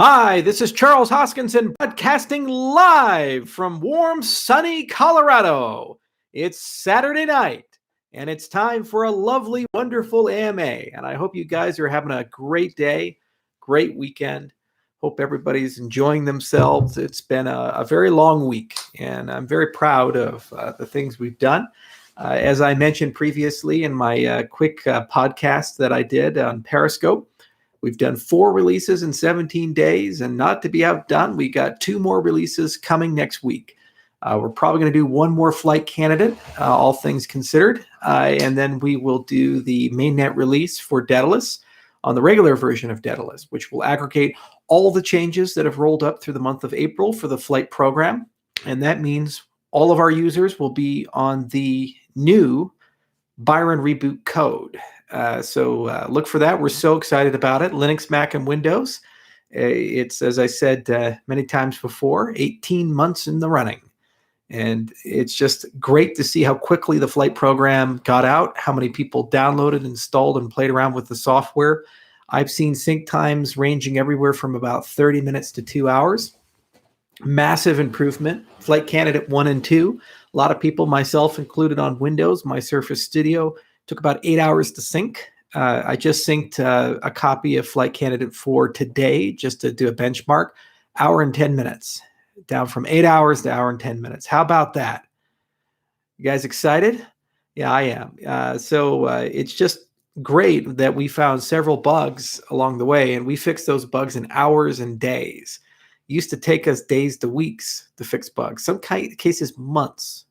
Hi, this is Charles Hoskinson broadcasting live from warm, sunny Colorado. It's Saturday night, and it's time for a lovely, wonderful AMA. And I hope you guys are having a great day, great weekend. Hope everybody's enjoying themselves. It's been a very long week, and I'm very proud of the things we've done. As I mentioned previously in my quick podcast that I did on Periscope, we've done 4 releases in 17 days, and not to be outdone, we got 2 more releases coming next week. We're probably going to do 1 more flight candidate, all things considered, and then we will do the mainnet release for Daedalus on the regular version of Daedalus, which will aggregate all the changes that have rolled up through the month of April for the flight program. And that means all of our users will be on the new Byron reboot code. So look for that. We're so excited about it. Linux, Mac, and Windows. It's, as I said many times before, 18 months in the running. And it's just great to see how quickly the flight program got out, how many people downloaded, installed, and played around with the software. I've seen sync times ranging everywhere from about 30 minutes to 2 hours. Massive improvement. Flight Candidate 1 and 2. A lot of people, myself included, on Windows. My Surface Studio took about 8 hours to sync. I just synced a copy of Flight Candidate 4 today just to do a benchmark. Hour and 10 minutes. Down from 8 hours to hour and 10 minutes. How about that? You guys excited? Yeah, I am. So it's just great that we found several bugs along the way, and we fixed those bugs in hours and days. It used to take us days to weeks to fix bugs, some cases months,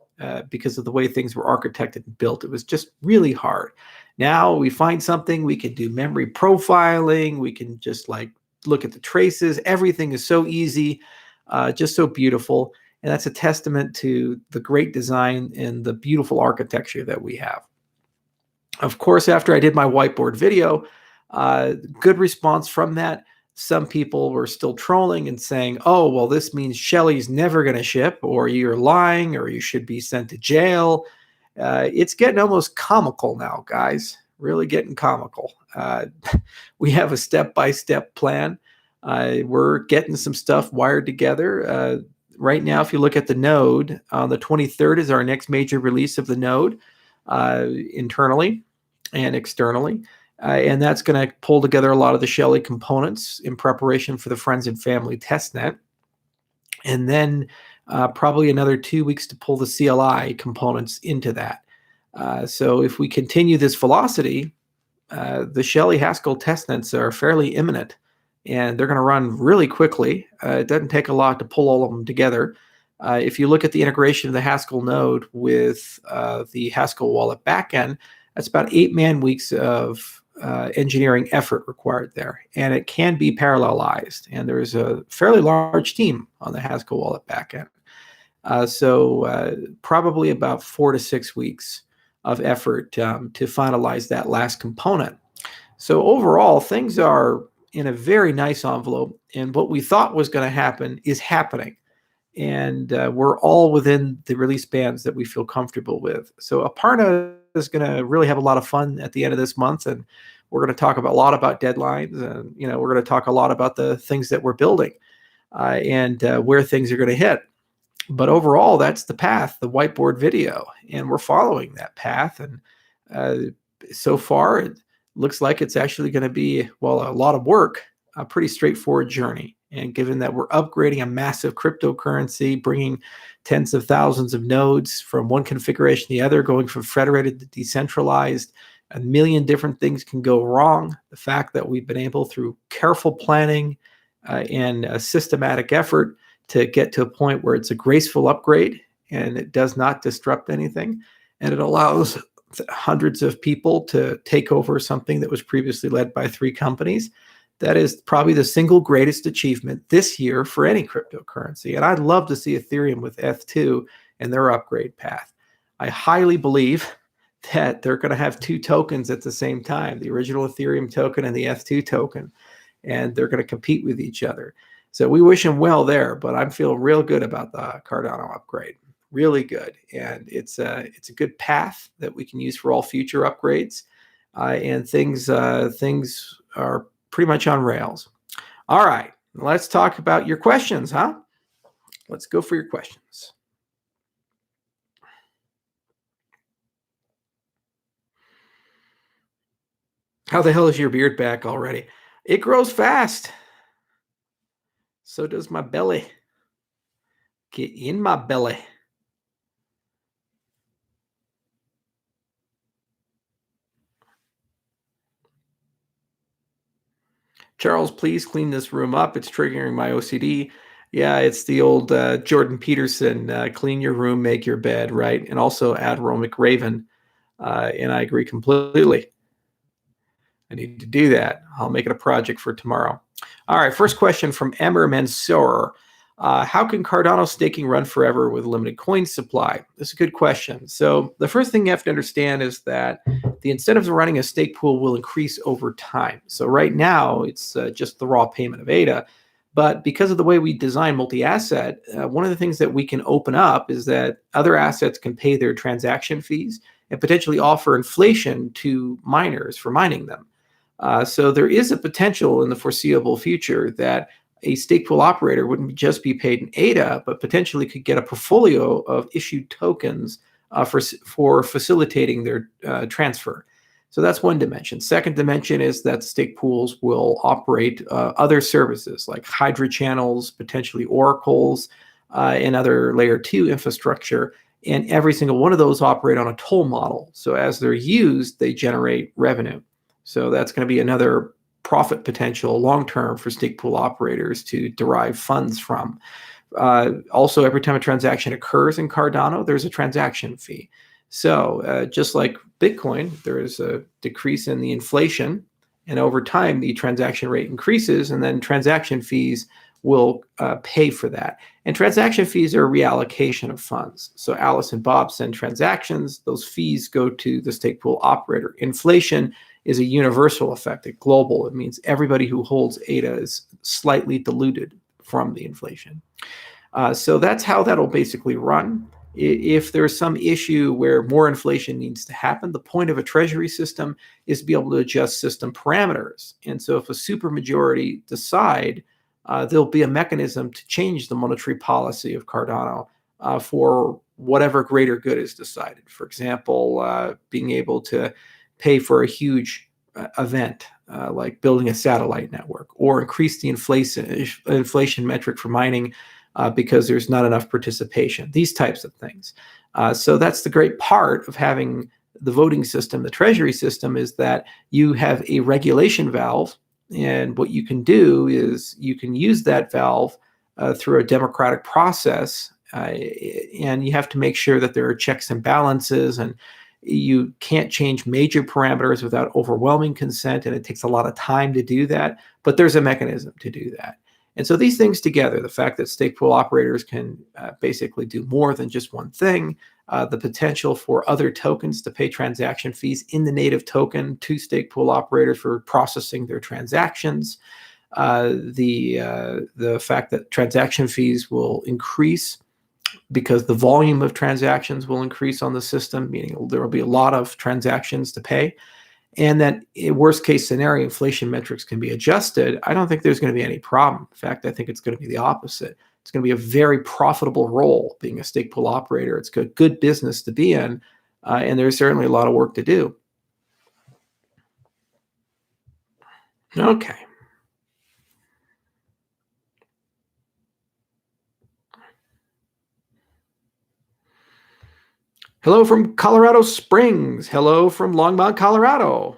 because of the way things were architected and built. It was just really hard. Now we find something, we can do memory profiling, we can just look at the traces. Everything is so easy, just so beautiful. And that's a testament to the great design and the beautiful architecture that we have. Of course, after I did my whiteboard video, good response from that. Some people were still trolling and saying, oh, well, this means Shelly's never going to ship, or you're lying, or you should be sent to jail. It's getting almost comical now, guys. Really getting comical. We have a step-by-step plan. We're getting some stuff wired together. Right now, if you look at the node, on the 23rd is our next major release of the node, internally and externally. And that's going to pull together a lot of the Shelly components in preparation for the Friends and Family testnet. And then probably another 2 weeks to pull the CLI components into that. So if we continue this velocity, the Shelly Haskell testnets are fairly imminent, and they're going to run really quickly. It doesn't take a lot to pull all of them together. If you look at the integration of the Haskell node with the Haskell wallet backend, that's about 8 man-weeks of engineering effort required there, and it can be parallelized. And there's a fairly large team on the Haskell wallet backend. So probably about 4 to 6 weeks of effort to finalize that last component. So overall, things are in a very nice envelope, and what we thought was going to happen is happening. And we're all within the release bands that we feel comfortable with. So Aparna is going to really have a lot of fun at the end of this month, and we're going to talk a lot about deadlines, and we're going to talk a lot about the things that we're building, and where things are going to hit. But overall, that's the path, the whiteboard video, and we're following that path. And so far, it looks like it's actually going to be, well, a lot of work, a pretty straightforward journey. And given that we're upgrading a massive cryptocurrency, bringing tens of thousands of nodes from one configuration to the other, going from federated to decentralized, a million different things can go wrong. The fact that we've been able, through careful planning and a systematic effort, to get to a point where it's a graceful upgrade and it does not disrupt anything, and it allows hundreds of people to take over something that was previously led by 3 companies. That is probably the single greatest achievement this year for any cryptocurrency. And I'd love to see Ethereum with Eth2 and their upgrade path. I highly believe that they're going to have 2 tokens at the same time, the original Ethereum token and the Eth2 token, and they're going to compete with each other. So we wish them well there, but I'm feeling real good about the Cardinal upgrade. Really good. And it's a good path that we can use for all future upgrades. And things are pretty much on rails. All right. Let's talk about your questions, huh? Let's go for your questions. How the hell is your beard back already? It grows fast. So does my belly. Get in my belly. Charles, please clean this room up. It's triggering my OCD. Yeah, it's the old Jordan Peterson, clean your room, make your bed, right? And also Admiral McRaven. And I agree completely. I need to do that. I'll make it a project for tomorrow. All right, first question from Emmer Mansour. How can Cardano staking run forever with limited coin supply? That's a good question. So the first thing you have to understand is that the incentives of running a stake pool will increase over time. So right now, it's just the raw payment of ADA. But because of the way we design multi-asset, one of the things that we can open up is that other assets can pay their transaction fees and potentially offer inflation to miners for mining them. So there is a potential in the foreseeable future that a stake pool operator wouldn't just be paid in ADA, but potentially could get a portfolio of issued tokens for facilitating their transfer. So that's one dimension. Second dimension is that stake pools will operate other services like Hydra channels, potentially oracles, and other layer 2 infrastructure. And every single one of those operate on a toll model. So as they're used, they generate revenue. So that's going to be another profit potential long-term for stake pool operators to derive funds from. Also, every time a transaction occurs in Cardano, there's a transaction fee. So just like Bitcoin, there is a decrease in the inflation, and over time, the transaction rate increases, and then transaction fees will pay for that. And transaction fees are a reallocation of funds. So Alice and Bob send transactions, those fees go to the stake pool operator. Inflation is a universal effect, it's global. It means everybody who holds ADA is slightly diluted from the inflation. So that's how that'll basically run. If there's some issue where more inflation needs to happen, the point of a treasury system is to be able to adjust system parameters. And so if a supermajority decide, there'll be a mechanism to change the monetary policy of Cardano for whatever greater good is decided. For example, being able to pay for a huge event like building a satellite network, or increase the inflation metric for mining because there's not enough participation, these types of things. So that's the great part of having the voting system, the treasury system, is that you have a regulation valve. And what you can do is you can use that valve through a democratic process. And you have to make sure that there are checks and balances, and you can't change major parameters without overwhelming consent, and it takes a lot of time to do that, but there's a mechanism to do that. And so these things together, the fact that stake pool operators can basically do more than just one thing, the potential for other tokens to pay transaction fees in the native token to stake pool operators for processing their transactions, the fact that transaction fees will increase because the volume of transactions will increase on the system, meaning there will be a lot of transactions to pay. And that in worst case scenario, inflation metrics can be adjusted. I don't think there's going to be any problem. In fact, I think it's going to be the opposite. It's going to be a very profitable role being a stake pool operator. It's a good business to be in, and there's certainly a lot of work to do. Okay. Hello from Colorado Springs. Hello from Longmont, Colorado.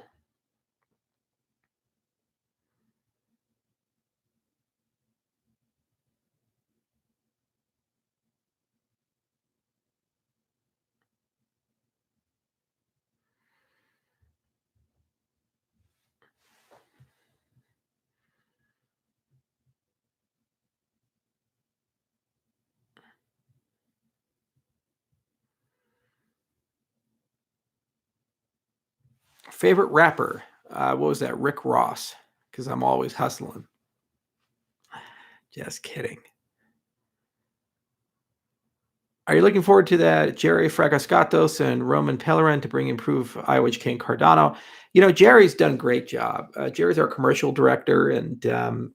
Favorite rapper? What was that? Rick Ross, because I'm always hustling. Just kidding. Are you looking forward to that Jerry Fragascatos and Roman Pellerin to bring improved IOHK and Cardano? Jerry's done a great job. Jerry's our commercial director, and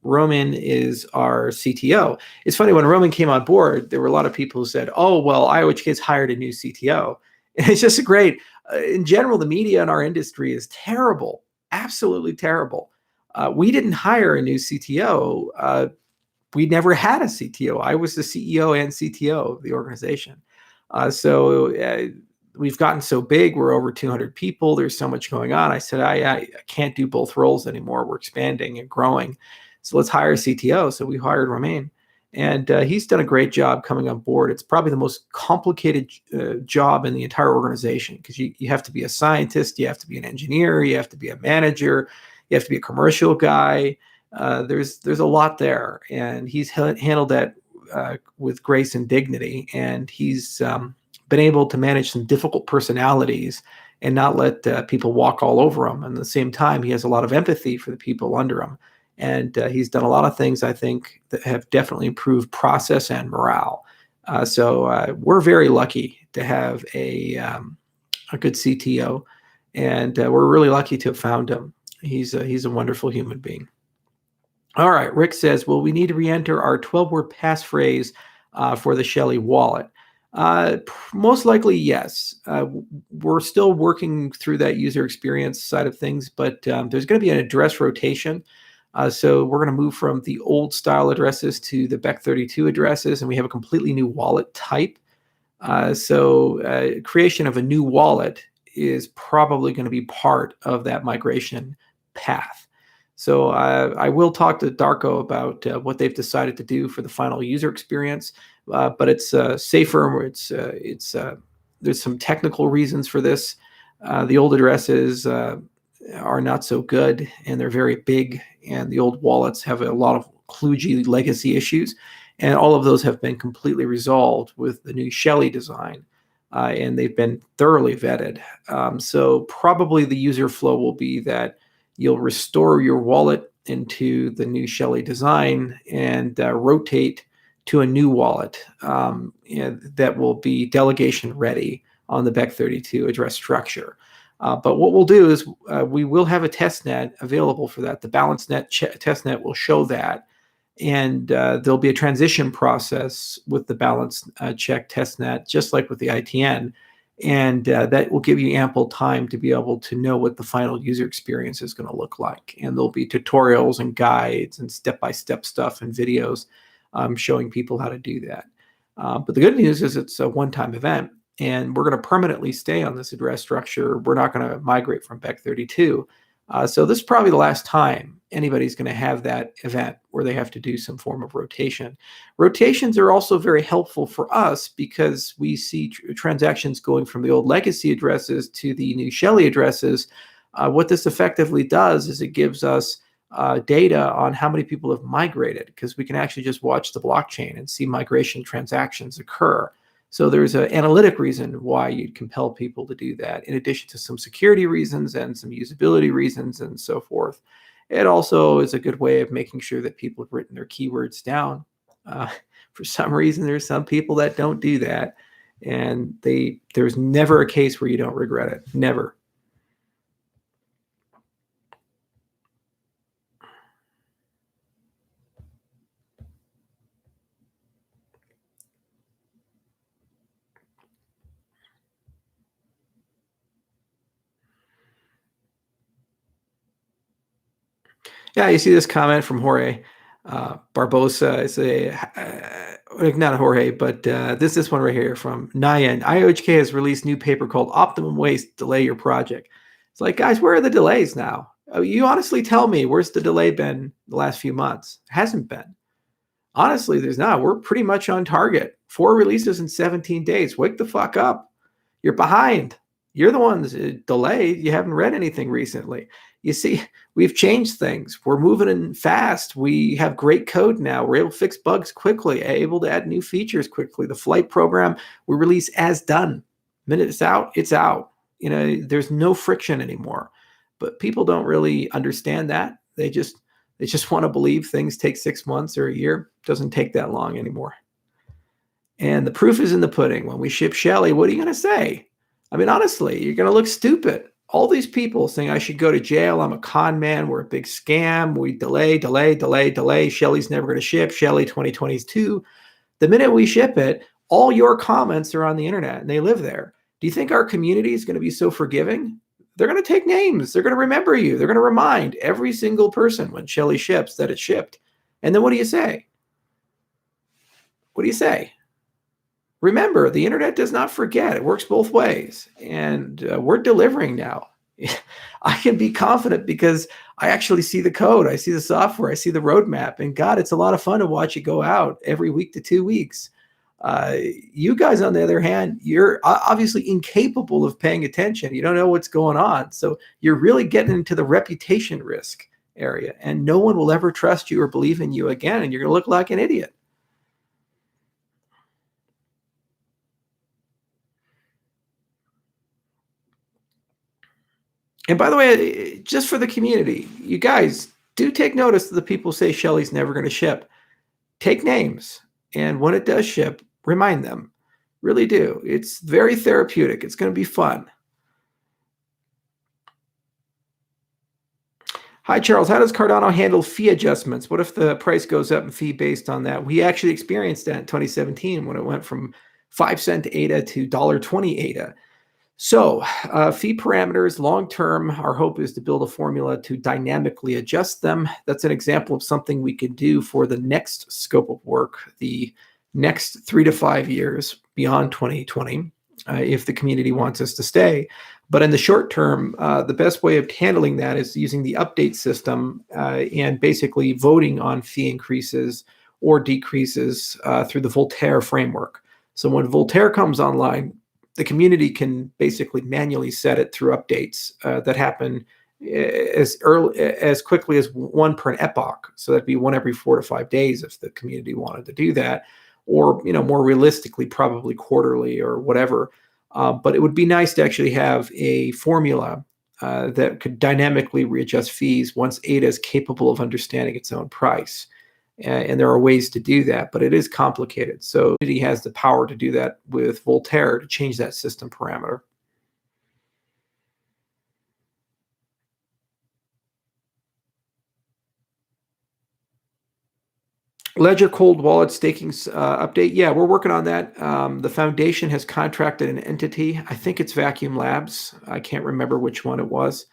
Roman is our CTO. It's funny, when Roman came on board, there were a lot of people who said, oh, well, IOHK's hired a new CTO. And it's just great. In general, the media in our industry is terrible, absolutely terrible. We didn't hire a new CTO. We never had a CTO. I was the CEO and CTO of the organization. So we've gotten so big. We're over 200 people. There's so much going on. I said, I can't do both roles anymore. We're expanding and growing. So let's hire a CTO. So we hired Romain. And he's done a great job coming on board. It's probably the most complicated job in the entire organization, because you have to be a scientist, you have to be an engineer, you have to be a manager, you have to be a commercial guy. There's a lot there, and he's handled that with grace and dignity, and he's been able to manage some difficult personalities and not let people walk all over him. And at the same time, he has a lot of empathy for the people under him, and he's done a lot of things, I think, that have definitely improved process and morale. So we're very lucky to have a good CTO, and we're really lucky to have found him. He's a wonderful human being. All right, Rick says, well, we need to re-enter our 12-word passphrase for the Shelley wallet. Most likely, yes. We're still working through that user experience side of things, but there's going to be an address rotation. So we're going to move from the old style addresses to the Bech32 addresses, and we have a completely new wallet type. So creation of a new wallet is probably going to be part of that migration path. So I will talk to Darko about what they've decided to do for the final user experience, but it's safer. There's some technical reasons for this. The old addresses are not so good, and they're very big, and the old wallets have a lot of kludgy legacy issues, and all of those have been completely resolved with the new Shelley design, and they've been thoroughly vetted. So probably the user flow will be that you'll restore your wallet into the new Shelley design and rotate to a new wallet that will be delegation ready on the Bech32 address structure. But what we'll do is we will have a testnet available for that. The BalanceNet testnet will show that, and there'll be a transition process with the balance check testnet, just like with the ITN. And that will give you ample time to be able to know what the final user experience is going to look like. And there'll be tutorials and guides and step-by-step stuff and videos showing people how to do that. But the good news is it's a one-time event, and we're going to permanently stay on this address structure. We're not going to migrate from Bech32. So this is probably the last time anybody's going to have that event where they have to do some form of rotation. Rotations are also very helpful for us because we see transactions going from the old legacy addresses to the new Shelley addresses. What this effectively does is it gives us data on how many people have migrated, because we can actually just watch the blockchain and see migration transactions occur. So there's an analytic reason why you'd compel people to do that, in addition to some security reasons and some usability reasons and so forth. It also is a good way of making sure that people have written their keywords down. For some reason, there's some people that don't do that, and there's never a case where you don't regret it. Never. Yeah, you see this comment from Jorge Barbosa. It's not Jorge, but this one right here from Nyan. IOHK has released new paper called Optimum Ways to Delay Your Project. It's like, guys, where are the delays now? You honestly tell me, where's the delay been the last few months? It hasn't been. Honestly, there's not. We're pretty much on target. 4 releases in 17 days. Wake the fuck up. You're behind. You're the ones delayed. You haven't read anything recently. You see, we've changed things. We're moving in fast. We have great code now. We're able to fix bugs quickly, able to add new features quickly. The flight program we release as done. The minute it's out, it's out. There's no friction anymore. But people don't really understand that. They just want to believe things take 6 months or a year. It doesn't take that long anymore. And the proof is in the pudding. When we ship Shelley, what are you going to say? I mean, honestly, you're going to look stupid. All these people saying I should go to jail. I'm a con man. We're a big scam. We delay. Shelley's never going to ship. Shelley 2022. The minute we ship it, all your comments are on the internet and they live there. Do you think our community is going to be so forgiving? They're going to take names. They're going to remember you. They're going to remind every single person when Shelley ships that it shipped. And then what do you say? What do you say? Remember, the internet does not forget. It works both ways. And we're delivering now. I can be confident because I actually see the code. I see the software. I see the roadmap. And God, it's a lot of fun to watch it go out every week to 2 weeks. You guys, on the other hand, you're obviously incapable of paying attention. You don't know what's going on. So you're really getting into the reputation risk area. And no one will ever trust you or believe in you again. And you're going to look like an idiot. And by the way, just for the community, you guys do take notice that the people say Shelley's never going to ship. Take names. And when it does ship, remind them. Really do. It's very therapeutic. It's going to be fun. Hi, Charles. How does Cardinal handle fee adjustments? What if the price goes up in fee based on that? We actually experienced that in 2017 when it went from 5-cent ADA to $1.20 ADA. So fee parameters, long-term, our hope is to build a formula to dynamically adjust them. That's an example of something we could do for the next scope of work, the next 3 to 5 years beyond 2020, if the community wants us to stay. But in the short term, the best way of handling that is using the update system and basically voting on fee increases or decreases through the Voltaire framework. So when Voltaire comes online, the community can basically manually set it through updates that happen as quickly as one per epoch. So that'd be one every 4 to 5 days if the community wanted to do that, or more realistically, probably quarterly or whatever. But it would be nice to actually have a formula that could dynamically readjust fees once ADA is capable of understanding its own price. And there are ways to do that, but it is complicated. So he has the power to do that with Voltaire to change that system parameter. Ledger cold wallet staking update. Yeah, we're working on that. The foundation has contracted an entity. I think it's Vacuum Labs. I can't remember which one it was.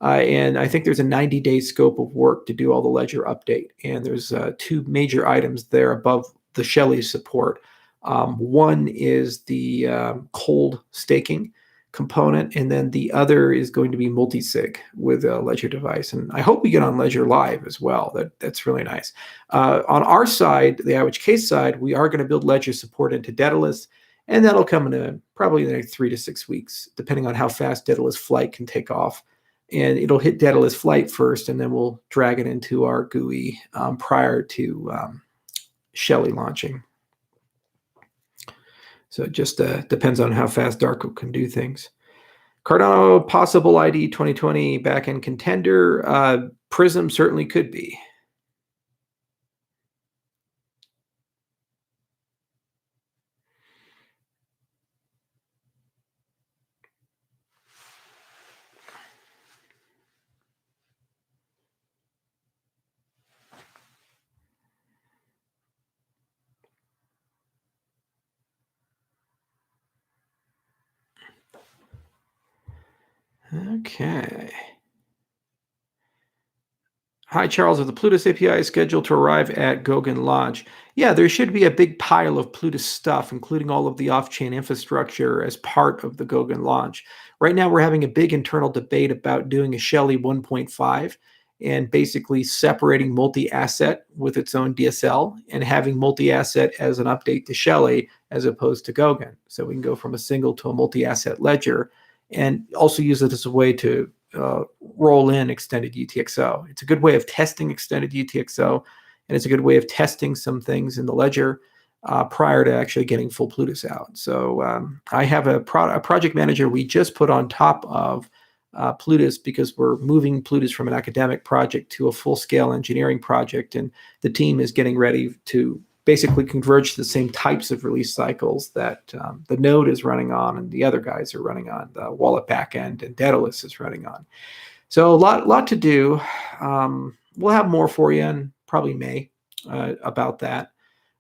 And I think there's a 90-day scope of work to do all the ledger update. And there's 2 major items there above the Shelley support. One is the cold staking component, and then the other is going to be multi-sig with a ledger device. And I hope we get on Ledger Live as well. That's really nice. On our side, the IOHK side, we are going to build ledger support into Daedalus, and that'll come in probably in the next 3 to 6 weeks, depending on how fast Daedalus Flight can take off. And it'll hit Daedalus Flight first, and then we'll drag it into our GUI prior to Shelley launching. So it just depends on how fast Darko can do things. Cardinal, possible ID 2020 back-end contender. Prism certainly could be. Okay. Hi, Charles. Is the Plutus API scheduled to arrive at Goguen launch? Yeah, there should be a big pile of Plutus stuff, including all of the off-chain infrastructure as part of the Goguen launch. Right now, we're having a big internal debate about doing a Shelley 1.5 and basically separating multi-asset with its own DSL and having multi-asset as an update to Shelley as opposed to Goguen. So we can go from a single to a multi-asset ledger and also use it as a way to roll in extended UTXO. It's a good way of testing extended UTXO, and it's a good way of testing some things in the ledger prior to actually getting full Plutus out. So I have a project manager we just put on top of Plutus because we're moving Plutus from an academic project to a full-scale engineering project, and the team is getting ready to basically converge to the same types of release cycles that the node is running on and the other guys are running on, the wallet backend and Daedalus is running on. So a lot to do. We'll have more for you in probably May about that.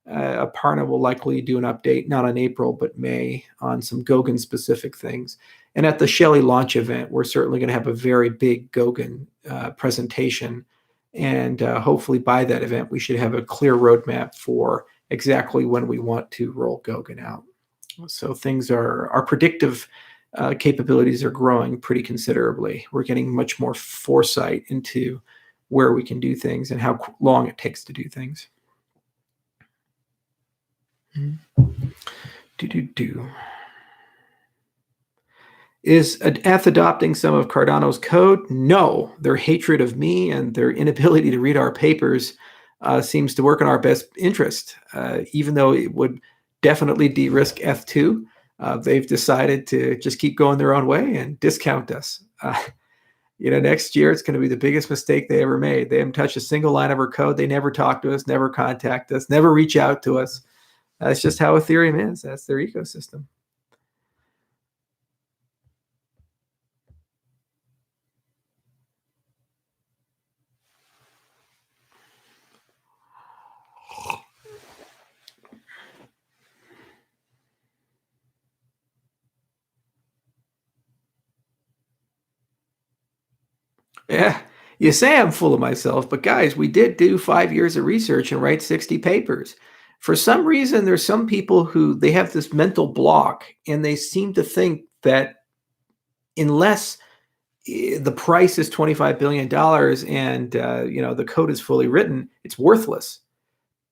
Aparna will likely do an update, not in April, but May, on some Goguen specific things. And at the Shelley launch event, we're certainly going to have a very big Goguen presentation. And hopefully by that event, we should have a clear roadmap for exactly when we want to roll Goguen out. So things our predictive capabilities are growing pretty considerably. We're getting much more foresight into where we can do things and how long it takes to do things. Is ETH adopting some of Cardano's code? No. Their hatred of me and their inability to read our papers seems to work in our best interest. Even though it would definitely de-risk ETH2, they've decided to just keep going their own way and discount us. Next year it's going to be the biggest mistake they ever made. They haven't touched a single line of our code. They never talk to us, never contact us, never reach out to us. That's just how Ethereum is. That's their ecosystem. Yeah, you say I'm full of myself, but guys, we did do 5 years of research and write 60 papers. For some reason, there's some people who they have this mental block and they seem to think that unless the price is $25 billion and the code is fully written, it's worthless.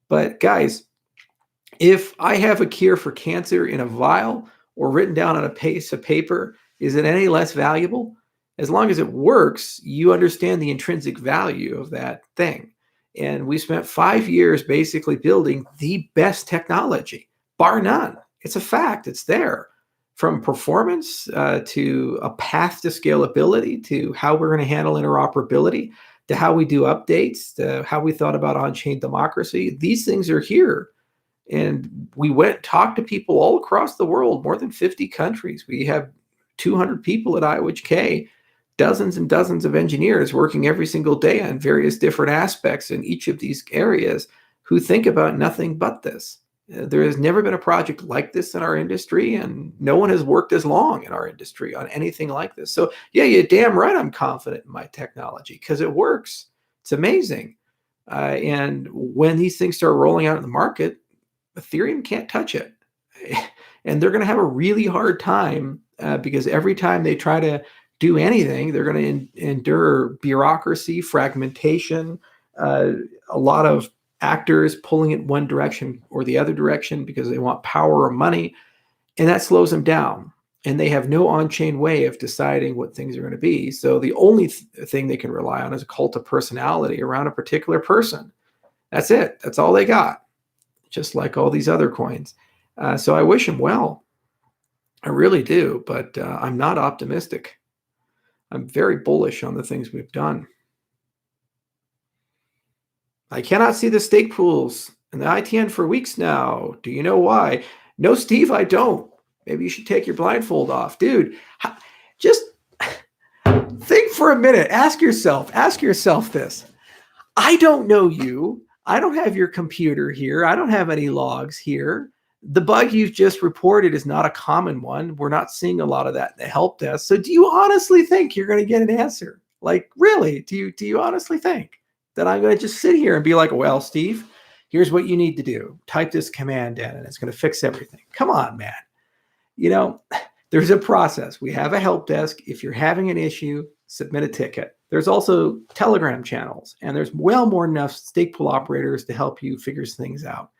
But guys, if I have a cure for cancer in a vial or written down on a piece of paper, is it any less valuable? As long as it works, you understand the intrinsic value of that thing. And we spent 5 years basically building the best technology, bar none. It's a fact. It's there. From performance to a path to scalability, to how we're going to handle interoperability, to how we do updates, to how we thought about on-chain democracy. These things are here. And we talked to people all across the world, more than 50 countries. We have 200 people at IOHK, dozens and dozens of engineers working every single day on various different aspects in each of these areas who think about nothing but this. There has never been a project like this in our industry, and no one has worked as long in our industry on anything like this. So yeah, you're damn right I'm confident in my technology because it works. It's amazing. And when these things start rolling out in the market, Ethereum can't touch it. And they're going to have a really hard time because every time they try to do anything, they're going to endure bureaucracy, fragmentation, a lot of actors pulling it one direction or the other direction because they want power or money, and that slows them down. And they have no on-chain way of deciding what things are going to be. So the only thing they can rely on is a cult of personality around a particular person. That's it. That's all they got, just like all these other coins. So I wish them well. I really do, but I'm not optimistic. I'm very bullish on the things we've done. I cannot see the stake pools in the ITN for weeks now. Do you know why? No, Steve, I don't. Maybe you should take your blindfold off. Dude, just think for a minute. Ask yourself this. I don't know you. I don't have your computer here. I don't have any logs here. The bug you've just reported is not a common one. We're not seeing a lot of that in the help desk. So do you honestly think you're going to get an answer? Like, really? Do you honestly think that I'm going to just sit here and be like, well, Steve, here's what you need to do. Type this command in and it's going to fix everything. Come on, man. There's a process. We have a help desk. If you're having an issue, submit a ticket. There's also Telegram channels, and there's well more than enough stake pool operators to help you figure things out.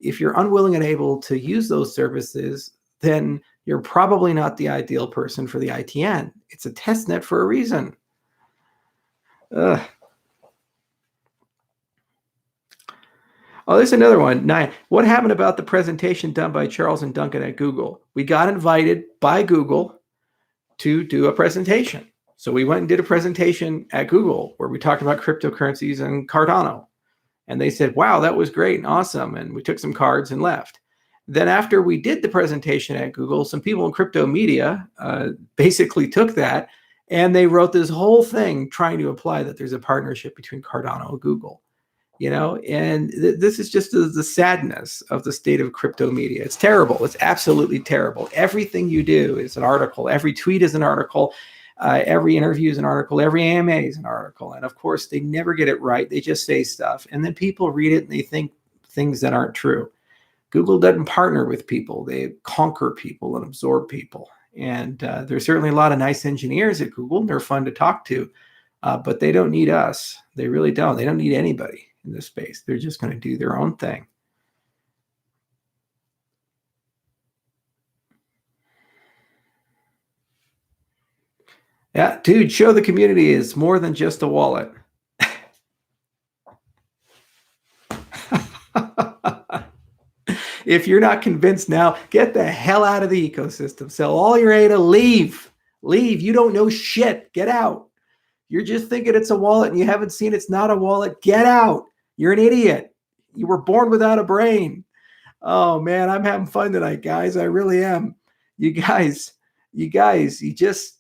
If you're unwilling and able to use those services, then you're probably not the ideal person for the ITN. It's a test net for a reason. Oh, there's another one. 9. What happened about the presentation done by Charles and Duncan at Google? We got invited by Google to do a presentation. So we went and did a presentation at Google where we talked about cryptocurrencies and Cardano. And they said, wow, that was great and awesome. And we took some cards and left. Then after we did the presentation at Google, some people in crypto media basically took that and they wrote this whole thing trying to imply that there's a partnership between Cardano and Google. And this is just the sadness of the state of crypto media. It's terrible. It's absolutely terrible. Everything you do is an article. Every tweet is an article. Every interview is an article. Every AMA is an article. And of course, they never get it right. They just say stuff. And then people read it and they think things that aren't true. Google doesn't partner with people. They conquer people and absorb people. And there's certainly a lot of nice engineers at Google. They're fun to talk to. But they don't need us. They really don't. They don't need anybody in this space. They're just going to do their own thing. Yeah, dude, show the community is more than just a wallet. If you're not convinced now, get the hell out of the ecosystem. Sell all your ADA, leave. Leave. You don't know shit. Get out. You're just thinking it's a wallet and you haven't seen it's not a wallet. Get out. You're an idiot. You were born without a brain. Oh, man, I'm having fun tonight, guys. I really am. You guys, you just,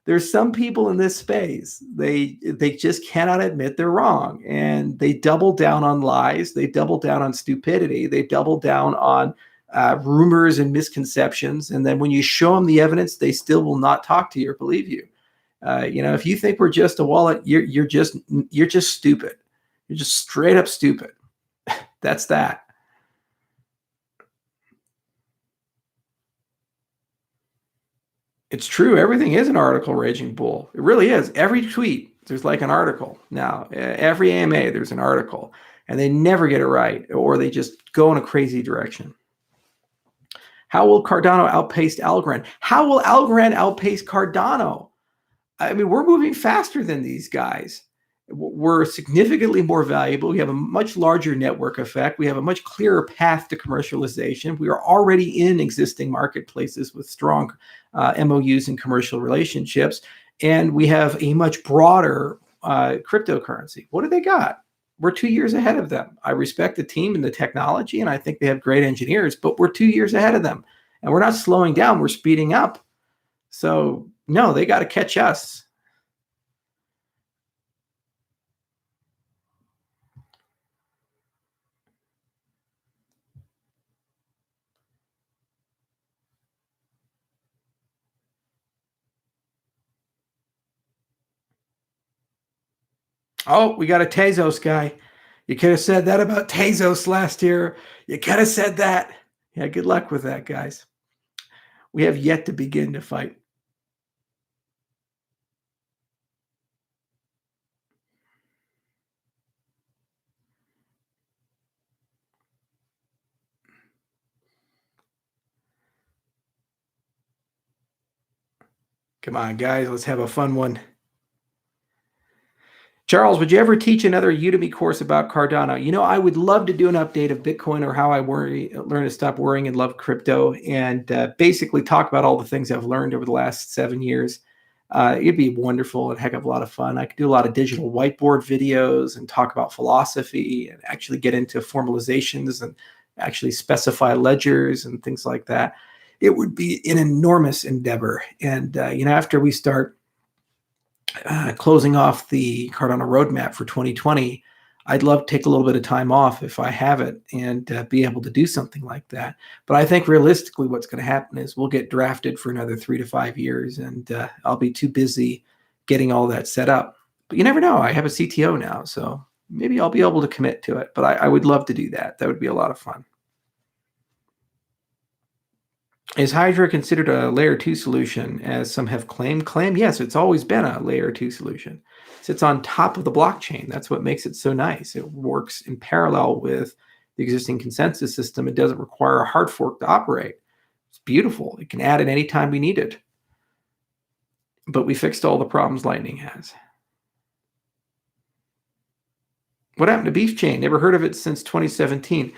there's some people in this space, they just cannot admit they're wrong. And they double down on lies. They double down on stupidity. They double down on rumors and misconceptions. And then when you show them the evidence, they still will not talk to you or believe you. If you think we're just a wallet, you're just stupid. You're just straight up stupid. That's that. It's true. Everything is an article, Raging Bull. It really is. Every tweet, there's like an article. Now, every AMA, there's an article. And they never get it right, or they just go in a crazy direction. How will Cardano outpace Algorand? How will Algorand outpace Cardano? I mean, we're moving faster than these guys. We're significantly more valuable. We have a much larger network effect. We have a much clearer path to commercialization. We are already in existing marketplaces with strong MOUs and commercial relationships. And we have a much broader cryptocurrency. What do they got? We're 2 years ahead of them. I respect the team and the technology, and I think they have great engineers, but we're 2 years ahead of them. And we're not slowing down. We're speeding up. So, no, they got to catch us. Oh, we got a Tezos guy. You could have said that about Tezos last year. You could have said that. Yeah, good luck with that, guys. We have yet to begin to fight. Come on, guys, let's have a fun one. Charles, would you ever teach another Udemy course about Cardano? I would love to do an update of Bitcoin or how I learn to stop worrying and love crypto, and basically talk about all the things I've learned over the last 7 years. It'd be wonderful and a heck of a lot of fun. I could do a lot of digital whiteboard videos and talk about philosophy and actually get into formalizations and actually specify ledgers and things like that. It would be an enormous endeavor. And, after we start closing off the Cardano roadmap for 2020, I'd love to take a little bit of time off if I have it and be able to do something like that. But I think realistically what's going to happen is we'll get drafted for another 3 to 5 years, and I'll be too busy getting all that set up. But you never know. I have a CTO now, so maybe I'll be able to commit to it. But I would love to do that. That would be a lot of fun. Is Hydra considered a layer 2 solution, as some have claimed? Yes, it's always been a layer 2 solution. It sits on top of the blockchain. That's what makes it so nice. It works in parallel with the existing consensus system. It doesn't require a hard fork to operate. It's beautiful. It can add it anytime we need it. But we fixed all the problems Lightning has. What happened to Beef Chain? Never heard of it since 2017.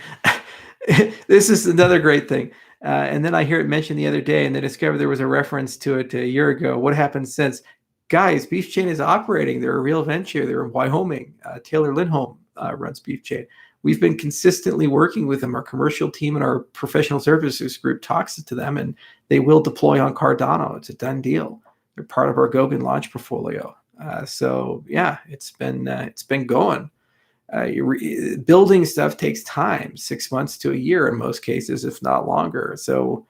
This is another great thing. And then I hear it mentioned the other day, and then discovered there was a reference to it a year ago. What happened since? guys, Beef Chain is operating. They're a real venture. They're in Wyoming. Taylor Lindholm runs Beef Chain. We've been consistently working with them. Our commercial team and our professional services group talks to them, and they will deploy on Cardinal. It's a done deal. They're part of our Goguen launch portfolio. So yeah, it's been going. Building stuff takes time, 6 months to a year in most cases, if not longer. So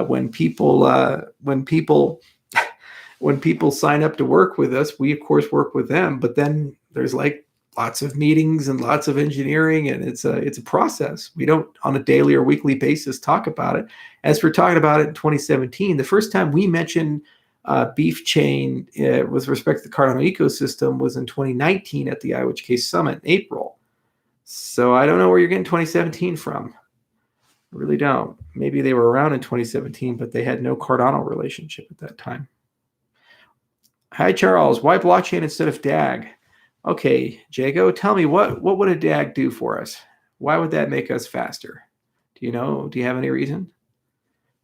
when people sign up to work with us, we of course work with them. But then there's like lots of meetings and lots of engineering, and it's a process. We don't on a daily or weekly basis talk about it. As we're talking about it in 2017, the first time we mentioned Beef Chain with respect to the Cardinal ecosystem was in 2019 at the IWHK Summit in April. So I don't know where you're getting 2017 from. I really don't. Maybe they were around in 2017, but they had no Cardinal relationship at that time. Hi, Charles. Why blockchain instead of DAG? Okay, Jago, tell me what would a DAG do for us? Why would that make us faster? Do you know? Do you have any reason?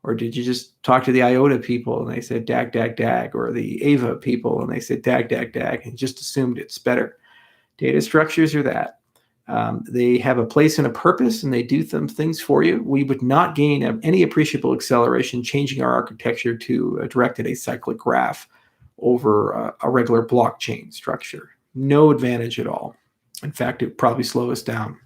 Or did you just talk to the IOTA people and they said DAG, DAG, DAG, or the AVA people and they said DAG, DAG, DAG, and just assumed it's better? Data structures are that. They have a place and a purpose, and they do some things for you. We would not gain any appreciable acceleration changing our architecture to a directed acyclic graph over a regular blockchain structure. No advantage at all. In fact, it would probably slow us down.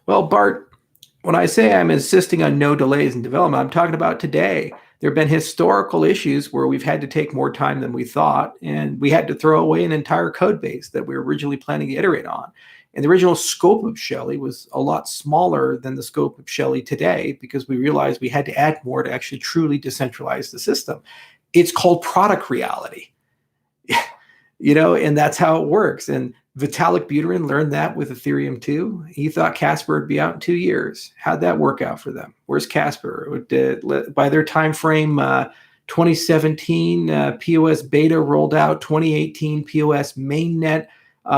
Well, Bart, when I say I'm insisting on no delays in development, I'm talking about today. There have been historical issues where we've had to take more time than we thought, and we had to throw away an entire code base that we were originally planning to iterate on. And the original scope of Shelley was a lot smaller than the scope of Shelley today because we realized we had to add more to actually truly decentralize the system. It's called product reality, and that's how it works. And Vitalik Buterin learned that with Ethereum too. He thought Casper would be out in 2 years. How'd that work out for them? Where's Casper? By their time frame, 2017 POS beta rolled out, 2018 POS mainnet.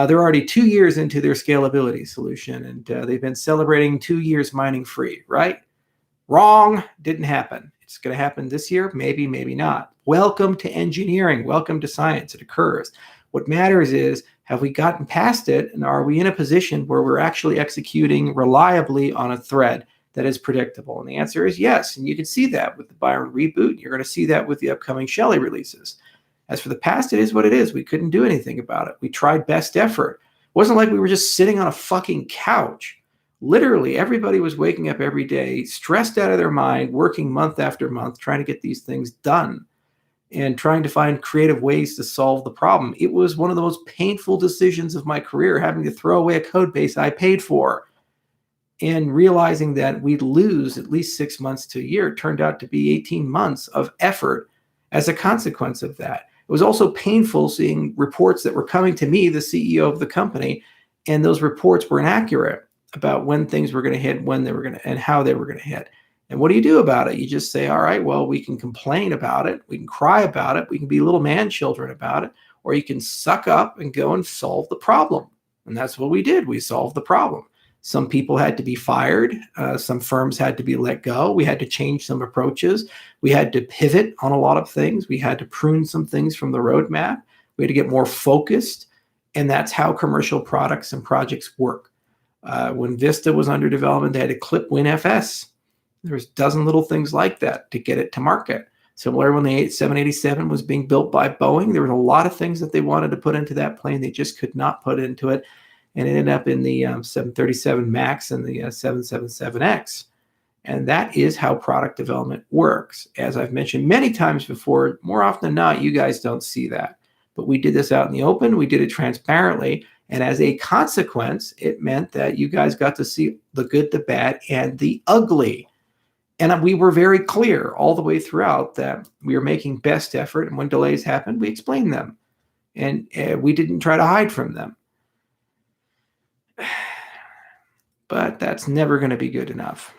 They're already 2 years into their scalability solution, and they've been celebrating 2 years mining free, right? Wrong. Didn't happen. It's going to happen this year. Maybe, maybe not. Welcome to engineering. Welcome to science. It occurs. What matters is, have we gotten past it, and are we in a position where we're actually executing reliably on a thread that is predictable? And the answer is yes. And you can see that with the Byron reboot. You're going to see that with the upcoming Shelley releases. As for the past, it is what it is. We couldn't do anything about it. We tried best effort. It wasn't like we were just sitting on a fucking couch. Literally, everybody was waking up every day, stressed out of their mind, working month after month, trying to get these things done and trying to find creative ways to solve the problem. It was one of the most painful decisions of my career, having to throw away a code base I paid for and realizing that we'd lose at least 6 months to a year. It turned out to be 18 months of effort as a consequence of that. It was also painful seeing reports that were coming to me, the CEO of the company, and those reports were inaccurate about when things were going to hit, when they were going to, and how they were going to hit. And what do you do about it? You just say, all right, well, we can complain about it. We can cry about it. We can be little man children about it. Or you can suck up and go and solve the problem. And that's what we did. We solved the problem. Some people had to be fired. Some firms had to be let go. We had to change some approaches. We had to pivot on a lot of things. We had to prune some things from the roadmap. We had to get more focused. And that's how commercial products and projects work. When Vista was under development, they had to clip WinFS. There's a dozen little things like that to get it to market. Similar when the 787 was being built by Boeing, there were a lot of things that they wanted to put into that plane. They just could not put into it. And it ended up in the 737 MAX and the 777X. And that is how product development works. As I've mentioned many times before, more often than not, you guys don't see that. But we did this out in the open. We did it transparently. And as a consequence, it meant that you guys got to see the good, the bad, and the ugly. And we were very clear all the way throughout that we were making best effort. And when delays happened, we explained them. And we didn't try to hide from them. But that's never going to be good enough.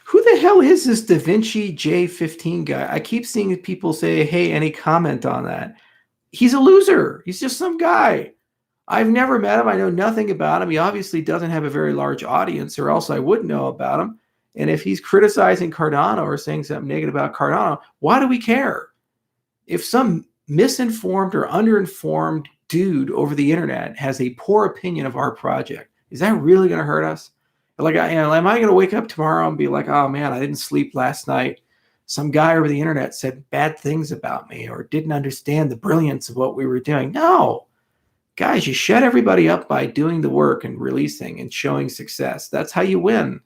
Who the hell is this Da Vinci J15 guy? I keep seeing people say, hey, any comment on that? He's a loser. He's just some guy. I've never met him. I know nothing about him. He obviously doesn't have a very large audience, or else I would know about him. And if he's criticizing Cardinal or saying something negative about Cardinal, why do we care? If some misinformed or underinformed dude over the internet has a poor opinion of our project, is that really going to hurt us? Like, am I going to wake up tomorrow and be like, oh man, I didn't sleep last night. Some guy over the internet said bad things about me or didn't understand the brilliance of what we were doing. No, guys, you shut everybody up by doing the work and releasing and showing success. That's how you win.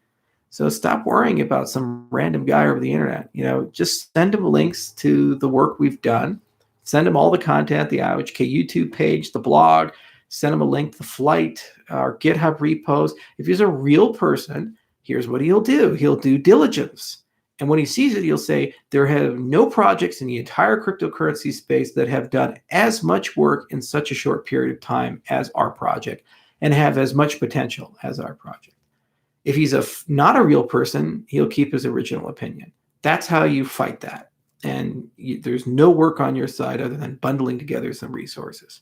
So stop worrying about some random guy over the internet. Just send him links to the work we've done. Send him all the content, the IOHK YouTube page, the blog. Send him a link to the flight, our GitHub repos. If he's a real person, here's what he'll do. He'll do diligence. And when he sees it, he'll say, there have no projects in the entire cryptocurrency space that have done as much work in such a short period of time as our project and have as much potential as our project. If he's not a real person, he'll keep his original opinion. That's how you fight that. And there's no work on your side other than bundling together some resources.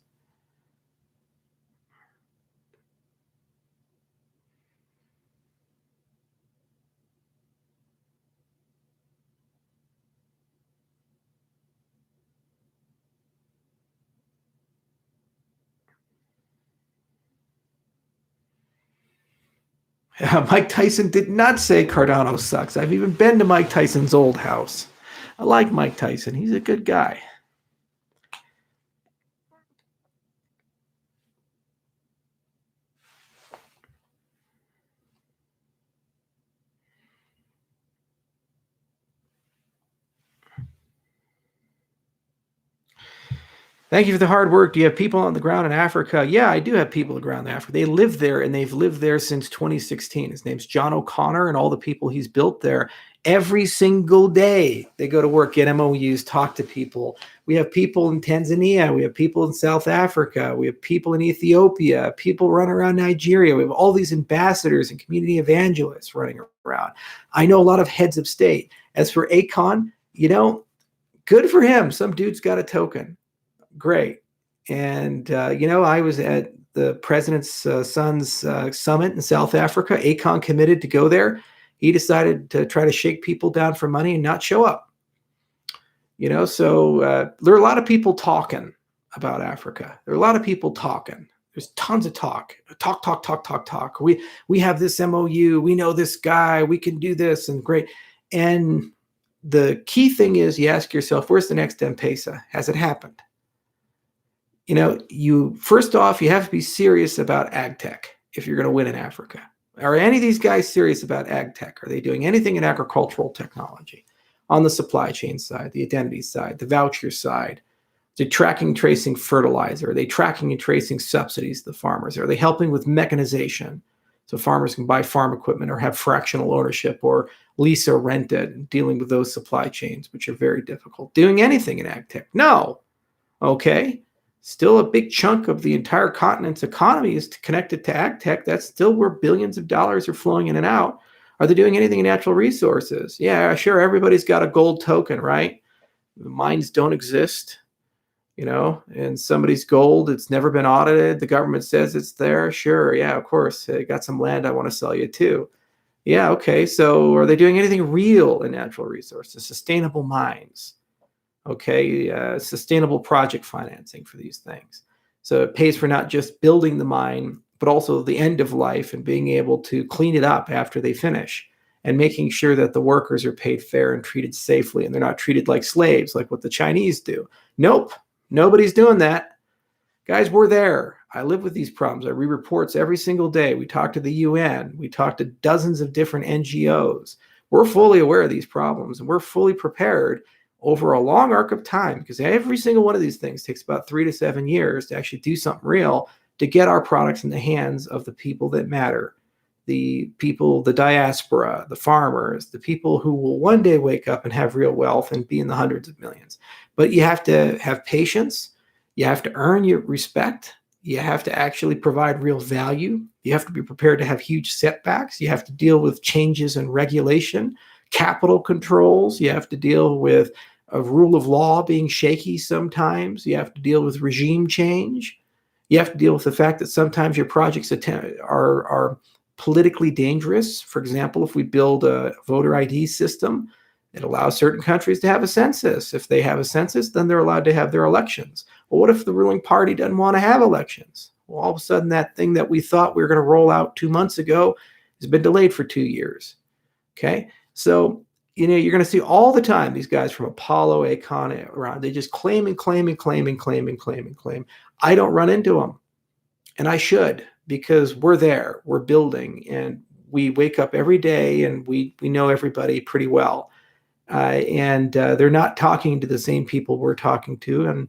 Mike Tyson did not say Cardano sucks. I've even been to Mike Tyson's old house. I like Mike Tyson. He's a good guy. Thank you for the hard work. Do you have people on the ground in Africa? Yeah, I do have people on the ground in Africa. They live there, and they've lived there since 2016. His name's John O'Connor, and all the people he's built there. Every single day, they go to work, get MOUs, talk to people. We have people in Tanzania. We have people in South Africa. We have people in Ethiopia. People run around Nigeria. We have all these ambassadors and community evangelists running around. I know a lot of heads of state. As for Akon, good for him. Some dude's got a token. Great. And, I was at the president's son's summit in South Africa. Akon committed to go there. He decided to try to shake people down for money and not show up. So there are a lot of people talking about Africa. There are a lot of people talking. There's tons of talk. Talk. We have this MOU. We know this guy. We can do this and great. And the key thing is you ask yourself, where's the next M-Pesa? Has it happened? First off, you have to be serious about ag tech if you're going to win in Africa. Are any of these guys serious about ag tech? Are they doing anything in agricultural technology on the supply chain side, the identity side, the voucher side? Are they tracking, tracing fertilizer? Are they tracking and tracing subsidies to the farmers? Are they helping with mechanization so farmers can buy farm equipment or have fractional ownership or lease or rent it, and dealing with those supply chains, which are very difficult? Doing anything in ag tech? No. Okay. Still a big chunk of the entire continent's economy is connected to ag tech. That's still where billions of dollars are flowing in and out. Are they doing anything in natural resources? Yeah, sure. Everybody's got a gold token, right? The mines don't exist, and somebody's gold. It's never been audited. The government says it's there. Sure. Yeah, of course. Hey, got some land I want to sell you too. Yeah. Okay. So are they doing anything real in natural resources? Sustainable mines. Okay, sustainable project financing for these things. So it pays for not just building the mine, but also the end of life and being able to clean it up after they finish and making sure that the workers are paid fair and treated safely and they're not treated like slaves like what the Chinese do. Nope, nobody's doing that. Guys, we're there. I live with these problems. I read reports every single day. We talk to the UN. We talk to dozens of different NGOs. We're fully aware of these problems and we're fully prepared over a long arc of time, because every single one of these things takes about 3 to 7 years to actually do something real to get our products in the hands of the people that matter, the people, the diaspora, the farmers, the people who will one day wake up and have real wealth and be in the hundreds of millions. But you have to have patience. You have to earn your respect. You have to actually provide real value. You have to be prepared to have huge setbacks. You have to deal with changes in regulation, capital controls. You have to deal with a rule of law being shaky sometimes. You have to deal with regime change. You have to deal with the fact that sometimes your projects are politically dangerous. For example, if we build a voter ID system, it allows certain countries to have a census. If they have a census, then they're allowed to have their elections. Well, what if the ruling party doesn't want to have elections? Well, all of a sudden, that thing that we thought we were going to roll out 2 months ago has been delayed for 2 years. Okay? So, you're going to see all the time these guys from Apollo, Acon, around. They just claim and claim and claim and claim and claim and claim. I don't run into them. And I should, because we're there. We're building. And we wake up every day and we know everybody pretty well. And they're not talking to the same people we're talking to, and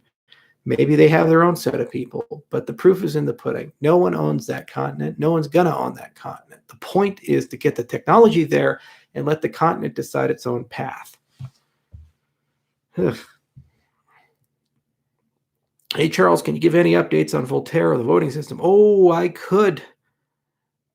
maybe they have their own set of people, but the proof is in the pudding. No one owns that continent. No one's going to own that continent. The point is to get the technology there and let the continent decide its own path. Ugh. Hey, Charles, can you give any updates on Voltaire or the voting system? Oh, I could,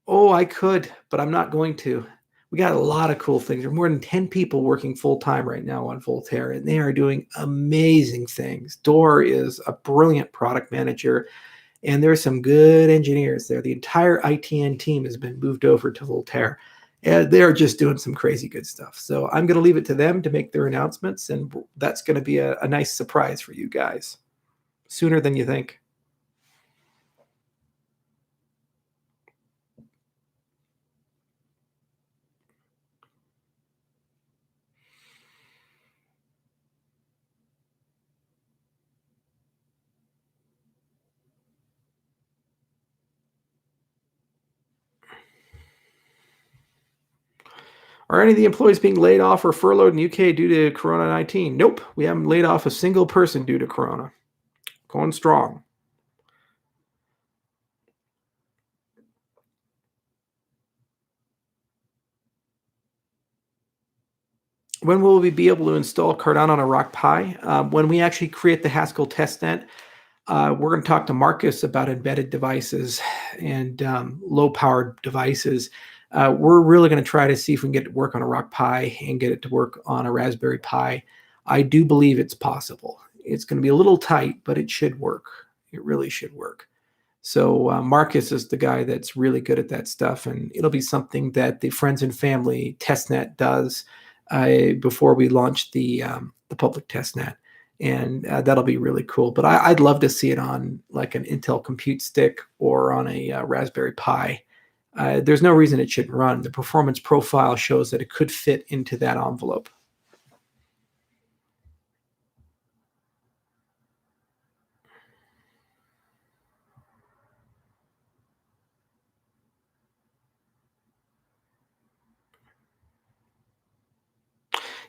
but I'm not going to. We got a lot of cool things. There are more than 10 people working full-time right now on Voltaire, and they are doing amazing things. Dor is a brilliant product manager, and there's some good engineers there. The entire ITN team has been moved over to Voltaire, and they're just doing some crazy good stuff. So I'm going to leave it to them to make their announcements, and that's going to be a nice surprise for you guys, sooner than you think. Are any of the employees being laid off or furloughed in UK due to Corona-19? Nope. We haven't laid off a single person due to Corona. Going strong. When will we be able to install Cardinal on a Rock Pi? When we actually create the Haskell testnet, we're going to talk to Marcus about embedded devices and low-powered devices. We're really going to try to see if we can get it to work on a Rock Pi and get it to work on a Raspberry Pi. I do believe it's possible. It's going to be a little tight, but it should work. It really should work. So Marcus is the guy that's really good at that stuff, and it'll be something that the Friends and Family testnet does before we launch the public testnet. And that'll be really cool. But I'd love to see it on like an Intel Compute Stick or on a Raspberry Pi. There's no reason it shouldn't run. The performance profile shows that it could fit into that envelope.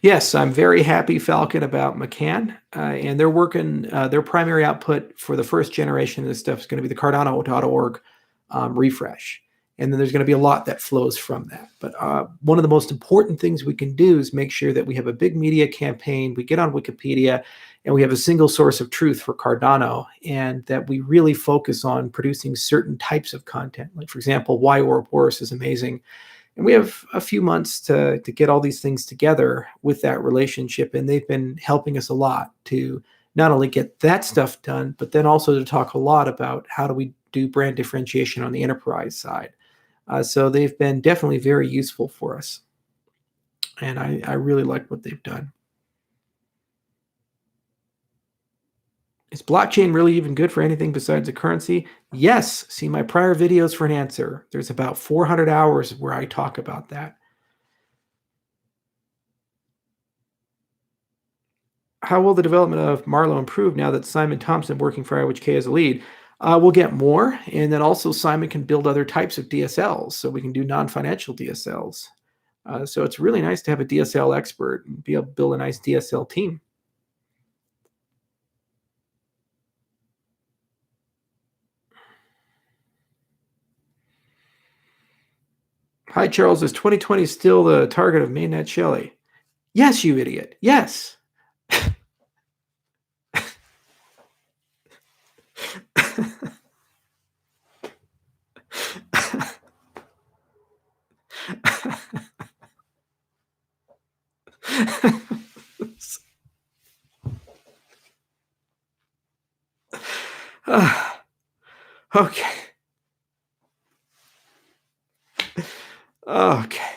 Yes, I'm very happy, Falcon, about McCann. And they're working, their primary output for the first generation of this stuff is going to be the Cardano.org refresh. And then there's going to be a lot that flows from that. But one of the most important things we can do is make sure that we have a big media campaign, we get on Wikipedia, and we have a single source of truth for Cardano, and that we really focus on producing certain types of content. Like, for example, Why Ouroboros is amazing. And we have a few months to get all these things together with that relationship. And they've been helping us a lot to not only get that stuff done, but then also to talk a lot about how do we do brand differentiation on the enterprise side. So they've been definitely very useful for us. And I really like what they've done. Is blockchain really even good for anything besides a currency? Yes. See my prior videos for an answer. There's about 400 hours where I talk about that. How will the development of Marlowe improve now that Simon Thompson working for IWHK as a lead? We'll get more, and then also Simon can build other types of DSLs, so we can do non-financial DSLs. So it's really nice to have a DSL expert and be able to build a nice DSL team. Hi, Charles. Is 2020 still the target of mainnet Shelley? Yes, you idiot. Yes. Okay. Okay.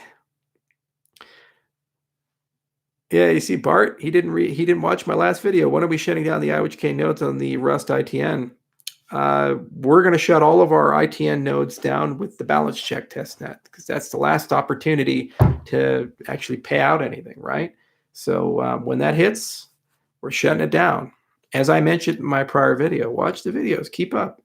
Yeah, you see, Bart, he didn't watch my last video. When are we shutting down the IOHK nodes on the Rust ITN? We're going to shut all of our ITN nodes down with the balance check testnet because that's the last opportunity to actually pay out anything, right? So when that hits, we're shutting it down. As I mentioned in my prior video, watch the videos, keep up.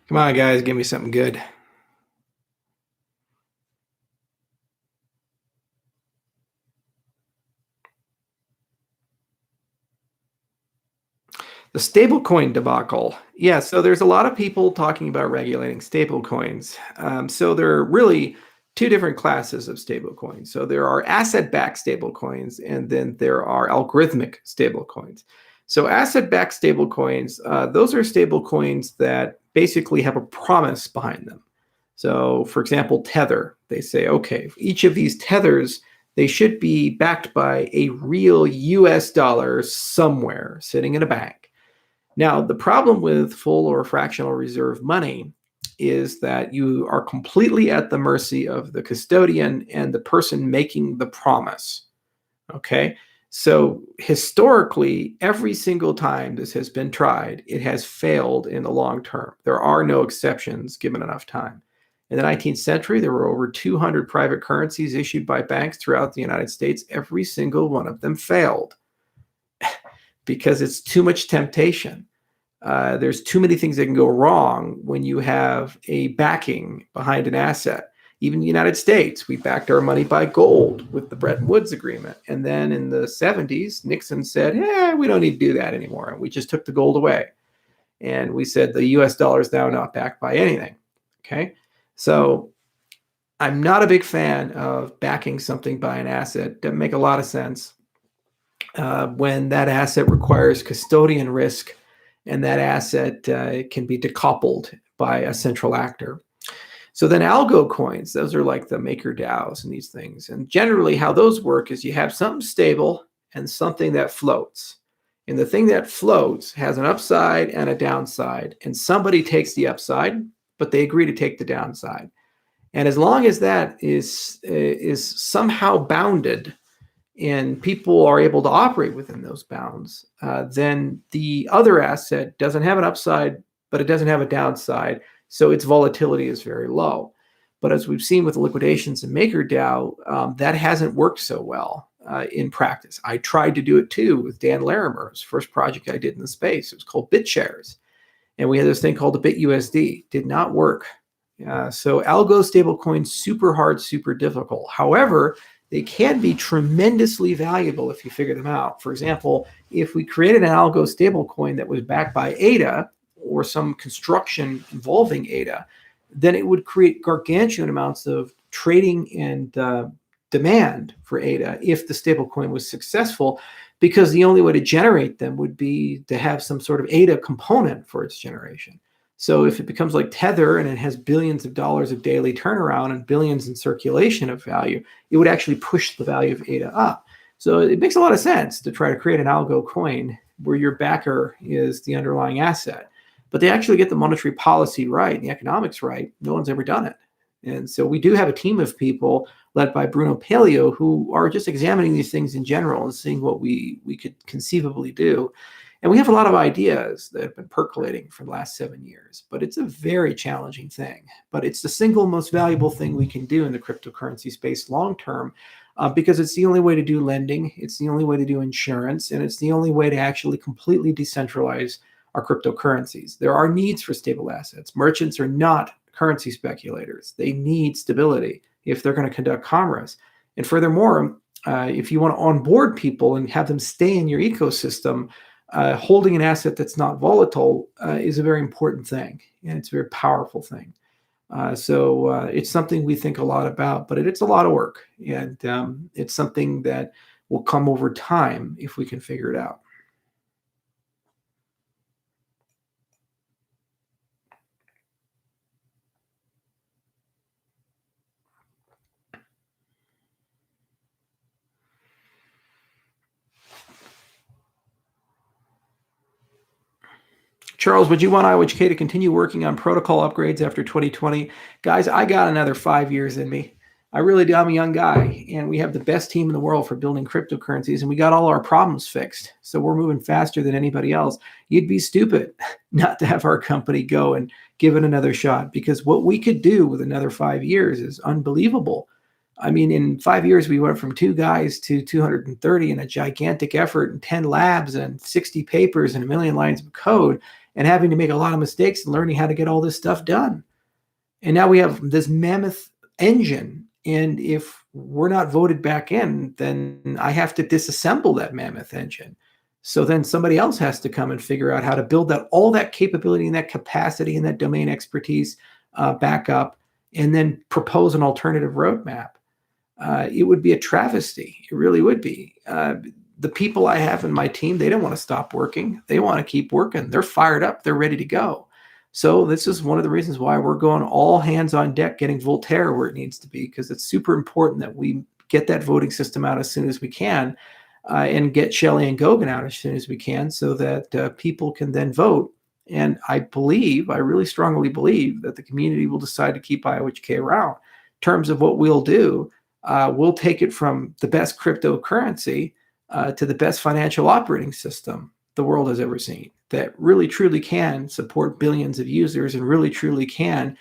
Come on, guys, give me something good. The stablecoin debacle. Yeah, so there's a lot of people talking about regulating stablecoins. So there are really two different classes of stablecoins. So there are asset-backed stablecoins, and then there are algorithmic stablecoins. So asset-backed stablecoins, those are stablecoins that basically have a promise behind them. So for example, Tether, they say, okay, each of these tethers, they should be backed by a real US dollar somewhere sitting in a bank. Now, the problem with full or fractional reserve money is that you are completely at the mercy of the custodian and the person making the promise. Okay? So historically, every single time this has been tried, it has failed in the long term. There are no exceptions given enough time. In the 19th century, there were over 200 private currencies issued by banks throughout the United States. Every single one of them failed because it's too much temptation. There's too many things that can go wrong when you have a backing behind an asset. Even the United States, we backed our money by gold with the Bretton Woods Agreement. And then in the 70s, Nixon said, we don't need to do that anymore. And we just took the gold away. And we said the US dollar is now not backed by anything. Okay. So I'm not a big fan of backing something by an asset. Doesn't make a lot of sense when that asset requires custodian risk and that asset can be decoupled by a central actor. So then algo coins, those are like the maker DAOs and these things. And generally how those work is you have something stable and something that floats. And the thing that floats has an upside and a downside. And somebody takes the upside, but they agree to take the downside. And as long as that is somehow bounded and people are able to operate within those bounds, then the other asset doesn't have an upside, but it doesn't have a downside. So its volatility is very low. But as we've seen with liquidations and MakerDAO, that hasn't worked so well in practice. I tried to do it too with Dan Larimer's first project I did in the space. It was called BitShares. And we had this thing called the BitUSD. Did not work. So algo stablecoins, super hard, super difficult. However, they can be tremendously valuable if you figure them out. For example, if we created an algo stablecoin that was backed by ADA or some construction involving ADA, then it would create gargantuan amounts of trading and demand for ADA if the stablecoin was successful, because the only way to generate them would be to have some sort of ADA component for its generation. So if it becomes like Tether and it has billions of dollars of daily turnaround and billions in circulation of value, it would actually push the value of ADA up. So it makes a lot of sense to try to create an algo coin where your backer is the underlying asset. But they actually get the monetary policy right, the economics right. No one's ever done it. And so we do have a team of people led by Bruno Paleo who are just examining these things in general and seeing what we could conceivably do. And we have a lot of ideas that have been percolating for the last 7 years, but it's a very challenging thing. But it's the single most valuable thing we can do in the cryptocurrency space long term, because it's the only way to do lending, it's the only way to do insurance, and it's the only way to actually completely decentralize our cryptocurrencies. There are needs for stable assets. Merchants are not currency speculators. They need stability if they're going to conduct commerce. And furthermore, if you want to onboard people and have them stay in your ecosystem, holding an asset that's not volatile is a very important thing, and it's a very powerful thing. So it's something we think a lot about, but it's a lot of work, and it's something that will come over time if we can figure it out. Charles, would you want IOHK to continue working on protocol upgrades after 2020? Guys, I got another 5 years in me. I really do. I'm a young guy, and we have the best team in the world for building cryptocurrencies, and we got all our problems fixed. So we're moving faster than anybody else. You'd be stupid not to have our company go and give it another shot, because what we could do with another 5 years is unbelievable. I mean, in 5 years, we went from 2 guys to 230 in a gigantic effort and 10 labs and 60 papers and a million lines of code, and having to make a lot of mistakes and learning how to get all this stuff done. And now we have this mammoth engine. And if we're not voted back in, then I have to disassemble that mammoth engine. So then somebody else has to come and figure out how to build that, all that capability and that capacity and that domain expertise back up, and then propose an alternative roadmap. It would be a travesty. It really would be. The people I have in my team, they don't want to stop working. They want to keep working. They're fired up. They're ready to go. So this is one of the reasons why we're going all hands on deck, getting Voltaire where it needs to be, because it's super important that we get that voting system out as soon as we can, and get Shelley and Goguen out as soon as we can, so that people can then vote. And I really strongly believe that the community will decide to keep IOHK around. In terms of what we'll do, we'll take it from the best cryptocurrency to the best financial operating system the world has ever seen, that really truly can support billions of users and really truly can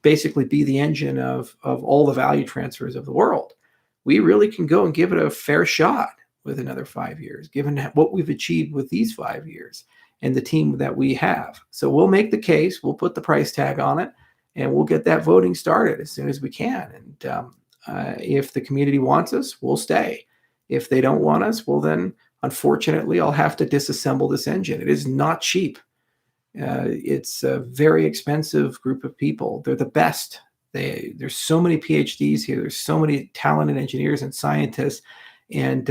basically be the engine of all the value transfers of the world. We really can go and give it a fair shot with another 5 years, given what we've achieved with these 5 years and the team that we have. So we'll make the case, we'll put the price tag on it, and we'll get that voting started as soon as we can. And if the community wants us, we'll stay. If they don't want us, well, then unfortunately, I'll have to disassemble this engine. It is not cheap. It's a very expensive group of people. They're the best. There's so many PhDs here. There's so many talented engineers and scientists. And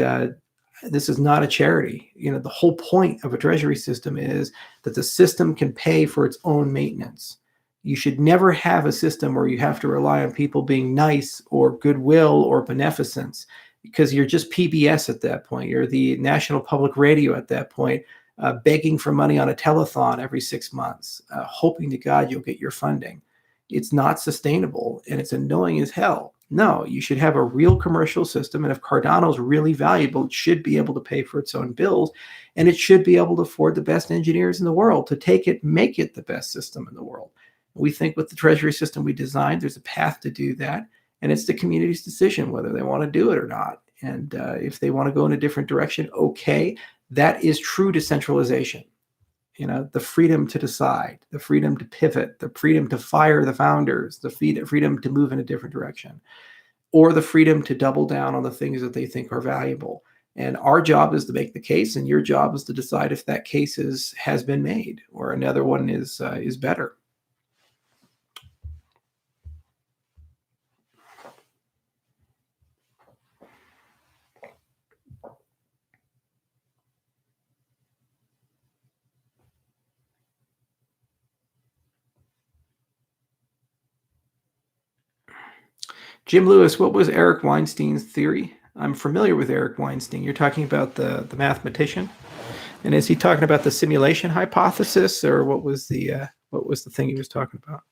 this is not a charity. The whole point of a treasury system is that the system can pay for its own maintenance. You should never have a system where you have to rely on people being nice or goodwill or beneficence, because you're just PBS at that point. You're the National Public Radio at that point, begging for money on a telethon every 6 months, hoping to God you'll get your funding. It's not sustainable, and it's annoying as hell. No, you should have a real commercial system, and if Cardinal is really valuable, it should be able to pay for its own bills, and it should be able to afford the best engineers in the world to take it, make it the best system in the world. We think with the treasury system we designed, there's a path to do that. And it's the community's decision whether they want to do it or not. And if they want to go in a different direction, okay, that is true decentralization. The freedom to decide, the freedom to pivot, the freedom to fire the founders, the freedom to move in a different direction, or the freedom to double down on the things that they think are valuable. And our job is to make the case, and your job is to decide if that case has been made or another one is better. Jim Lewis, what was Eric Weinstein's theory? I'm familiar with Eric Weinstein. You're talking about the mathematician, and is he talking about the simulation hypothesis, or what was the thing he was talking about?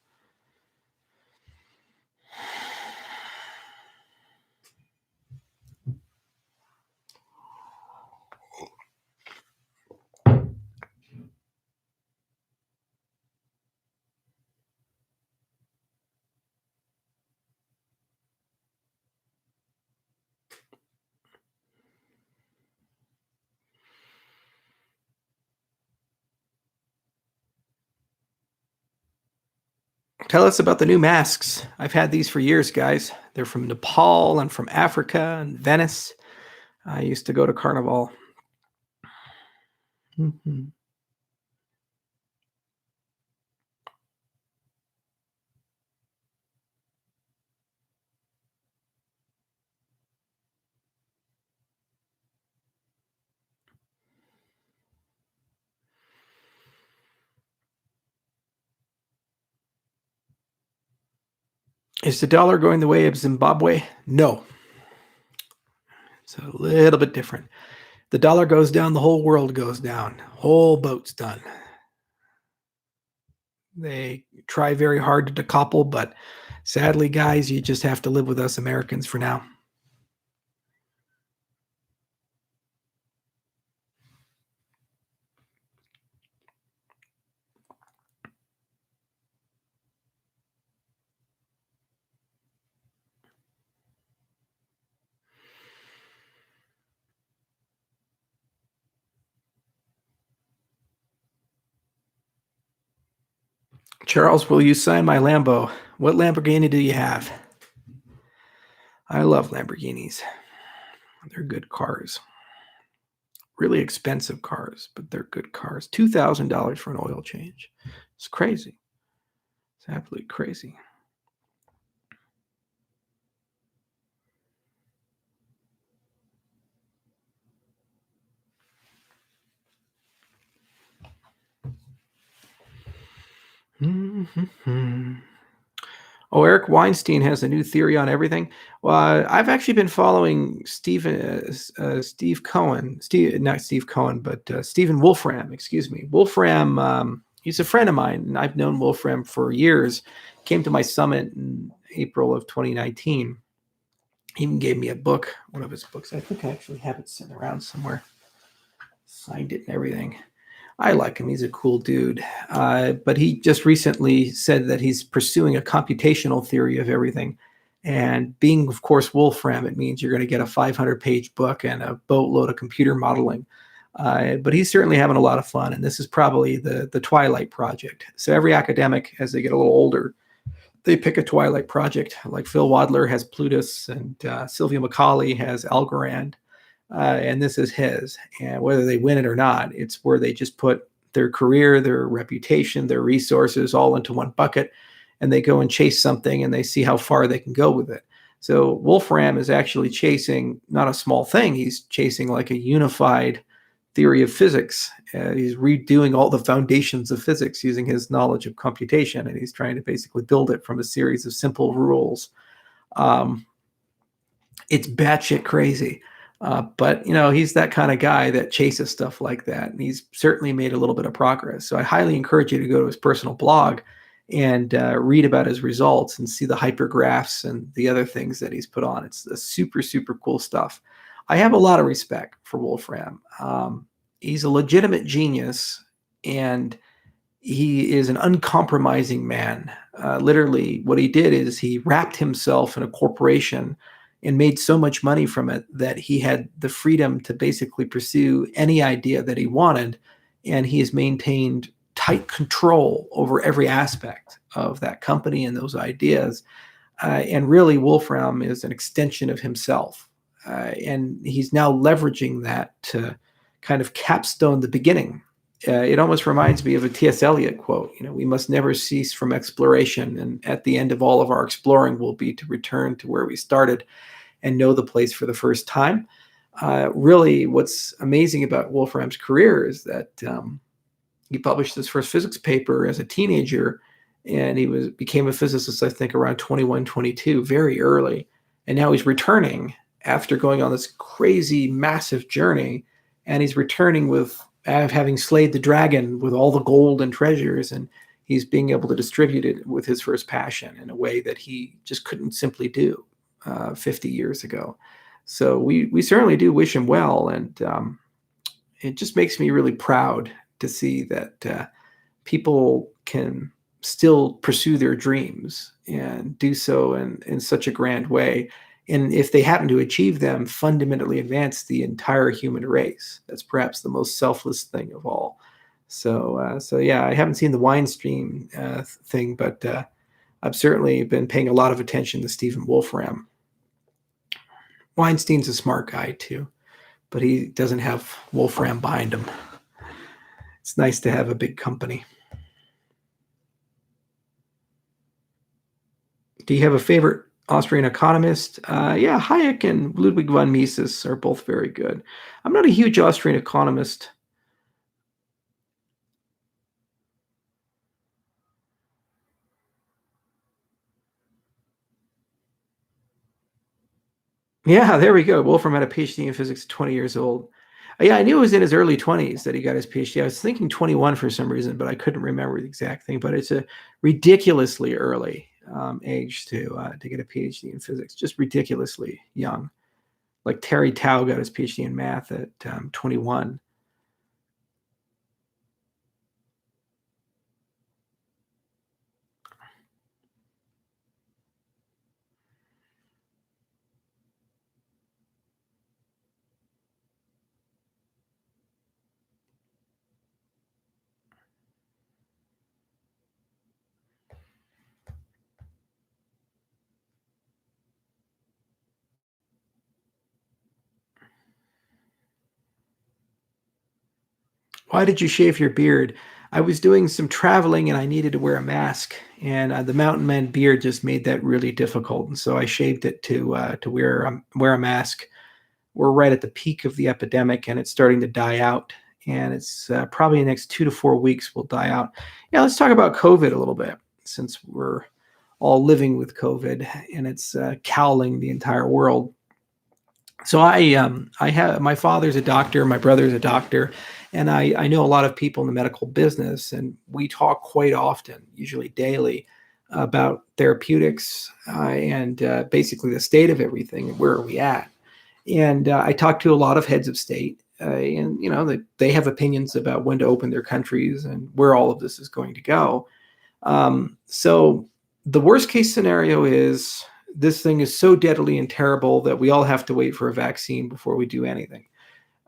Tell us about the new masks. I've had these for years, guys. They're from Nepal and from Africa and Venice. I used to go to Carnival. Mhm. Is the dollar going the way of Zimbabwe? No. It's a little bit different. The dollar goes down, the whole world goes down. Whole boat's done. They try very hard to decouple, but sadly, guys, you just have to live with us Americans for now. Charles, will you sign my Lambo? What Lamborghini do you have? I love Lamborghinis. They're good cars. Really expensive cars, but they're good cars. $2,000 for an oil change. It's crazy. It's absolutely crazy. Mm-hmm. Oh, Eric Weinstein has a new theory on everything. Well, I've actually been following Steve Cohen, not Steve Cohen, but Stephen Wolfram. Excuse me, Wolfram. He's a friend of mine, and I've known Wolfram for years. Came to my summit in April of 2019. He even gave me a book, one of his books. I think I actually have it sitting around somewhere. Signed it and everything. I like him. He's a cool dude. But he just recently said that he's pursuing a computational theory of everything. And being, of course, Wolfram, it means you're going to get a 500-page book and a boatload of computer modeling. But he's certainly having a lot of fun. And this is probably the Twilight Project. So every academic, as they get a little older, they pick a Twilight Project. Like Phil Wadler has Plutus, and Sylvia Macaulay has Algorand. And this is his. And whether they win it or not, it's where they just put their career, their reputation, their resources all into one bucket, and they go and chase something, and they see how far they can go with it. So Wolfram is actually chasing not a small thing. He's chasing like a unified theory of physics. He's redoing all the foundations of physics using his knowledge of computation, and he's trying to basically build it from a series of simple rules. It's batshit crazy. But, he's that kind of guy that chases stuff like that. And he's certainly made a little bit of progress. So I highly encourage you to go to his personal blog and read about his results and see the hypergraphs and the other things that he's put on. It's super, super cool stuff. I have a lot of respect for Wolfram. He's a legitimate genius, and he is an uncompromising man. Literally, what he did is he wrapped himself in a corporation and made so much money from it that he had the freedom to basically pursue any idea that he wanted. And he has maintained tight control over every aspect of that company and those ideas. And really, Wolfram is an extension of himself. And he's now leveraging that to kind of capstone the beginning. It almost reminds me of a T.S. Eliot quote, we must never cease from exploration. And at the end of all of our exploring will be to return to where we started and know the place for the first time. Really, what's amazing about Wolfram's career is that he published his first physics paper as a teenager, and he became a physicist, I think, around 21, 22, very early. And now he's returning after going on this crazy, massive journey, and he's returning with having slayed the dragon with all the gold and treasures, and he's being able to distribute it with his first passion in a way that he just couldn't simply do 50 years ago. So we certainly do wish him well, and it just makes me really proud to see that people can still pursue their dreams and do so in such a grand way. And if they happen to achieve them, fundamentally advance the entire human race. That's perhaps the most selfless thing of all. So yeah, I haven't seen the Weinstein thing, but I've certainly been paying a lot of attention to Stephen Wolfram. Weinstein's a smart guy too. but he doesn't have Wolfram behind him. It's nice to have a big company. Do you have a favorite Austrian economist? Yeah, Hayek and Ludwig von Mises are both very good. I'm not a huge Austrian economist. Yeah, there we go. Wolfram had a PhD in physics at 20 years old. Yeah, I knew it was in his early 20s that he got his PhD. I was thinking 21 for some reason, but I couldn't remember the exact thing. But it's a ridiculously early age to get a PhD in physics, just ridiculously young. Like Terry Tao got his PhD in math at 21. Why did you shave your beard? I was doing some traveling and I needed to wear a mask, and the mountain man beard just made that really difficult. And so I shaved it to wear a mask. We're right at the peak of the epidemic, and it's starting to die out. And it's probably in the next 2 to 4 weeks will die out. Yeah, let's talk about COVID a little bit, since we're all living with COVID and it's cowling the entire world. So I have my father's a doctor, my brother's a doctor, and I know a lot of people in the medical business, and we talk quite often, usually daily, about therapeutics and basically the state of everything and where are we at. And I talk to a lot of heads of state, and they have opinions about when to open their countries and where all of this is going to go. So the worst case scenario is this thing is so deadly and terrible that we all have to wait for a vaccine before we do anything.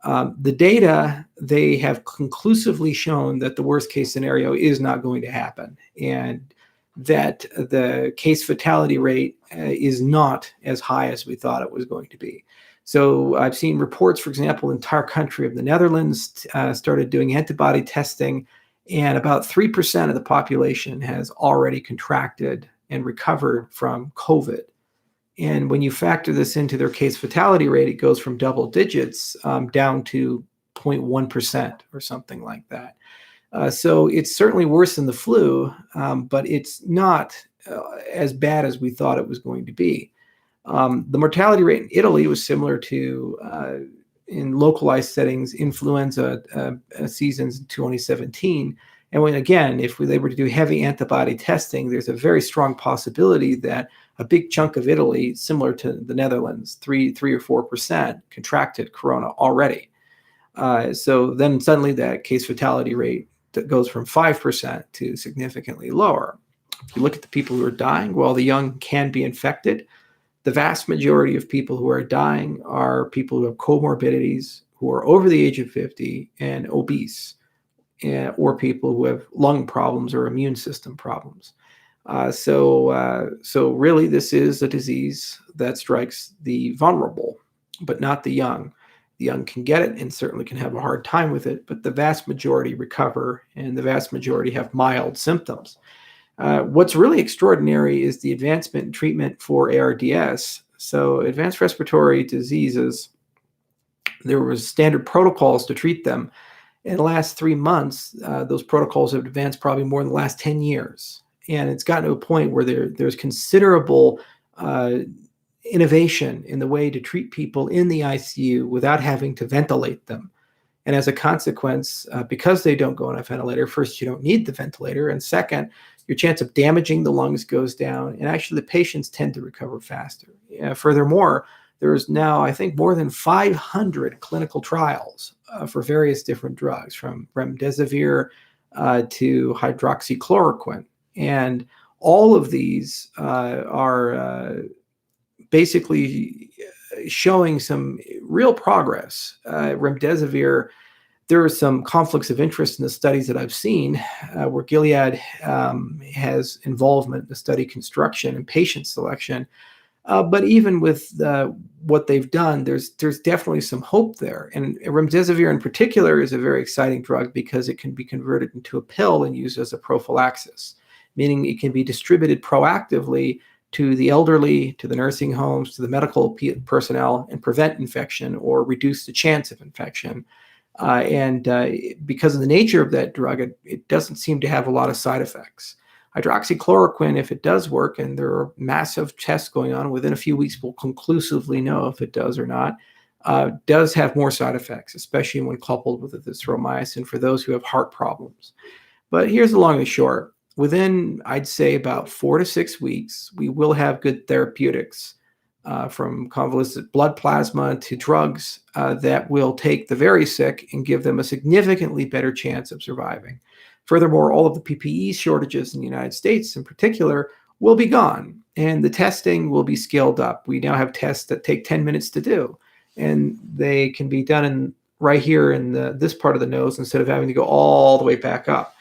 The data, they have conclusively shown that the worst case scenario is not going to happen, and that the case fatality rate is not as high as we thought it was going to be. So I've seen reports, for example, the entire country of the Netherlands started doing antibody testing, and about 3% of the population has already contracted and recovered from COVID. And when you factor this into their case fatality rate, it goes from double digits down to 0.1% or something like that. So it's certainly worse than the flu, but it's not as bad as we thought it was going to be. The mortality rate in Italy was similar to, in localized settings, influenza seasons in 2017. And if they were to do heavy antibody testing, there's a very strong possibility that a big chunk of Italy, similar to the Netherlands, 3 or 4%, contracted corona already. So then suddenly that case fatality rate that goes from 5% to significantly lower. If you look at the people who are dying, well, the young can be infected. The vast majority of people who are dying are people who have comorbidities, who are over the age of 50 and obese, or people who have lung problems or immune system problems. So really, this is a disease that strikes the vulnerable, but not the young. The young can get it and certainly can have a hard time with it, but the vast majority recover, and the vast majority have mild symptoms. What's really extraordinary is the advancement in treatment for ARDS. So advanced respiratory diseases, there was standard protocols to treat them. In the last 3 months, those protocols have advanced probably more than the last 10 years. And it's gotten to a point where there's considerable innovation in the way to treat people in the ICU without having to ventilate them. And as a consequence, because they don't go on a ventilator, first, you don't need the ventilator. And second, your chance of damaging the lungs goes down. And actually, the patients tend to recover faster. Furthermore, there's now, I think, more than 500 clinical trials for various different drugs, from remdesivir to hydroxychloroquine. And all of these are basically showing some real progress. Remdesivir, there are some conflicts of interest in the studies that I've seen where Gilead has involvement in the study construction and patient selection. But even with what they've done, there's definitely some hope there. And remdesivir in particular is a very exciting drug because it can be converted into a pill and used as a prophylaxis, meaning it can be distributed proactively to the elderly, to the nursing homes, to the medical personnel, and prevent infection or reduce the chance of infection. Because of the nature of that drug, it doesn't seem to have a lot of side effects. Hydroxychloroquine, if it does work, and there are massive tests going on, within a few weeks we'll conclusively know if it does or not, does have more side effects, especially when coupled with azithromycin for those who have heart problems. But here's the long and short. Within, I'd say, about 4 to 6 weeks, we will have good therapeutics, from convalescent blood plasma to drugs that will take the very sick and give them a significantly better chance of surviving. Furthermore, all of the PPE shortages in the United States in particular will be gone, and the testing will be scaled up. We now have tests that take 10 minutes to do, and they can be done right here in this part of the nose instead of having to go all the way back up.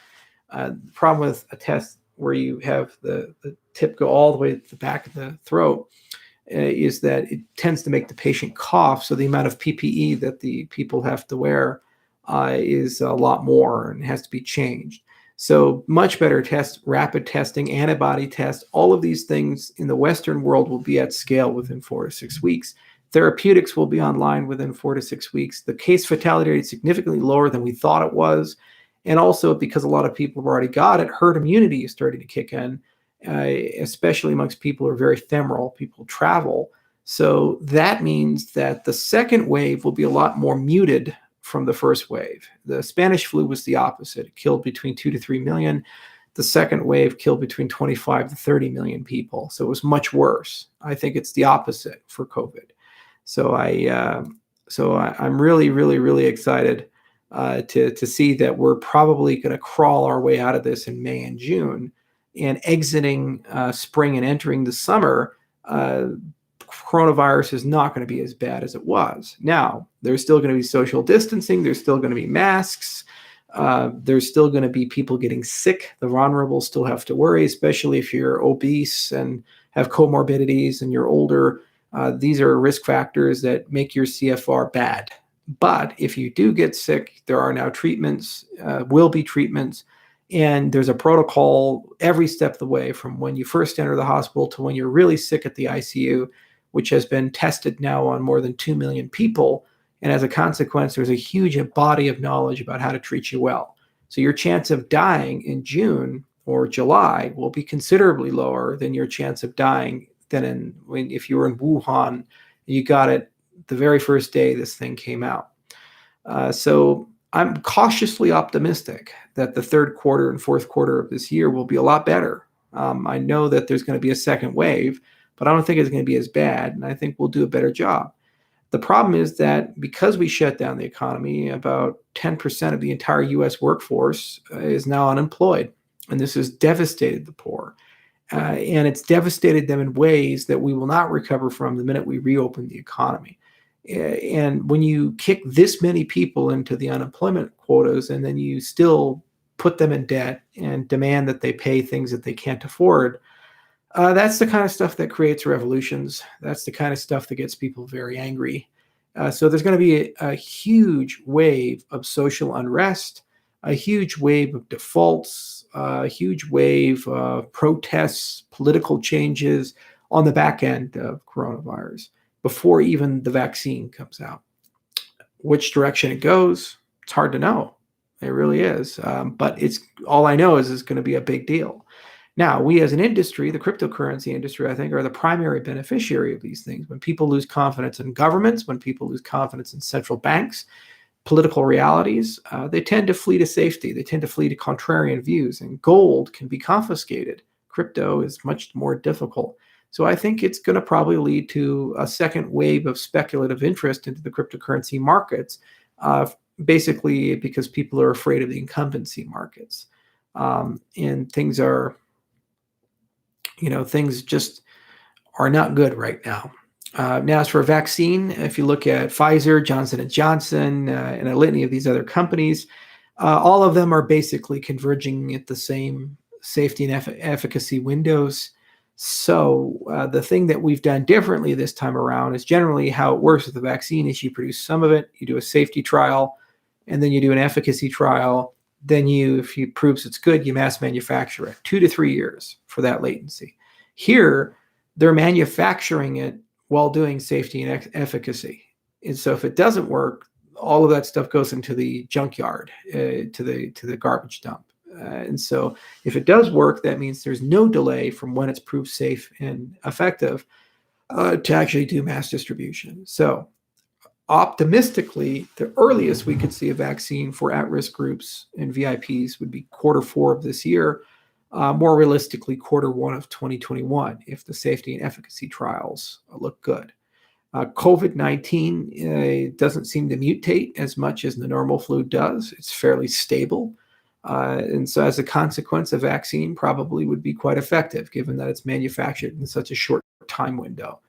The problem with a test where you have the tip go all the way to the back of the throat is that it tends to make the patient cough, so the amount of PPE that the people have to wear is a lot more and has to be changed. So much better tests, rapid testing, antibody tests, all of these things in the Western world will be at scale within 4 to 6 weeks. Therapeutics will be online within 4 to 6 weeks. The case fatality rate is significantly lower than we thought it was. And also because a lot of people have already got it, herd immunity is starting to kick in, especially amongst people who are very ephemeral, people travel. So that means that the second wave will be a lot more muted from the first wave. The Spanish flu was the opposite. It killed between 2 to 3 million. The second wave killed between 25 to 30 million people. So it was much worse. I think it's the opposite for COVID. So I'm really, really, really excited to see that we're probably going to crawl our way out of this in May and June, and exiting spring and entering the summer. Coronavirus is not going to be as bad as it was. Now, there's still going to be social distancing. There's still going to be masks. There's still going to be people getting sick. The vulnerable still have to worry, especially if you're obese and have comorbidities and you're older. These are risk factors that make your CFR bad. But if you do get sick, there are now treatments, will be treatments, and there's a protocol every step of the way from when you first enter the hospital to when you're really sick at the ICU, which has been tested now on more than 2 million people. And as a consequence, there's a huge body of knowledge about how to treat you well. So your chance of dying in June or July will be considerably lower than your chance of dying if you were in Wuhan and you got it the very first day this thing came out. So I'm cautiously optimistic that the third quarter and fourth quarter of this year will be a lot better. I know that there's going to be a second wave, but I don't think it's going to be as bad, and I think we'll do a better job. The problem is that because we shut down the economy, about 10% of the entire U.S. workforce is now unemployed, and this has devastated the poor. And it's devastated them in ways that we will not recover from the minute we reopen the economy. And when you kick this many people into the unemployment quotas and then you still put them in debt and demand that they pay things that they can't afford, that's the kind of stuff that creates revolutions. That's the kind of stuff that gets people very angry. So there's going to be a huge wave of social unrest, a huge wave of defaults, a huge wave of protests, political changes on the back end of coronavirus before even the vaccine comes out. Which direction it goes, it's hard to know. It really is. But it's all I know is it's going to be a big deal. Now, we as an industry, the cryptocurrency industry, I think, are the primary beneficiary of these things. When people lose confidence in governments, when people lose confidence in central banks, political realities, they tend to flee to safety. They tend to flee to contrarian views, and gold can be confiscated. Crypto is much more difficult. So I think it's going to probably lead to a second wave of speculative interest into the cryptocurrency markets, basically because people are afraid of the incumbency markets. And things just are not good right now. Now, as for a vaccine, if you look at Pfizer, Johnson & Johnson, and a litany of these other companies, all of them are basically converging at the same safety and efficacy windows. So the thing that we've done differently this time around is generally how it works with the vaccine is you produce some of it, you do a safety trial, and then you do an efficacy trial. Then if it proves it's good, you mass manufacture it. 2 to 3 years for that latency. Here, they're manufacturing it while doing safety and efficacy. And so if it doesn't work, all of that stuff goes into the junkyard, to the garbage dump. And so if it does work, that means there's no delay from when it's proved safe and effective to actually do mass distribution. So optimistically, the earliest we could see a vaccine for at-risk groups and VIPs would be Q4 of this year. More realistically, Q1 of 2021, if the safety and efficacy trials look good. COVID-19 doesn't seem to mutate as much as the normal flu does. It's fairly stable. And so as a consequence, a vaccine probably would be quite effective, given that it's manufactured in such a short time window.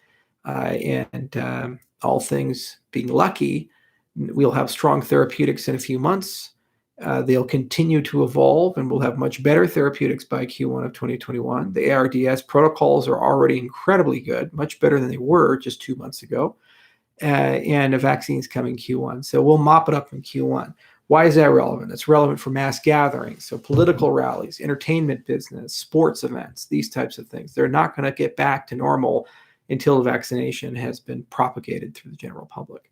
And all things being lucky, we'll have strong therapeutics in a few months. They'll continue to evolve, and we'll have much better therapeutics by Q1 of 2021. The ARDS protocols are already incredibly good, much better than they were just 2 months ago. And a vaccine's coming Q1. So we'll mop it up in Q1. Why is that relevant? It's relevant for mass gatherings, so political rallies, entertainment business, sports events, these types of things. They're not going to get back to normal until the vaccination has been propagated through the general public.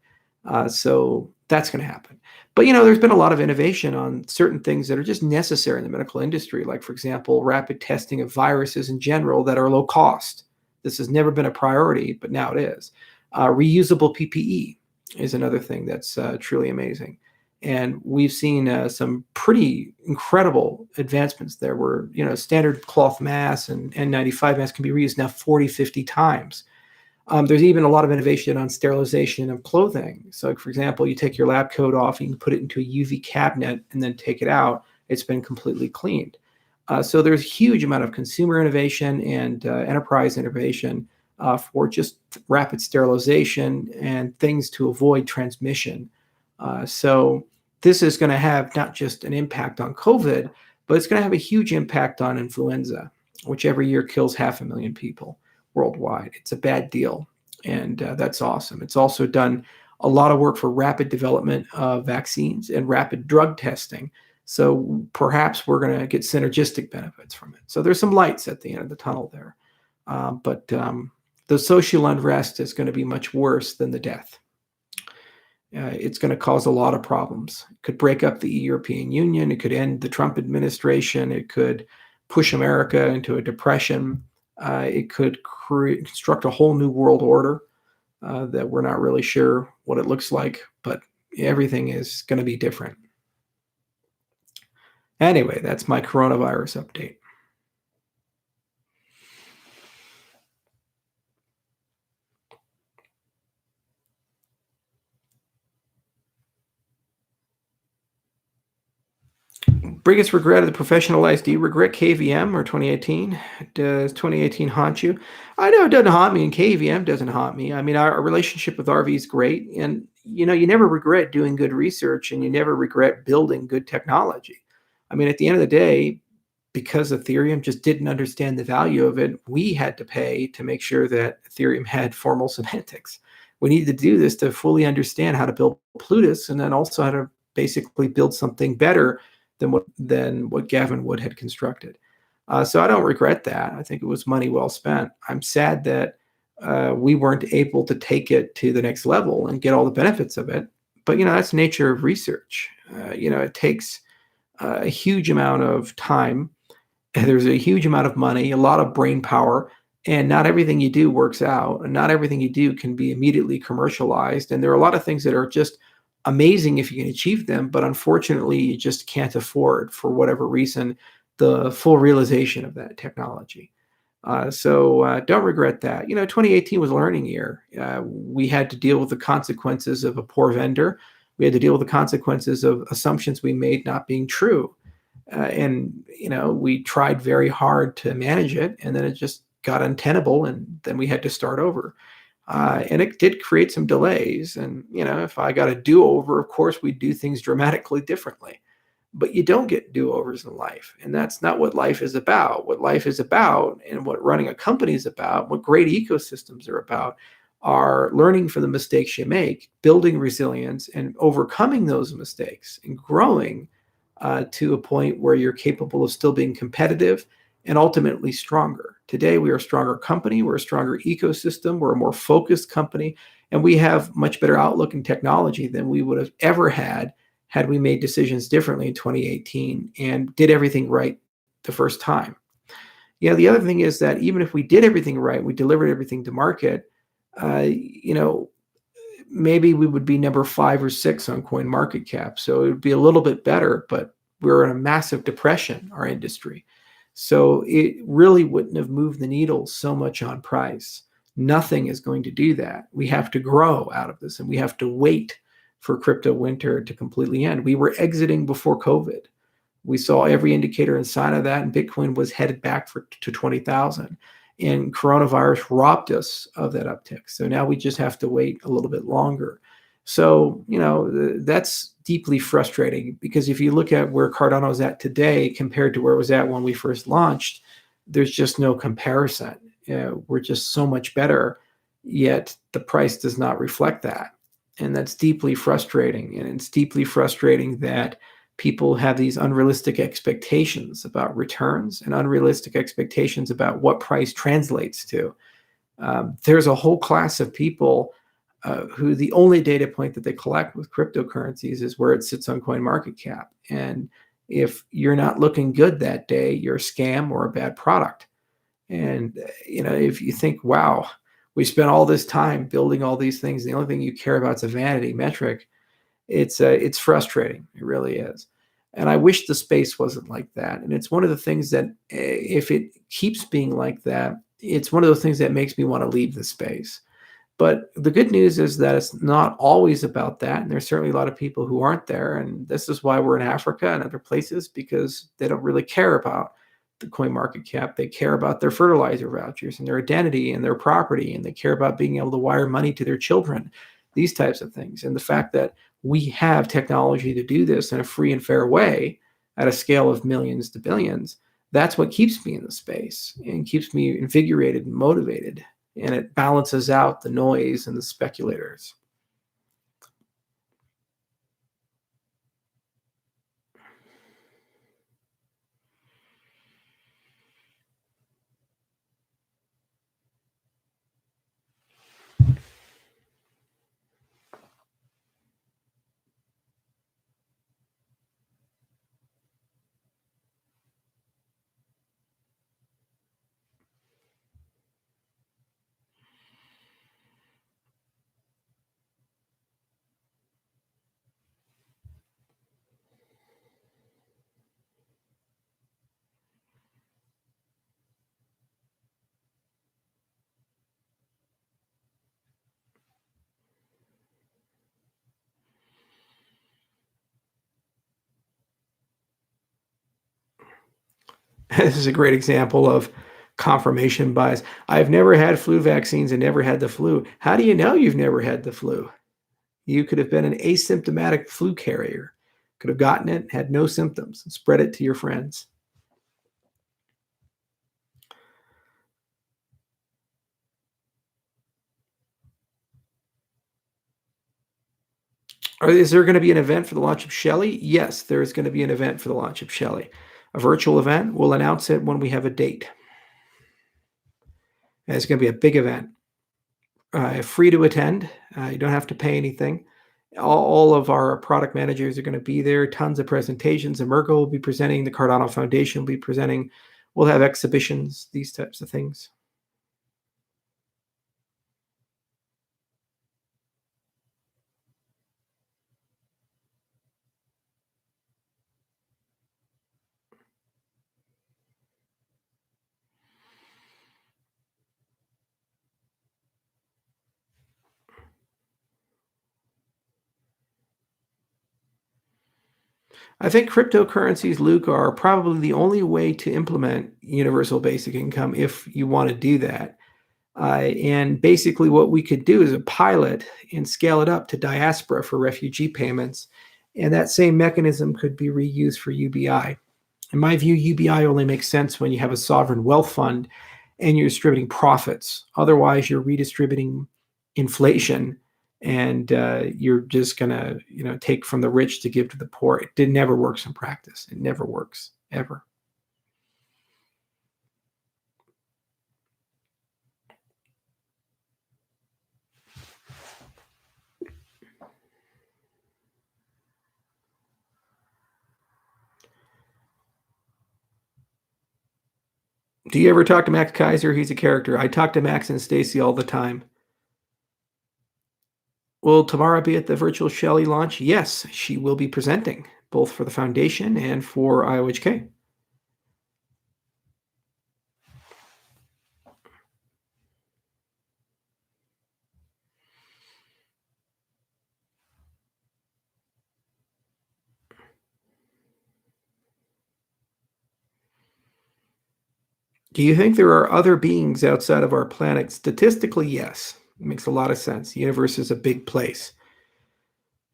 So that's going to happen. But, there's been a lot of innovation on certain things that are just necessary in the medical industry, like, for example, rapid testing of viruses in general that are low cost. This has never been a priority, but now it is. Reusable PPE is another thing that's truly amazing. And we've seen some pretty incredible advancements there where, standard cloth masks and N95 masks can be reused now 40, 50 times. There's even a lot of innovation on sterilization of clothing. So, for example, you take your lab coat off, you can put it into a UV cabinet and then take it out. It's been completely cleaned. So there's a huge amount of consumer innovation and enterprise innovation for just rapid sterilization and things to avoid transmission. So this is going to have not just an impact on COVID, but it's going to have a huge impact on influenza, which every year kills 500,000 people worldwide. It's a bad deal, and that's awesome. It's also done a lot of work for rapid development of vaccines and rapid drug testing. So perhaps we're going to get synergistic benefits from it. So there's some lights at the end of the tunnel there. But the social unrest is going to be much worse than the death. It's going to cause a lot of problems. It could break up the European Union. It could end the Trump administration. It could push America into a depression. It could construct a whole new world order that we're not really sure what it looks like, but everything is going to be different. Anyway, that's my coronavirus update. Biggest regret of the professional life. Do you regret KVM or 2018? Does 2018 haunt you? I know it doesn't haunt me, and KVM doesn't haunt me. I mean, our relationship with RV is great, and you never regret doing good research, and you never regret building good technology. I mean, at the end of the day, because Ethereum just didn't understand the value of it, we had to pay to make sure that Ethereum had formal semantics. We needed to do this to fully understand how to build Plutus, and then also how to basically build something better than what Gavin Wood had constructed. So I don't regret that. I think it was money well spent. I'm sad that we weren't able to take it to the next level and get all the benefits of it. But, that's the nature of research. It takes a huge amount of time. There's a huge amount of money, a lot of brain power, and not everything you do works out. And not everything you do can be immediately commercialized. And there are a lot of things that are just amazing if you can achieve them, but unfortunately you just can't afford, for whatever reason, the full realization of that technology. So don't regret that. 2018 was a learning year. We had to deal with the consequences of a poor vendor. We had to deal with the consequences of assumptions we made not being true. And we tried very hard to manage it, and then it just got untenable, and then we had to start over. And it did create some delays. And, if I got a do-over, of course, we'd do things dramatically differently. but you don't get do-overs in life. And that's not what life is about. What life is about, and what running a company is about, what great ecosystems are about, are learning from the mistakes you make, building resilience, and overcoming those mistakes, and growing to a point where you're capable of still being competitive and ultimately stronger. Today, we are a stronger company, we're a stronger ecosystem, we're a more focused company, and we have much better outlook in technology than we would have ever had we made decisions differently in 2018 and did everything right the first time. The other thing is that even if we did everything right, we delivered everything to market, maybe we would be number 5 or 6 on coin market cap. So it would be a little bit better, but we're in a massive depression, our industry. So it really wouldn't have moved the needle so much on price. Nothing is going to do that. We have to grow out of this, and we have to wait for crypto winter to completely end. We were exiting before COVID. We saw every indicator inside of that, and Bitcoin was headed back to 20,000. And coronavirus robbed us of that uptick. So now we just have to wait a little bit longer. So, that's deeply frustrating, because if you look at where Cardano is at today compared to where it was at when we first launched, there's just no comparison. We're just so much better, yet the price does not reflect that. And that's deeply frustrating. And it's deeply frustrating that people have these unrealistic expectations about returns and unrealistic expectations about what price translates to. There's a whole class of people who the only data point that they collect with cryptocurrencies is where it sits on CoinMarketCap. And if you're not looking good that day, you're a scam or a bad product. And, if you think, wow, we spent all this time building all these things, the only thing you care about is a vanity metric, it's frustrating. It really is. And I wish the space wasn't like that. And it's one of the things that, if it keeps being like that, it's one of those things that makes me want to leave the space. But the good news is that it's not always about that. And there's certainly a lot of people who aren't there. And this is why we're in Africa and other places, because they don't really care about the coin market cap. They care about their fertilizer vouchers and their identity and their property. And they care about being able to wire money to their children, these types of things. And the fact that we have technology to do this in a free and fair way at a scale of millions to billions, that's what keeps me in the space and keeps me invigorated and motivated. And it balances out the noise and the speculators. This is a great example of confirmation bias. I've never had flu vaccines and never had the flu. How do you know you've never had the flu? You could have been an asymptomatic flu carrier, could have gotten it, had no symptoms, and spread it to your friends. Is there going to be an event for the launch of Shelley? Yes, there is going to be an event for the launch of Shelley. A virtual event. We'll announce it when we have a date. And it's going to be a big event. Free to attend. You don't have to pay anything. All of our product managers are going to be there. Tons of presentations. Emergo will be presenting. The Cardinal Foundation will be presenting. We'll have exhibitions, these types of things. I think cryptocurrencies, Luke, are probably the only way to implement universal basic income if you want to do that. And basically what we could do is a pilot and scale it up to diaspora for refugee payments And that same mechanism could be reused for UBI. In my view, UBI only makes sense when you have a sovereign wealth fund and you're distributing profits. Otherwise, you're redistributing inflation, and you're just gonna, take from the rich to give to the poor. It never works in practice. It never works, ever. Do you ever talk to Max Kaiser? He's a character. I talk to Max and Stacy all the time. Will Tamara be at the virtual Shelley launch? Yes, she will be presenting, both for the foundation and for IOHK. Do you think there are other beings outside of our planet? Statistically, yes. It makes a lot of sense. The universe is a big place.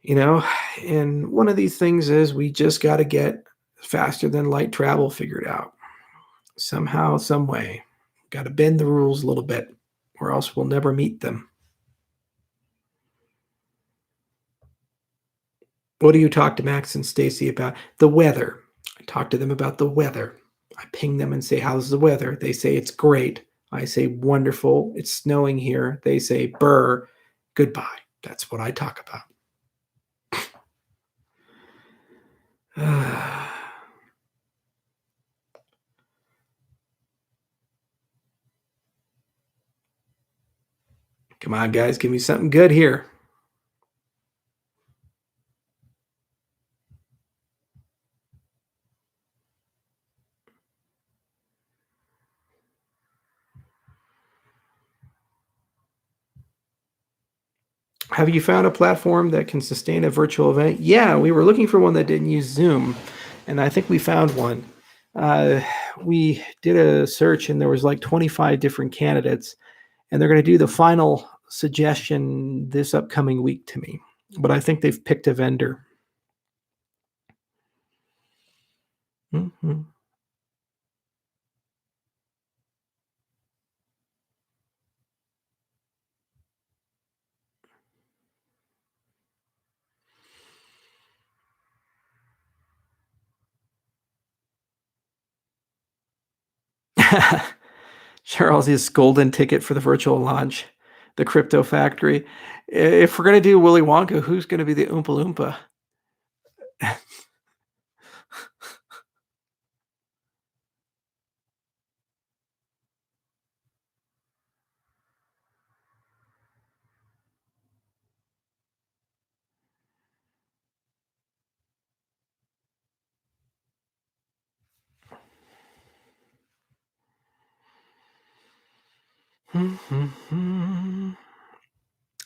And one of these things is we just got to get faster than light travel figured out. Somehow, some way. Got to bend the rules a little bit, or else we'll never meet them. What do you talk to Max and Stacy about? The weather. I talk to them about the weather. I ping them and say, how's the weather? They say it's great. I say, wonderful. It's snowing here. They say, brr, goodbye. That's what I talk about. Come on, guys, give me something good here. Have you found a platform that can sustain a virtual event? Yeah, we were looking for one that didn't use Zoom, and I think we found one. We did a search, and there was like 25 different candidates, and they're going to do the final suggestion this upcoming week to me. But I think they've picked a vendor. Mm-hmm. Charles, his golden ticket for the virtual launch, the crypto factory. If we're going to do Willy Wonka, who's going to be the Oompa Loompa?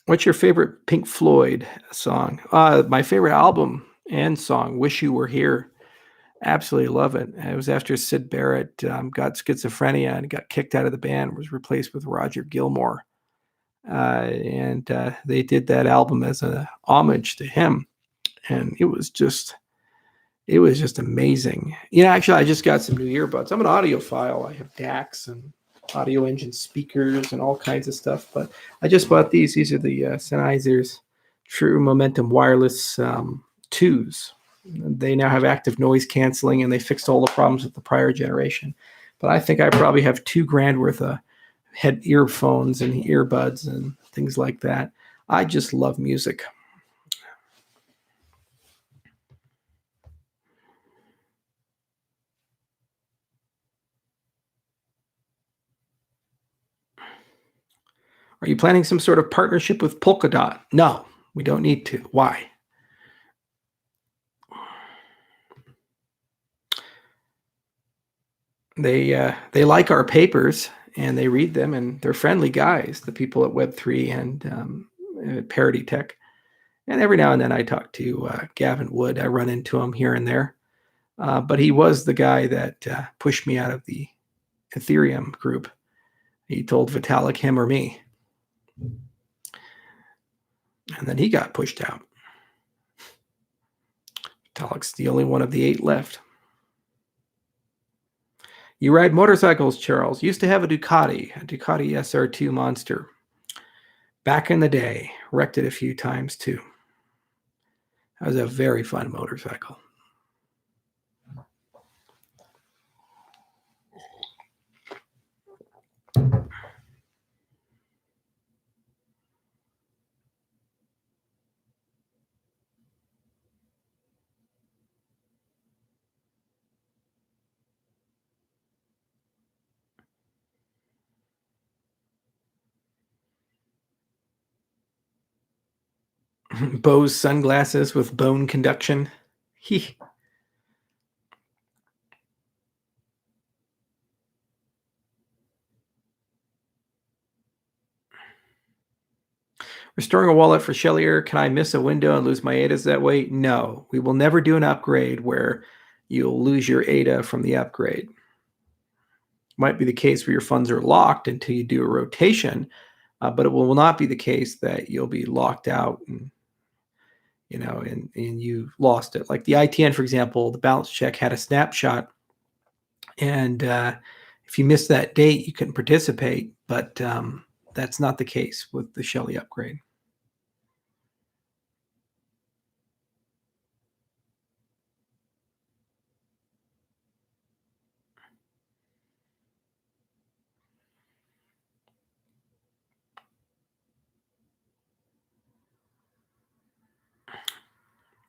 What's your favorite Pink Floyd song? My favorite album and song, Wish You Were Here. Absolutely love it. It was after Syd Barrett got schizophrenia and got kicked out of the band, was replaced with Roger Gilmore. And they did that album as an homage to him. And it was just amazing. Actually, I just got some new earbuds. I'm an audiophile. I have DACs and audio engine speakers and all kinds of stuff. But I just bought these. These are the Sennheiser's True Momentum Wireless 2s. They now have active noise canceling, and they fixed all the problems with the prior generation. But I think I probably have $2,000 worth of head earphones and earbuds and things like that. I just love music. Are you planning some sort of partnership with Polka-Dot? No, we don't need to. Why? They like our papers and they read them, and they're friendly guys, the people at Web3 and Parity Tech. And every now and then I talk to Gavin Wood. I run into him here and there. But he was the guy that pushed me out of the Ethereum group. He told Vitalik, him or me. And then he got pushed out. Talik's the only one of the 8 left. You ride motorcycles, Charles. Used to have a Ducati SR2 Monster. Back in the day. Wrecked it a few times, too. That was a very fun motorcycle. Bose sunglasses with bone conduction. Restoring a wallet for Shellier. Can I miss a window and lose my ADAs that way? No. We will never do an upgrade where you'll lose your ADA from the upgrade. Might be the case where your funds are locked until you do a rotation, but it will not be the case that you'll be locked out and you lost it. Like the ITN, for example, the balance check had a snapshot, and if you missed that date, you couldn't participate. But that's not the case with the Shelly upgrade.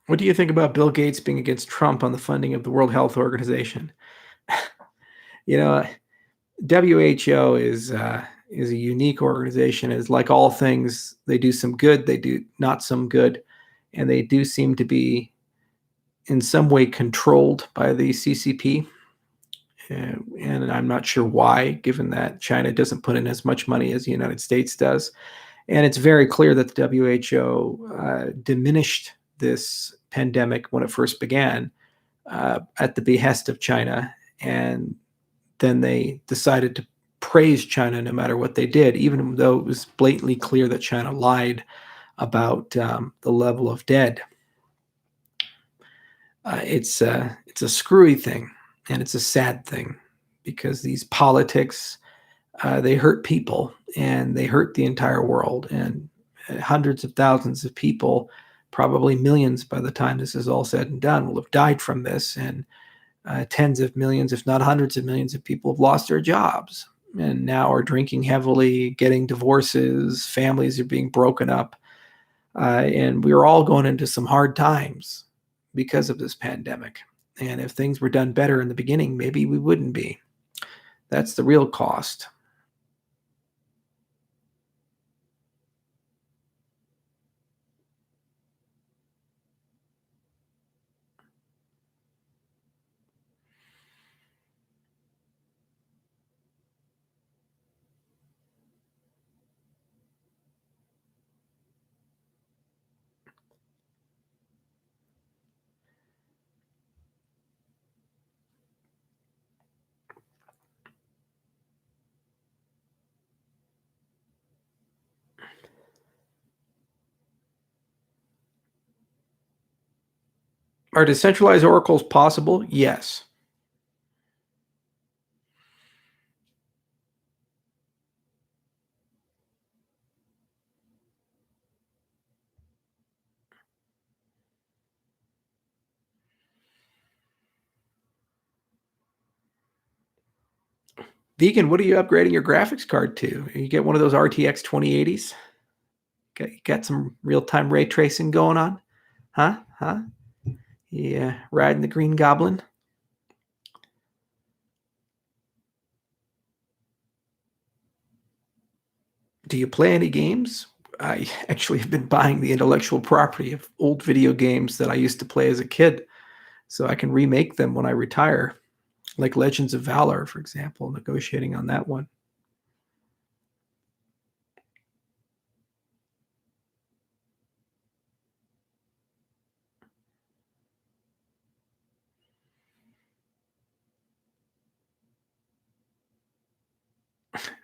What do you think about Bill Gates being against Trump on the funding of the World Health Organization? WHO is a unique organization. It's like all things, they do some good, they do not some good, and they do seem to be in some way controlled by the CCP. And I'm not sure why, given that China doesn't put in as much money as the United States does. And it's very clear that the WHO diminished this pandemic when it first began at the behest of China. And then they decided to praise China no matter what they did, even though it was blatantly clear that China lied about the level of dead. It's a screwy thing, and it's a sad thing, because these politics, they hurt people, and they hurt the entire world, and hundreds of thousands of people, probably millions by the time this is all said and done, will have died from this, and tens of millions, if not hundreds of millions of people have lost their jobs and now are drinking heavily, getting divorces, families are being broken up, and we're all going into some hard times because of this pandemic. And if things were done better in the beginning, maybe we wouldn't be. That's the real cost. Are decentralized oracles possible? Yes. Vegan, what are you upgrading your graphics card to? You get one of those RTX 2080s? Got some real-time ray tracing going on? Huh? Yeah, riding the Green Goblin? Do you play any games? I actually have been buying the intellectual property of old video games that I used to play as a kid, so I can remake them when I retire, like Legends of Valor, for example, negotiating on that one.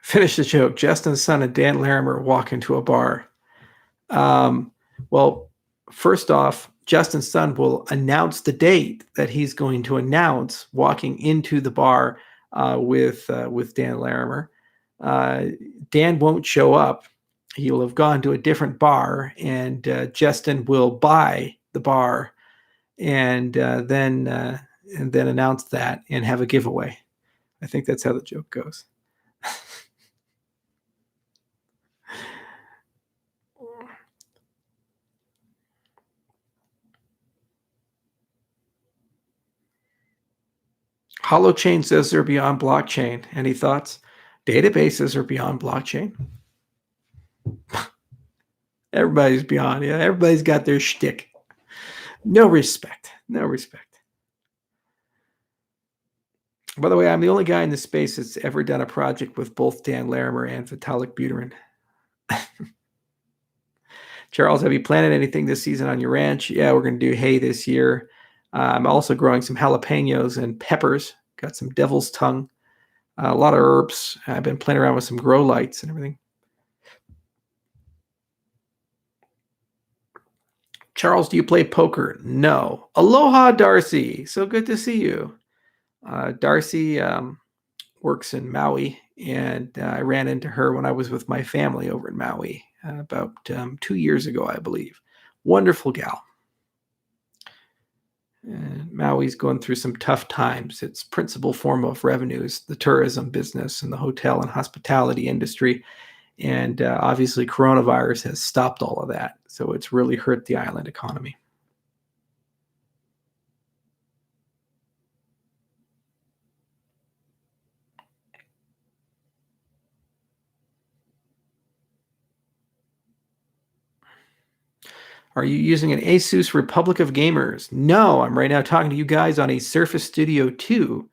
Finish the joke. Justin's son and Dan Larimer walk into a bar. Well, first off, Justin's son will announce the date that he's going to announce walking into the bar with Dan Larimer. Dan won't show up. He will have gone to a different bar, and Justin will buy the bar and then announce that and have a giveaway. I think that's how the joke goes. Holochain says they're beyond blockchain. Any thoughts? Databases are beyond blockchain. Everybody's beyond. Yeah, everybody's got their shtick. No respect. No respect. By the way, I'm the only guy in the space that's ever done a project with both Dan Larimer and Vitalik Buterin. Charles, have you planted anything this season on your ranch? Yeah, we're going to do hay this year. I'm also growing some jalapenos and peppers. Got some devil's tongue, a lot of herbs. I've been playing around with some grow lights and everything. Charles, do you play poker? No. Aloha, Darcy. So good to see you. Darcy works in Maui, and I ran into her when I was with my family over in Maui about 2 years ago, I believe. Wonderful gal. Maui's going through some tough times. Its principal form of revenue is the tourism business and the hotel and hospitality industry. And obviously, coronavirus has stopped all of that. So it's really hurt the island economy. Are you using an Asus Republic of Gamers? No, I'm right now talking to you guys on a Surface Studio 2.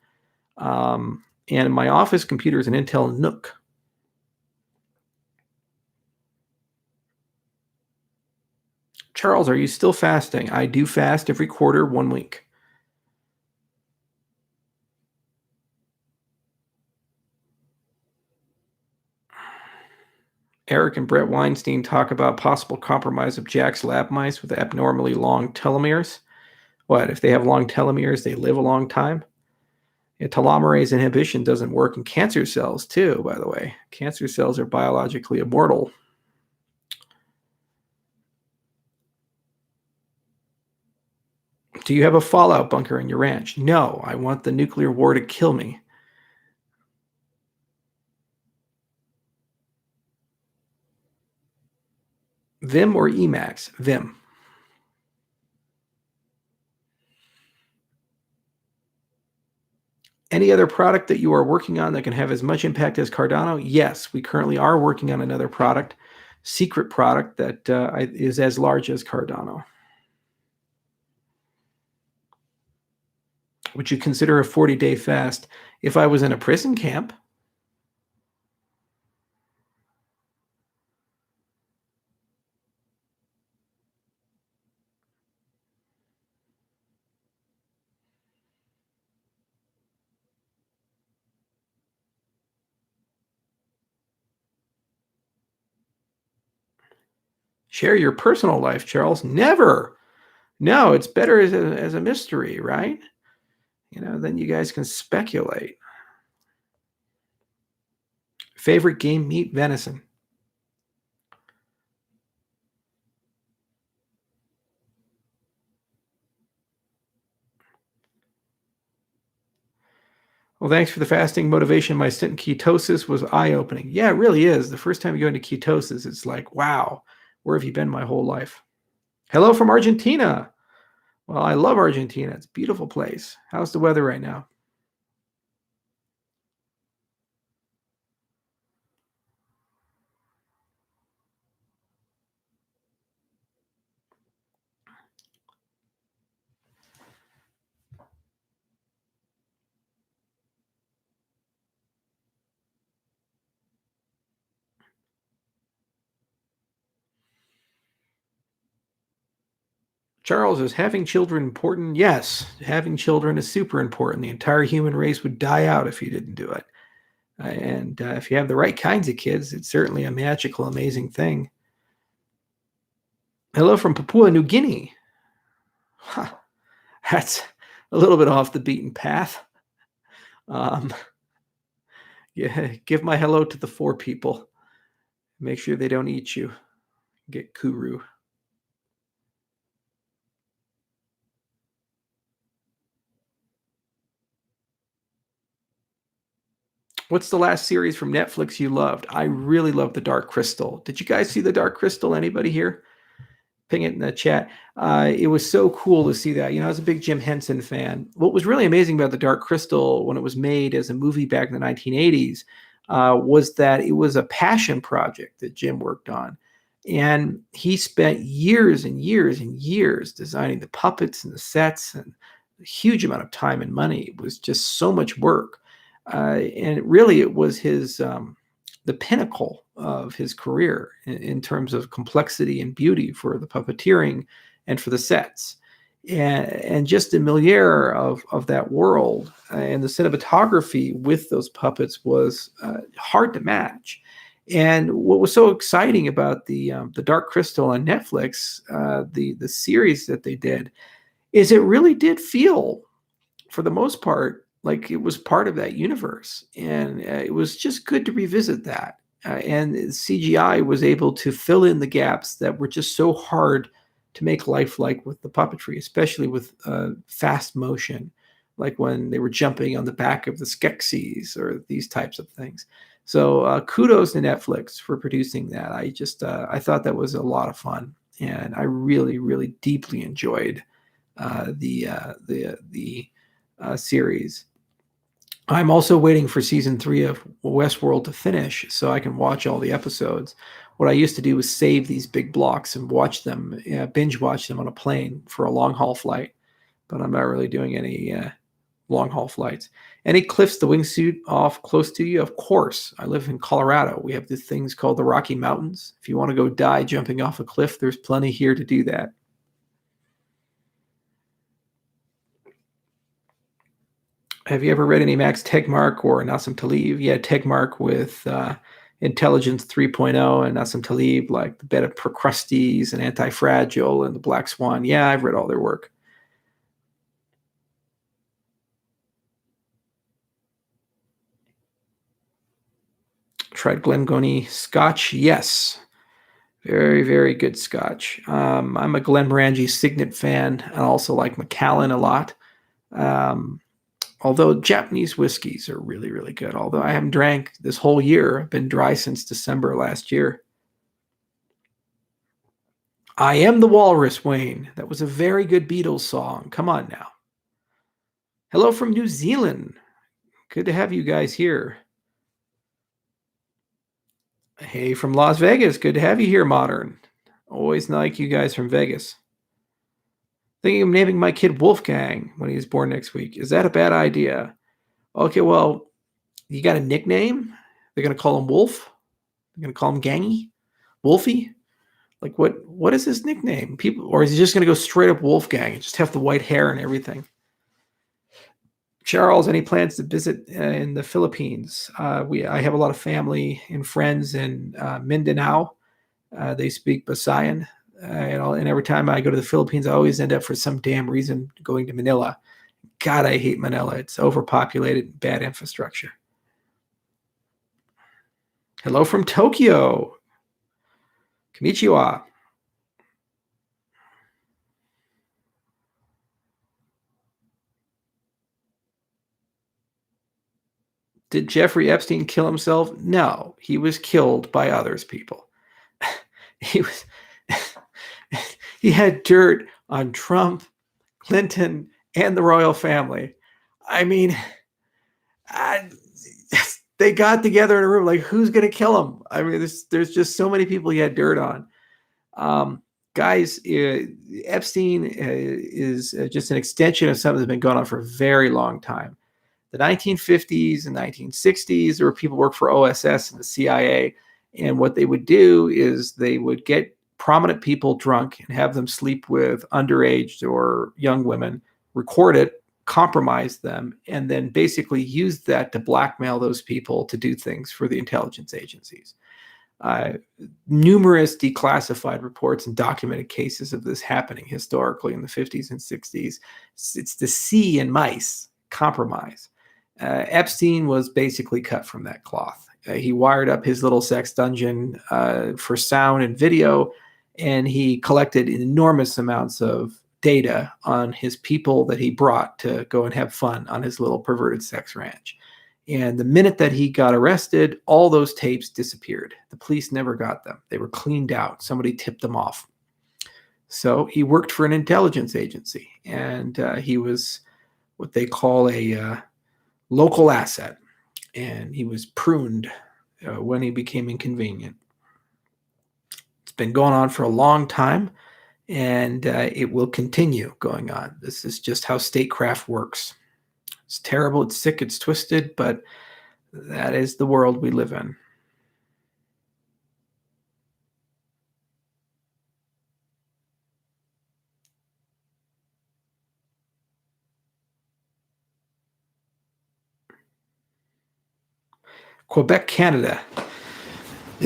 And my office computer is an Intel Nook. Charles, are you still fasting? I do fast every quarter, 1 week. Eric and Brett Weinstein talk about possible compromise of Jack's lab mice with abnormally long telomeres. What, if they have long telomeres, they live a long time? Yeah, telomerase inhibition doesn't work in cancer cells, too, by the way. Cancer cells are biologically immortal. Do you have a fallout bunker in your ranch? No, I want the nuclear war to kill me. Vim or Emacs? Vim. Any other product that you are working on that can have as much impact as Cardano? Yes, we currently are working on another product, secret product that is as large as Cardano. Would you consider a 40-day fast if I was in a prison camp? Share your personal life, Charles. Never. No, it's better as a mystery, right? You know, then you guys can speculate. Favorite game meat? Venison. Well, thanks for the fasting motivation. My stint in ketosis was eye-opening. Yeah, it really is. The first time you go into ketosis, it's like, wow, where have you been my whole life? Hello from Argentina. Well, I love Argentina. It's a beautiful place. How's the weather right now? Charles, is having children important? Yes, having children is super important. The entire human race would die out if you didn't do it. And if you have the right kinds of kids, it's certainly a magical, amazing thing. Hello from Papua New Guinea. Huh, that's a little bit off the beaten path. Um, yeah, give my hello to the 4 people. Make sure they don't eat you. Get Kuru. What's the last series from Netflix you loved? I really loved The Dark Crystal. Did you guys see The Dark Crystal? Anybody here? Ping it in the chat. It was so cool to see that. You know, I was a big Jim Henson fan. What was really amazing about The Dark Crystal when it was made as a movie back in the 1980s was that it was a passion project that Jim worked on. And he spent years and years and years designing the puppets and the sets, and a huge amount of time and money. It was just so much work. And really, it was the pinnacle of his career in terms of complexity and beauty for the puppeteering and for the sets. And just the milieu of that world and the cinematography with those puppets was hard to match. And what was so exciting about the Dark Crystal on Netflix, the series that they did, is it really did feel, for the most part, like it was part of that universe. And it was just good to revisit that. And CGI was able to fill in the gaps that were just so hard to make lifelike with the puppetry, especially with fast motion, like when they were jumping on the back of the Skeksis or these types of things. So kudos to Netflix for producing that. I thought that was a lot of fun, and I really, really deeply enjoyed the series. I'm also waiting for season 3 of Westworld to finish so I can watch all the episodes. What I used to do was save these big blocks and watch them, binge watch them on a plane for a long haul flight. But I'm not really doing any long haul flights. Any cliffs the wingsuit off close to you? Of course. I live in Colorado. We have these things called the Rocky Mountains. If you want to go die jumping off a cliff, there's plenty here to do that. Have you ever read any Max Tegmark or Nassim Taleb? Yeah, Tegmark with Intelligence 3.0 and Nassim Taleb, like The Bed of Procrustes and Anti-Fragile and The Black Swan. Yeah, I've read all their work. Tried Glengoyne Scotch? Yes. Very, very good Scotch. I'm a Glenmorangie Signet fan. I also like Macallan a lot. Although Japanese whiskeys are really, really good. Although I haven't drank this whole year. I've been dry since December last year. I Am the Walrus, Wayne. That was a very good Beatles song. Come on now. Hello from New Zealand. Good to have you guys here. Hey, from Las Vegas. Good to have you here, Modern. Always like you guys from Vegas. Thinking of naming my kid Wolfgang when he's born next week. Is that a bad idea? Okay, well, you got a nickname? They're going to call him Wolf? They're going to call him Gangy? Wolfie? Like, what is his nickname? People, or is he just going to go straight up Wolfgang and just have the white hair and everything? Charles, any plans to visit in the Philippines? I have a lot of family and friends in Mindanao. They speak Visayan. And every time I go to the Philippines, I always end up, for some damn reason, going to Manila. God, I hate Manila. It's overpopulated, bad infrastructure. Hello from Tokyo. Konnichiwa. Did Jeffrey Epstein kill himself? No, he was killed by others people. he was he had dirt on Trump, Clinton, and the royal family. I mean, they got together in a room. Like, who's going to kill him? I mean, there's just so many people he had dirt on. Guys, Epstein is just an extension of something that's been going on for a very long time. The 1950s and 1960s, there were people who worked for OSS and the CIA. And what they would do is they would get prominent people drunk and have them sleep with underage or young women, record it, compromise them, and then basically use that to blackmail those people to do things for the intelligence agencies. uh, numerous declassified reports and documented cases of this happening historically in the 50s and 60s. It's the sea and mice compromise. Epstein was basically cut from that cloth. He wired up his little sex dungeon for sound and video, and he collected enormous amounts of data on his people that he brought to go and have fun on his little perverted sex ranch. And the minute that he got arrested, all those tapes disappeared. The police never got them. They were cleaned out. Somebody tipped them off. So he worked for an intelligence agency, and he was what they call a local asset. And he was pruned when he became inconvenient. It's been going on for a long time, and it will continue going on. This is just how statecraft works. It's terrible, it's sick, it's twisted, but that is the world we live in. Quebec, Canada.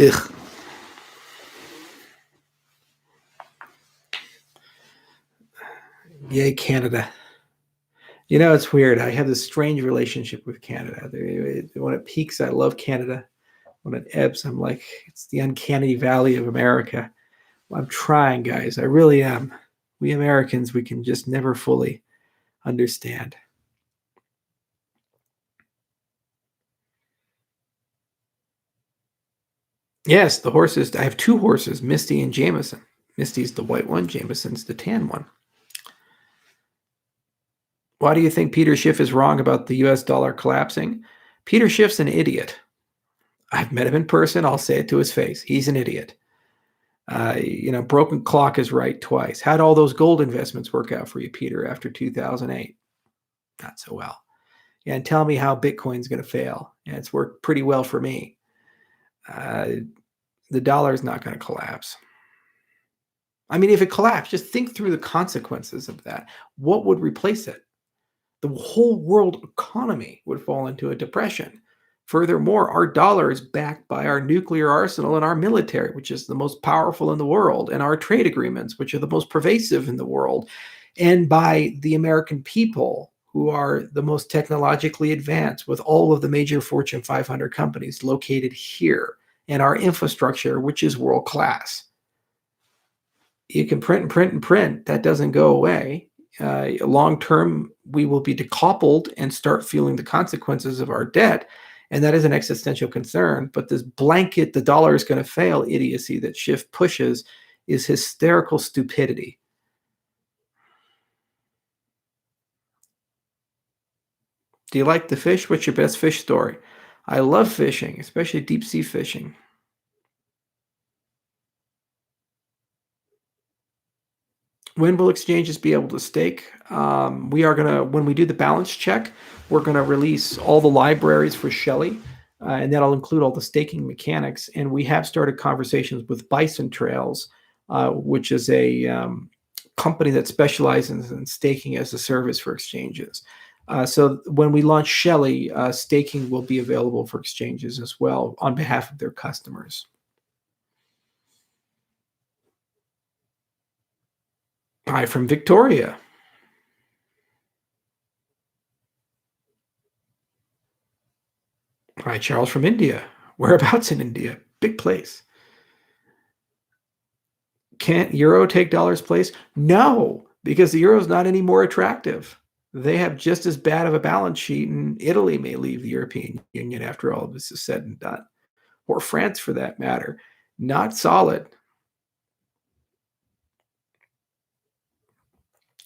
Ugh. Yay, Canada. You know, it's weird. I have this strange relationship with Canada. When it peaks, I love Canada. When it ebbs, I'm like, it's the uncanny valley of America. I'm trying, guys. I really am. We Americans, we can just never fully understand. Yes, the horses. I have two horses, Misty and Jameson. Misty's the white one, Jameson's the tan one. Why do you think Peter Schiff is wrong about the US dollar collapsing? Peter Schiff's an idiot. I've met him in person. I'll say it to his face. He's an idiot. Broken clock is right twice. How'd all those gold investments work out for you, Peter, after 2008? Not so well. And tell me how Bitcoin's going to fail. And it's worked pretty well for me. The dollar is not going to collapse. I mean, if it collapsed, just think through the consequences of that. What would replace it? The whole world economy would fall into a depression. Furthermore, our dollar is backed by our nuclear arsenal and our military, which is the most powerful in the world, and our trade agreements, which are the most pervasive in the world, and by the American people, who are the most technologically advanced, with all of the major Fortune 500 companies located here, and our infrastructure, which is world class. You can print and print and print. That doesn't go away. Long term, we will be decoupled and start feeling the consequences of our debt. And that is an existential concern. But this blanket, the dollar is going to fail idiocy that Schiff pushes is hysterical stupidity. Do you like the fish? What's your best fish story? I love fishing, especially deep sea fishing. When will exchanges be able to stake? We are going to, when we do the balance check, we're going to release all the libraries for Shelley, and that'll include all the staking mechanics. And we have started conversations with Bison Trails, which is a company that specializes in staking as a service for exchanges. So when we launch Shelley, staking will be available for exchanges as well on behalf of their customers. Hi from Victoria. Hi, Charles from India. Whereabouts in India? Big place. Can't euro take dollar's place? No, because the euro is not any more attractive. They have just as bad of a balance sheet, and Italy may leave the European Union after all of this is said and done, or France for that matter. Not solid.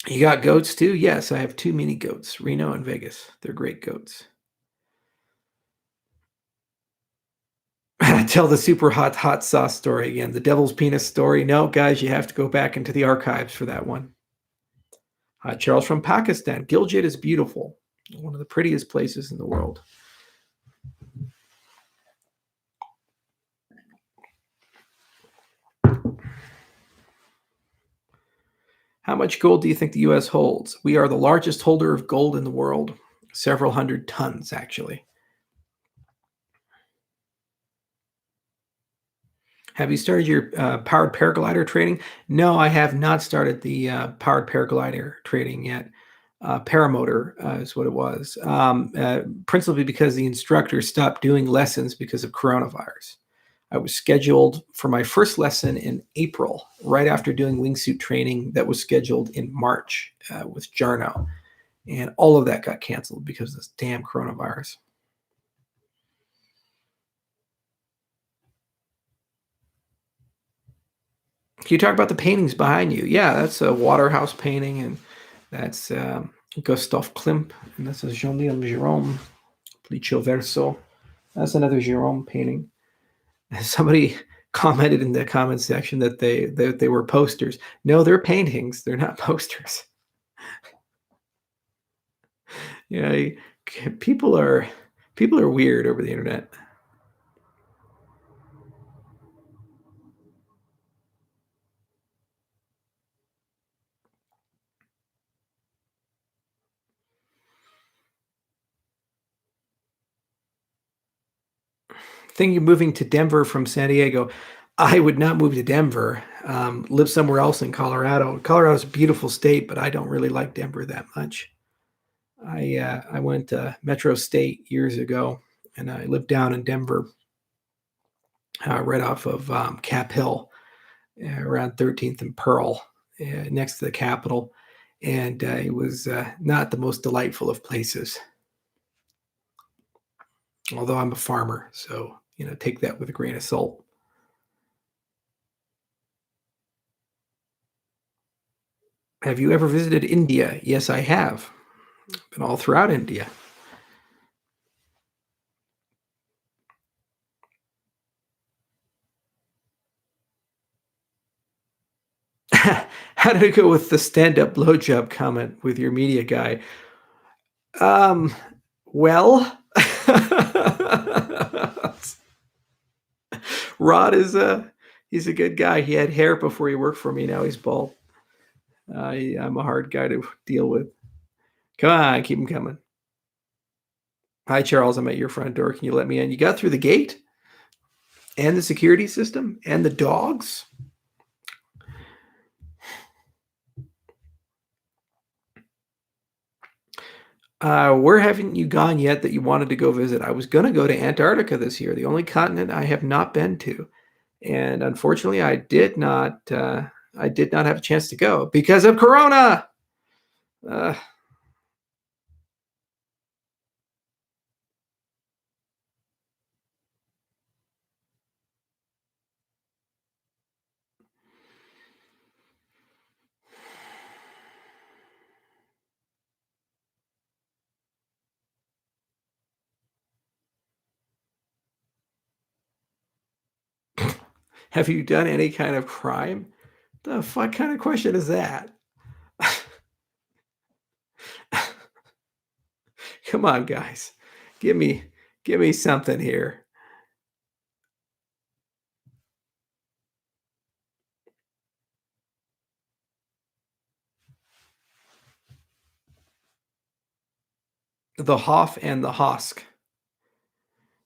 You got goats too? Yes, I have two mini goats, Reno and Vegas. They're great goats. Tell the super hot sauce story again. The devil's penis story. No, guys, you have to go back into the archives for that one. Charles from Pakistan. Gilgit is beautiful. One of the prettiest places in the world. How much gold do you think the U.S. holds? We are the largest holder of gold in the world. Several hundred tons, actually. Have you started your powered paraglider trading? No, I have not started the powered paraglider trading yet. Paramotor is what it was, principally because the instructor stopped doing lessons because of coronavirus. I was scheduled for my first lesson in April, right after doing wingsuit training that was scheduled in March with Jarno. And all of that got canceled because of this damn coronavirus. Can you talk about the paintings behind you? Yeah, that's a Waterhouse painting, and that's Gustav Klimt, and that's a Jean-Léon Gérôme, Plicio Verso. That's another Gérôme painting. Somebody commented in the comment section that they were posters. No, they're paintings. They're not posters. You know, people are weird over the internet. Thinking of moving to Denver from San Diego. I would not move to Denver. Live somewhere else in Colorado. Colorado's a beautiful state, but I don't really like Denver that much. I went to Metro State years ago, and I lived down in Denver, right off of Cap Hill, around 13th and Pearl, next to the Capitol, and it was not the most delightful of places. Although I'm a farmer, so take that with a grain of salt. Have you ever visited India? Yes, I have. Been all throughout India. How did it go with the stand-up blowjob comment with your media guy? Well, Rod he's a good guy. He had hair before he worked for me. Now he's bald. I'm a hard guy to deal with. Come on, keep him coming. Hi, Charles. I'm at your front door. Can you let me in? You got through the gate? And the security system? And the dogs? Where haven't you gone yet that you wanted to go visit? I was going to go to Antarctica this year, the only continent I have not been to. And unfortunately, I did not have a chance to go because of Corona. Have you done any kind of crime? The fuck kind of question is that? Come on, guys. Give me something here. The Hoff and the Hosk.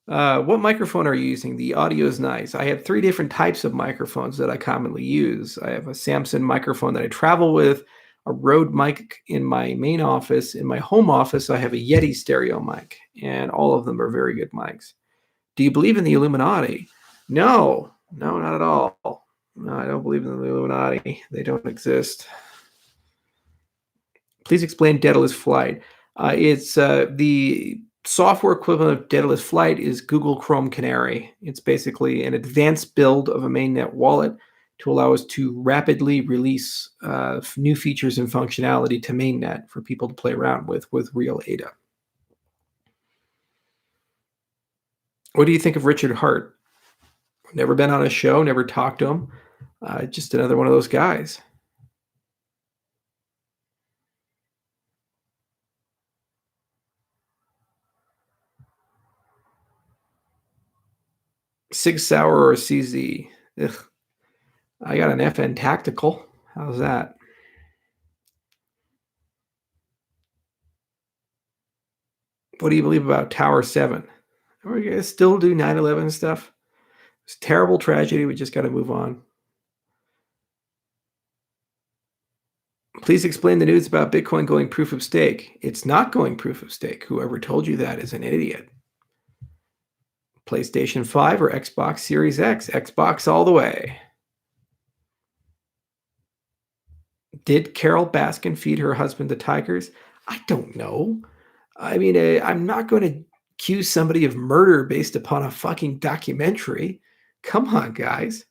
What microphone are you using? The audio is nice. I have 3 different types of microphones that I commonly use. I have a Samson microphone that I travel with, a Rode mic in my main office. In my home office, I have a Yeti stereo mic, and all of them are very good mics. Do you believe in the Illuminati? No, not at all. No, I don't believe in the Illuminati. They don't exist. Please explain Daedalus Flight. It's the software equivalent of Daedalus Flight is Google Chrome Canary. It's basically an advanced build of a mainnet wallet to allow us to rapidly release new features and functionality to mainnet for people to play around with real ADA. What do you think of Richard Hart? Never been on a show, never talked to him. Just another one of those guys. Sig Sauer or CZ? Ugh. I got an FN Tactical. How's that? What do you believe about Tower 7? Are we going to still do 9/11 stuff? It's a terrible tragedy. We just got to move on. Please explain the news about Bitcoin going proof of stake. It's not going proof of stake. Whoever told you that is an idiot. PlayStation 5 or Xbox Series X? Xbox all the way. Did Carol Baskin feed her husband to tigers? I don't know. I mean, I'm not going to accuse somebody of murder based upon a fucking documentary. Come on, guys.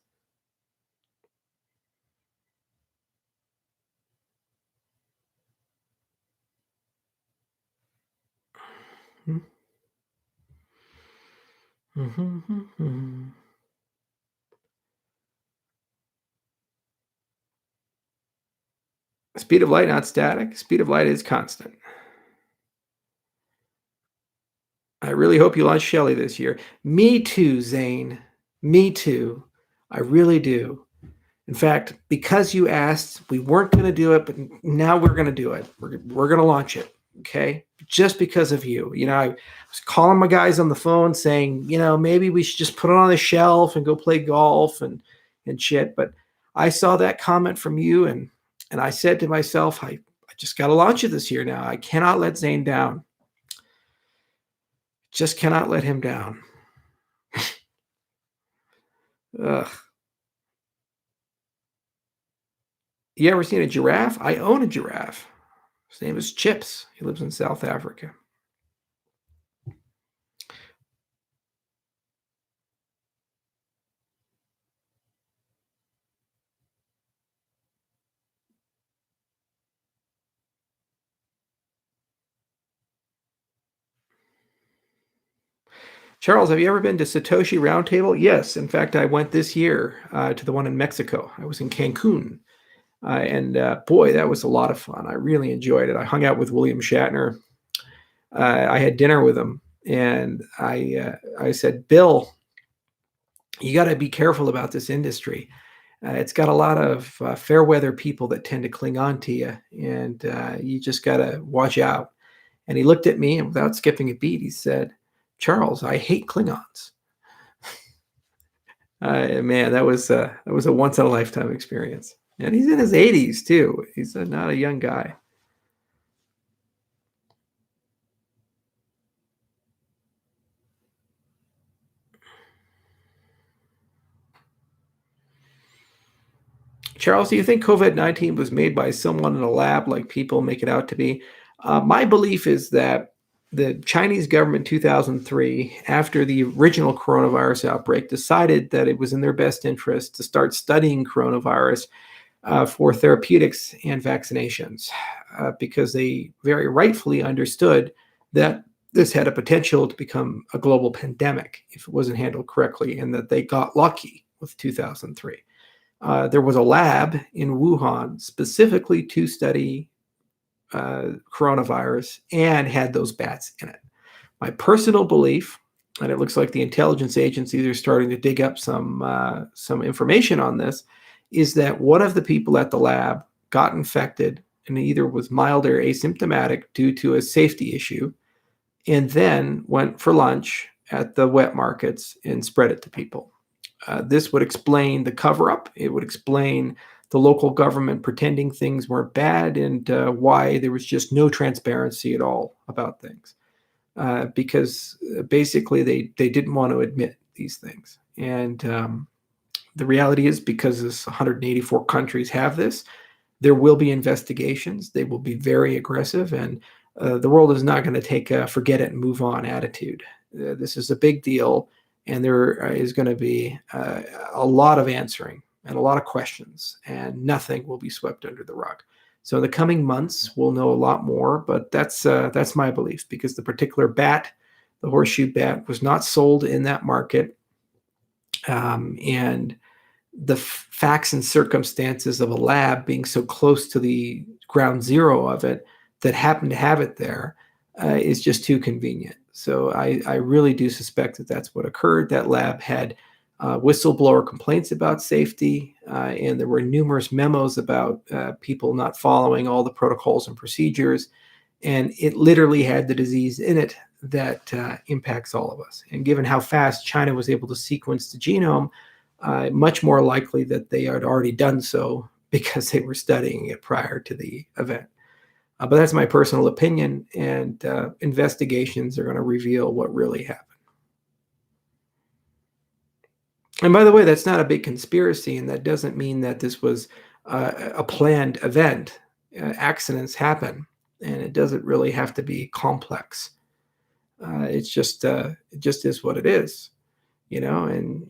Speed of light, not static. Speed of light is constant. I really hope you launch Shelly this year. Me too, Zane. Me too. I really do. In fact, because you asked, we weren't going to do it, but now we're going to do it. We're going to launch it. Okay. Just because of you. You know, I was calling my guys on the phone saying, you know, maybe we should just put it on the shelf and go play golf and shit. But I saw that comment from you and I said to myself, I just got to launch it this year now. I cannot let Zane down. Just cannot let him down. Ugh. You ever seen a giraffe? I own a giraffe. His name is Chips. He lives in South Africa. Charles, have you ever been to Satoshi Roundtable? Yes. In fact, I went this year to the one in Mexico. I was in Cancun. And boy, that was a lot of fun. I really enjoyed it. I hung out with William Shatner. I had dinner with him. And I said, Bill, you got to be careful about this industry. It's got a lot of fair weather people that tend to cling on to you. And you just got to watch out. And he looked at me and without skipping a beat, he said, Charles, I hate Klingons. Man, that was a once in a lifetime experience. And he's in his 80s too. He's not a young guy. Charles, do you think COVID-19 was made by someone in a lab like people make it out to be? My belief is that the Chinese government in 2003, after the original coronavirus outbreak, decided that it was in their best interest to start studying coronavirus for therapeutics and vaccinations because they very rightfully understood that this had a potential to become a global pandemic if it wasn't handled correctly, and that they got lucky with 2003. There was a lab in Wuhan specifically to study coronavirus and had those bats in it. My personal belief, and it looks like the intelligence agencies are starting to dig up some information on this, is that one of the people at the lab got infected and either was mild or asymptomatic due to a safety issue, and then went for lunch at the wet markets and spread it to people. This would explain the cover-up. It would explain the local government pretending things weren't bad and why there was just no transparency at all about things. Because basically they didn't want to admit these things. And the reality is, because this 184 countries have this, there will be investigations. They will be very aggressive, and the world is not going to take a forget it and move on attitude. This is a big deal, and there is going to be a lot of answering and a lot of questions, and nothing will be swept under the rug. So in the coming months, we'll know a lot more, but that's my belief, because the particular bat, the horseshoe bat, was not sold in that market. And the facts and circumstances of a lab being so close to the ground zero of it that happened to have it there is just too convenient. So I really do suspect that that's what occurred. That lab had whistleblower complaints about safety, and there were numerous memos about people not following all the protocols and procedures, and it literally had the disease in it that impacts all of us. And given how fast China was able to sequence the genome, much more likely that they had already done so because they were studying it prior to the event. But that's my personal opinion, and investigations are going to reveal what really happened. And by the way, that's not a big conspiracy, and that doesn't mean that this was a planned event. Accidents happen, and it doesn't really have to be complex. It just is what it is, and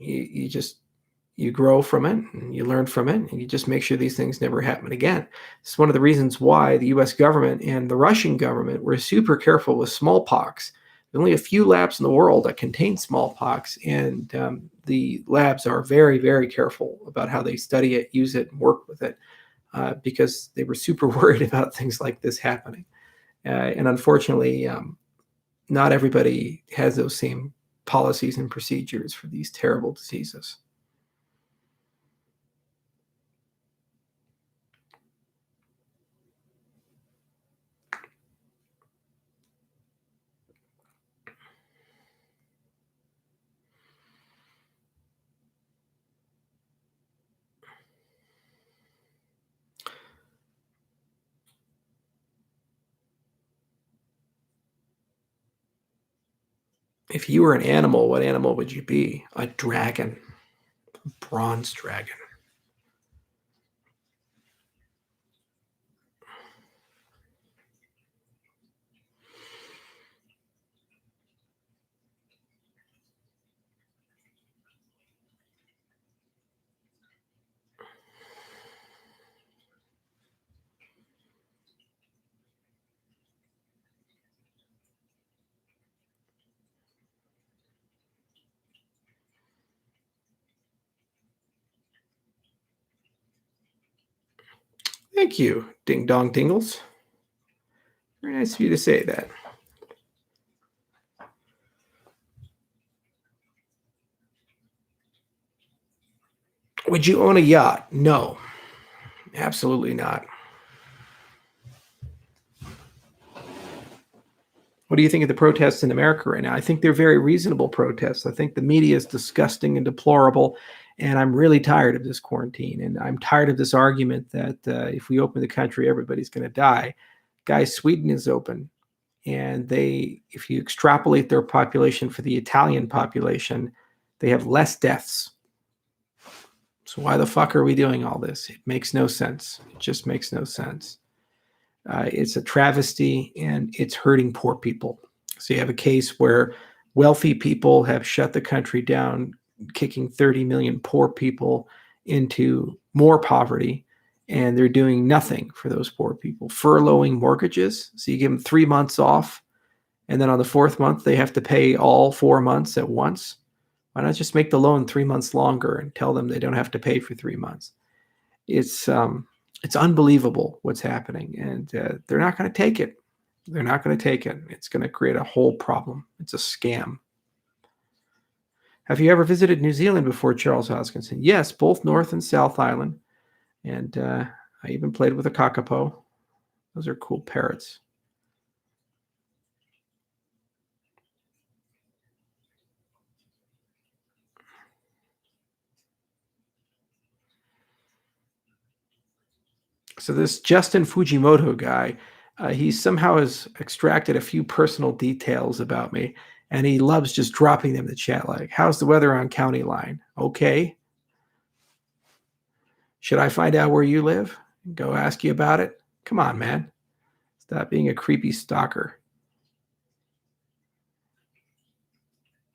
you grow from it, and you learn from it, and you just make sure these things never happen again. It's one of the reasons why the U.S. government and the Russian government were super careful with smallpox. There are only a few labs in the world that contain smallpox, and the labs are very, very careful about how they study it, use it, and work with it, because they were super worried about things like this happening. And unfortunately, not everybody has those same policies and procedures for these terrible diseases. If you were an animal, what animal would you be? A dragon, a bronze dragon. Thank you, Ding Dong Dingles. Very nice of you to say that. Would you own a yacht? No, absolutely not. What do you think of the protests in America right now? I think they're very reasonable protests. I think the media is disgusting and deplorable, and I'm really tired of this quarantine. And I'm tired of this argument that if we open the country, everybody's going to die. Guys, Sweden is open, and if you extrapolate their population for the Italian population, they have less deaths. So why the fuck are we doing all this? It makes no sense. It just makes no sense. It's a travesty, and it's hurting poor people. So you have a case where wealthy people have shut the country down, kicking 30 million poor people into more poverty, and they're doing nothing for those poor people. Furloughing mortgages. So you give them 3 months off, and then on the fourth month, they have to pay all 4 months at once. Why not just make the loan 3 months longer and tell them they don't have to pay for 3 months? It's unbelievable what's happening, and they're not going to take it. They're not going to take it. It's going to create a whole problem. It's a scam. Have you ever visited New Zealand before, Charles Hoskinson? Yes, both North and South Island. And I even played with a kakapo. Those are cool parrots. So this Justin Fujimoto guy, he somehow has extracted a few personal details about me, and he loves just dropping them in the chat, like, how's the weather on County Line? Okay. Should I find out where you live? Go ask you about it? Come on, man. Stop being a creepy stalker.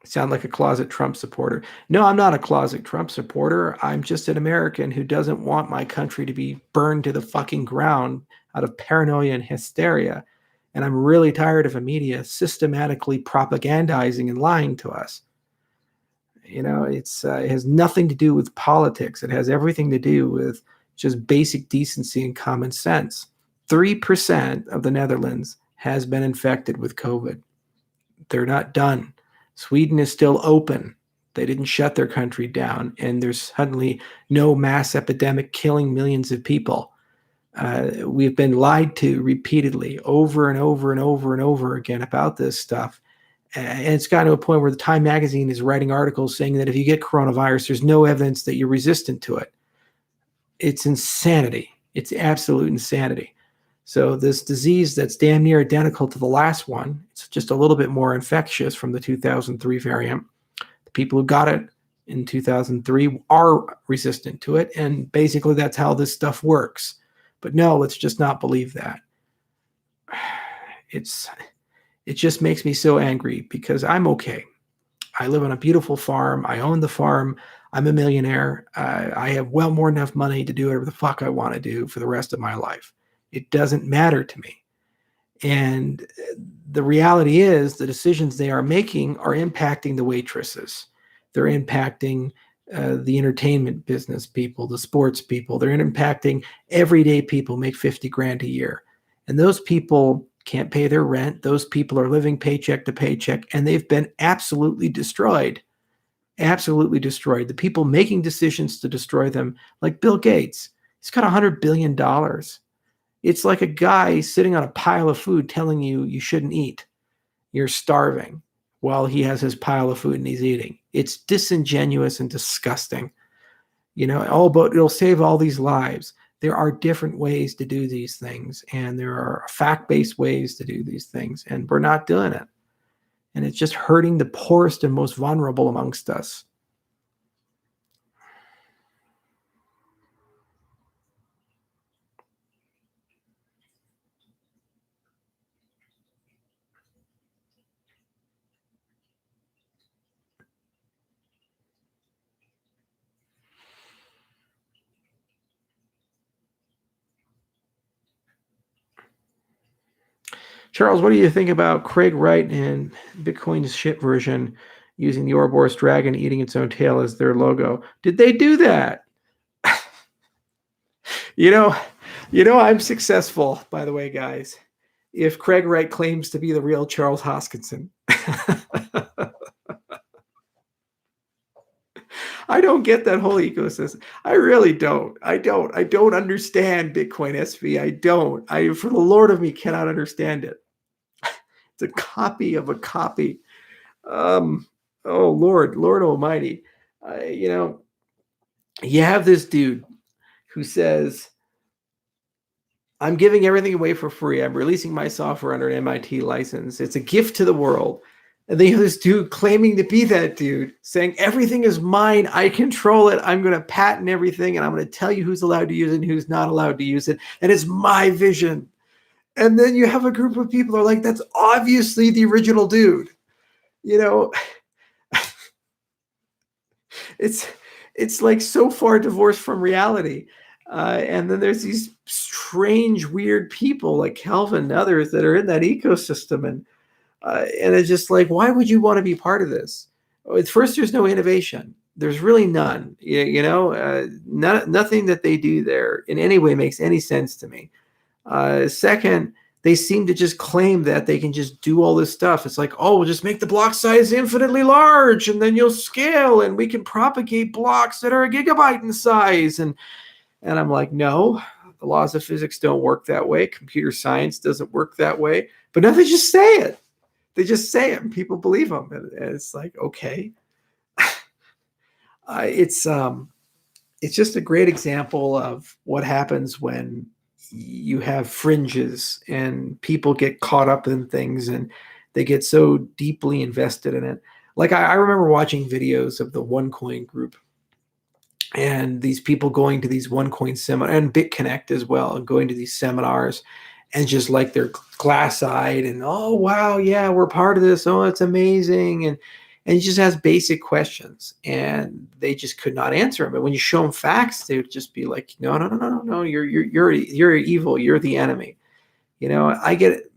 Sound like a closet Trump supporter. No, I'm not a closet Trump supporter. I'm just an American who doesn't want my country to be burned to the fucking ground out of paranoia and hysteria. And I'm really tired of a media systematically propagandizing and lying to us. It has nothing to do with politics. It has everything to do with just basic decency and common sense. 3% of the Netherlands has been infected with COVID. They're not done. Sweden is still open. They didn't shut their country down, and there's suddenly no mass epidemic killing millions of people. We've been lied to repeatedly over and over and over and over again about this stuff, And it's gotten to a point where the Time magazine is writing articles saying that if you get coronavirus, there's no evidence that you're resistant to it. It's insanity. It's absolute insanity. So this disease that's damn near identical to the last one, it's just a little bit more infectious from the 2003 variant. The people who got it in 2003 are resistant to it, and basically that's how this stuff works. But no, let's just not believe that. It just makes me so angry because I'm okay. I live on a beautiful farm. I own the farm. I'm a millionaire. I have well more than enough money to do whatever the fuck I want to do for the rest of my life. It doesn't matter to me. And the reality is the decisions they are making are impacting the waitresses. They're impacting the entertainment business people, the sports people. They're impacting everyday people make 50 grand a year. And those people can't pay their rent. Those people are living paycheck to paycheck, and they've been absolutely destroyed. Absolutely destroyed. The people making decisions to destroy them, like Bill Gates, he's got $100 billion. It's like a guy sitting on a pile of food telling you you shouldn't eat. You're starving while he has his pile of food and he's eating. It's disingenuous and disgusting. But it'll save all these lives. There are different ways to do these things, and there are fact-based ways to do these things, and we're not doing it. And it's just hurting the poorest and most vulnerable amongst us. Charles, what do you think about Craig Wright and Bitcoin's shit version using the Ouroboros dragon eating its own tail as their logo? Did they do that? I'm successful, by the way, guys, if Craig Wright claims to be the real Charles Hoskinson. I don't get that whole ecosystem. I really don't. I don't understand Bitcoin SV. I don't. For the Lord of me, cannot understand it. It's a copy of a copy. Oh, Lord Almighty. You have this dude who says, I'm giving everything away for free. I'm releasing my software under an MIT license. It's a gift to the world. And then you have this dude claiming to be that dude, saying everything is mine. I control it. I'm going to patent everything, and I'm going to tell you who's allowed to use it and who's not allowed to use it. And it's my vision. And then you have a group of people who are like, that's obviously the original dude. It's like so far divorced from reality. And then there's these strange, weird people like Calvin and others that are in that ecosystem. And it's just like, why would you want to be part of this? At first, there's no innovation. There's really none. Nothing that they do there in any way makes any sense to me. Second, they seem to just claim that they can just do all this stuff. It's like, oh, we'll just make the block size infinitely large, and then you'll scale, and we can propagate blocks that are a gigabyte in size. And I'm like, no, the laws of physics don't work that way. Computer science doesn't work that way. But now they just say it. They just say it, and people believe them. And it's like, okay. It's just a great example of what happens when you have fringes and people get caught up in things and they get so deeply invested in it. Like I remember watching videos of the OneCoin group and these people going to these OneCoin seminars, and BitConnect as well, and going to these seminars and just like they're glass-eyed and, oh, wow, yeah, we're part of this. Oh, it's amazing. And he just has basic questions, and they just could not answer them. But when you show them facts, they would just be like, no, you're evil. You're the enemy. I get it.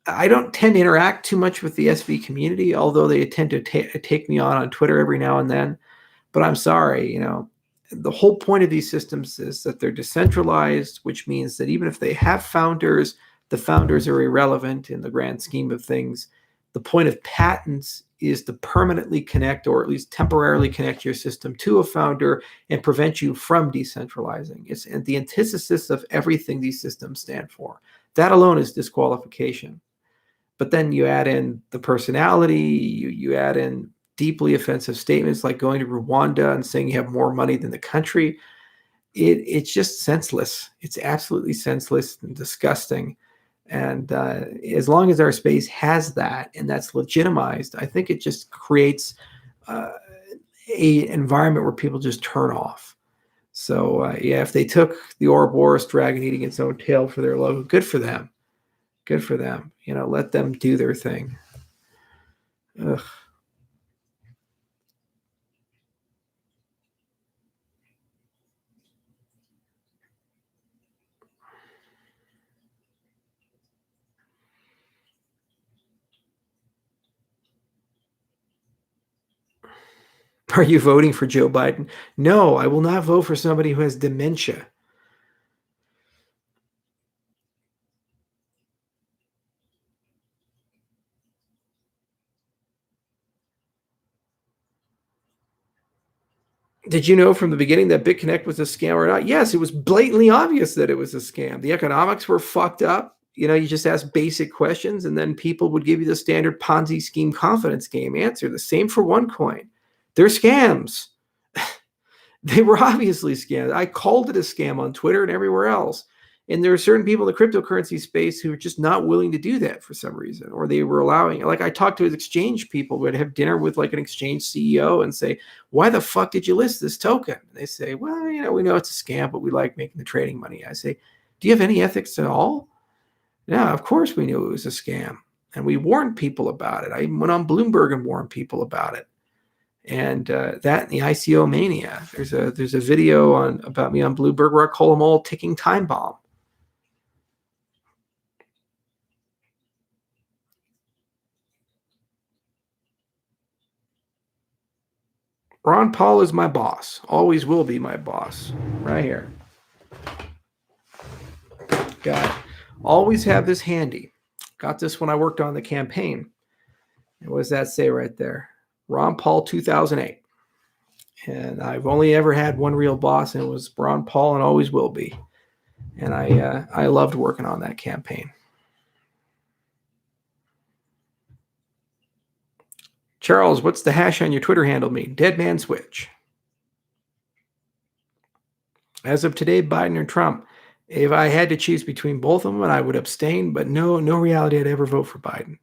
I don't tend to interact too much with the SV community, although they tend to take me on Twitter every now and then. But I'm sorry, the whole point of these systems is that they're decentralized, which means that even if they have founders, the founders are irrelevant in the grand scheme of things. The point of patents is to permanently connect, or at least temporarily connect your system to a founder and prevent you from decentralizing. It's the antithesis of everything these systems stand for. That alone is disqualification. But then you add in the personality, you add in deeply offensive statements like going to Rwanda and saying you have more money than the country. It's just senseless. It's absolutely senseless and disgusting. And as long as our space has that and that's legitimized, I think it just creates a environment where people just turn off. So if they took the Ouroboros dragon eating its own tail for their logo, good for them. Good for them. Let them do their thing. Ugh. Are you voting for Joe Biden? No, I will not vote for somebody who has dementia. Did you know from the beginning that BitConnect was a scam or not? Yes, it was blatantly obvious that it was a scam. The economics were fucked up. You just ask basic questions and then people would give you the standard Ponzi scheme confidence game answer. The same for OneCoin. They're scams. They were obviously scams. I called it a scam on Twitter and everywhere else. And there are certain people in the cryptocurrency space who are just not willing to do that for some reason, or they were allowing, like I talked to exchange people who would have dinner with like an exchange CEO and say, why the fuck did you list this token? And they say, well, we know it's a scam, but we like making the trading money. I say, do you have any ethics at all? Yeah, of course we knew it was a scam. And we warned people about it. I even went on Bloomberg and warned people about it. And that and the ICO mania. There's a video about me on Bloomberg where I call them all ticking time bomb. Ron Paul is my boss. Always will be my boss. Right here. Got it. Always have this handy. Got this when I worked on the campaign. And what does that say right there? Ron Paul 2008. And I've only ever had one real boss, and it was Ron Paul, and always will be. And I loved working on that campaign. Charles, what's the hash on your Twitter handle mean? Dead man switch. As of today, Biden or Trump. If I had to choose between both of them, I would abstain, but no reality I'd ever vote for Biden.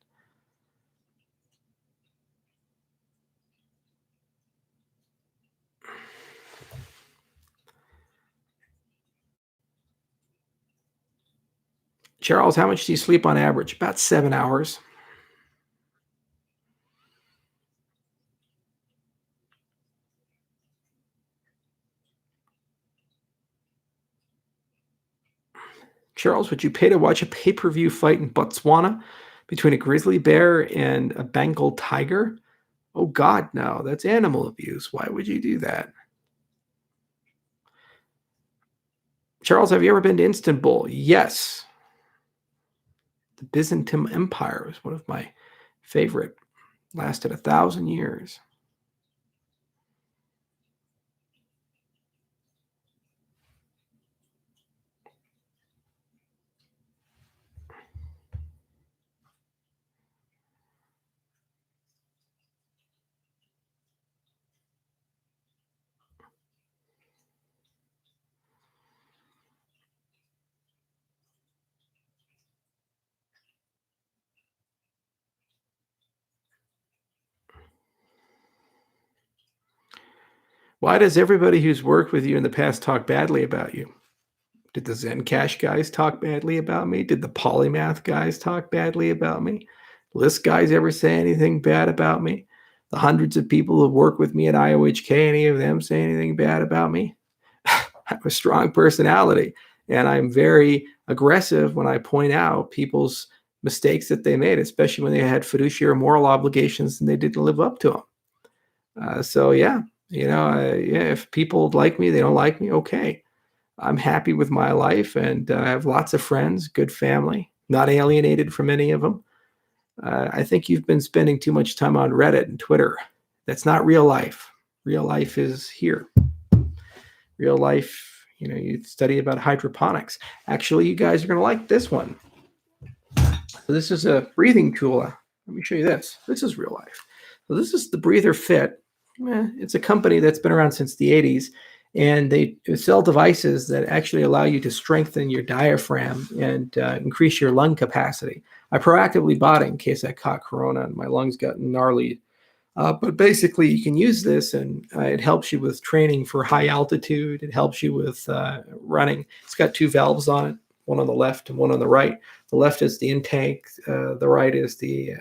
Charles, how much do you sleep on average? About 7 hours. Charles, would you pay to watch a pay-per-view fight in Botswana between a grizzly bear and a Bengal tiger? Oh, God, no. That's animal abuse. Why would you do that? Charles, have you ever been to Istanbul? Yes. The Byzantine Empire was one of my favorite. Lasted 1,000 years. Why does everybody who's worked with you in the past talk badly about you? Did the Zencash guys talk badly about me? Did the Polymath guys talk badly about me? List guys ever say anything bad about me? The hundreds of people who work with me at IOHK, any of them say anything bad about me? I have a strong personality, and I'm very aggressive when I point out people's mistakes that they made, especially when they had fiduciary moral obligations and they didn't live up to them. So yeah, if people like me, they don't like me, okay. I'm happy with my life, and I have lots of friends, good family, not alienated from any of them. I think you've been spending too much time on Reddit and Twitter. That's not real life. Real life is here. Real life, you study about hydroponics. Actually, you guys are going to like this one. So this is a breathing tool. Let me show you this. This is real life. So this is the Breather Fit. It's a company that's been around since the 80s, and they sell devices that actually allow you to strengthen your diaphragm and increase your lung capacity. I proactively bought it in case I caught corona and my lungs got gnarly. But basically, you can use this, and it helps you with training for high altitude. It helps you with running. It's got two valves on it, one on the left and one on the right. The left is the intake. The right is the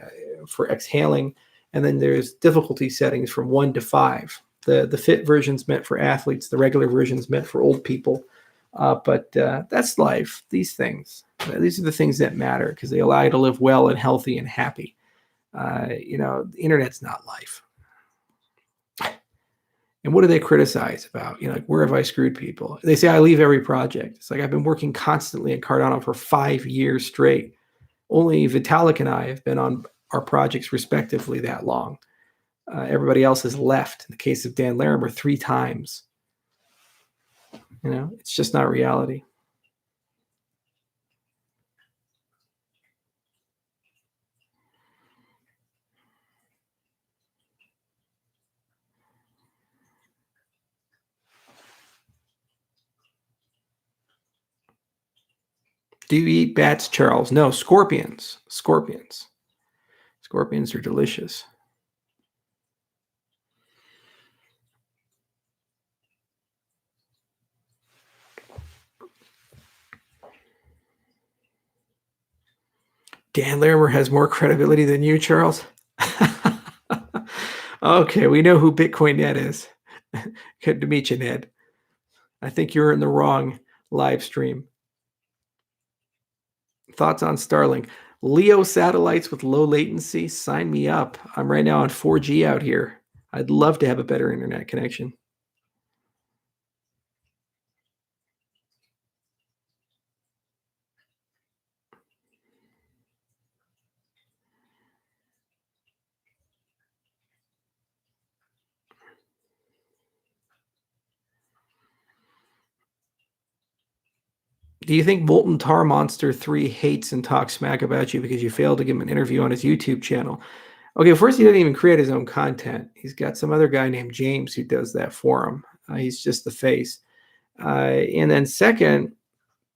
for exhaling. And then there's difficulty settings from 1 to 5. The fit version's meant for athletes. The regular version's meant for old people. But that's life. These things. These are the things that matter because they allow you to live well and healthy and happy. The internet's not life. And what do they criticize about? Like, where have I screwed people? They say I leave every project. It's like I've been working constantly at Cardinal for 5 years straight. Only Vitalik and I have been on our projects respectively that long. Everybody else has left. In the case of Dan Larimer, 3 times. It's just not reality. Do you eat bats, Charles? No, scorpions. Scorpions are delicious. Dan Larimer has more credibility than you, Charles? Okay, we know who Bitcoin Ned is. Good to meet you, Ned. I think you're in the wrong live stream. Thoughts on Starlink? LEO satellites with low latency? Sign me up. I'm right now on 4G out here. I'd love to have a better internet connection. Do you think Molten Tar Monster 3 hates and talks smack about you because you failed to give him an interview on his YouTube channel? Okay, first, he didn't even create his own content. He's got some other guy named James who does that for him. He's just the face. And then second,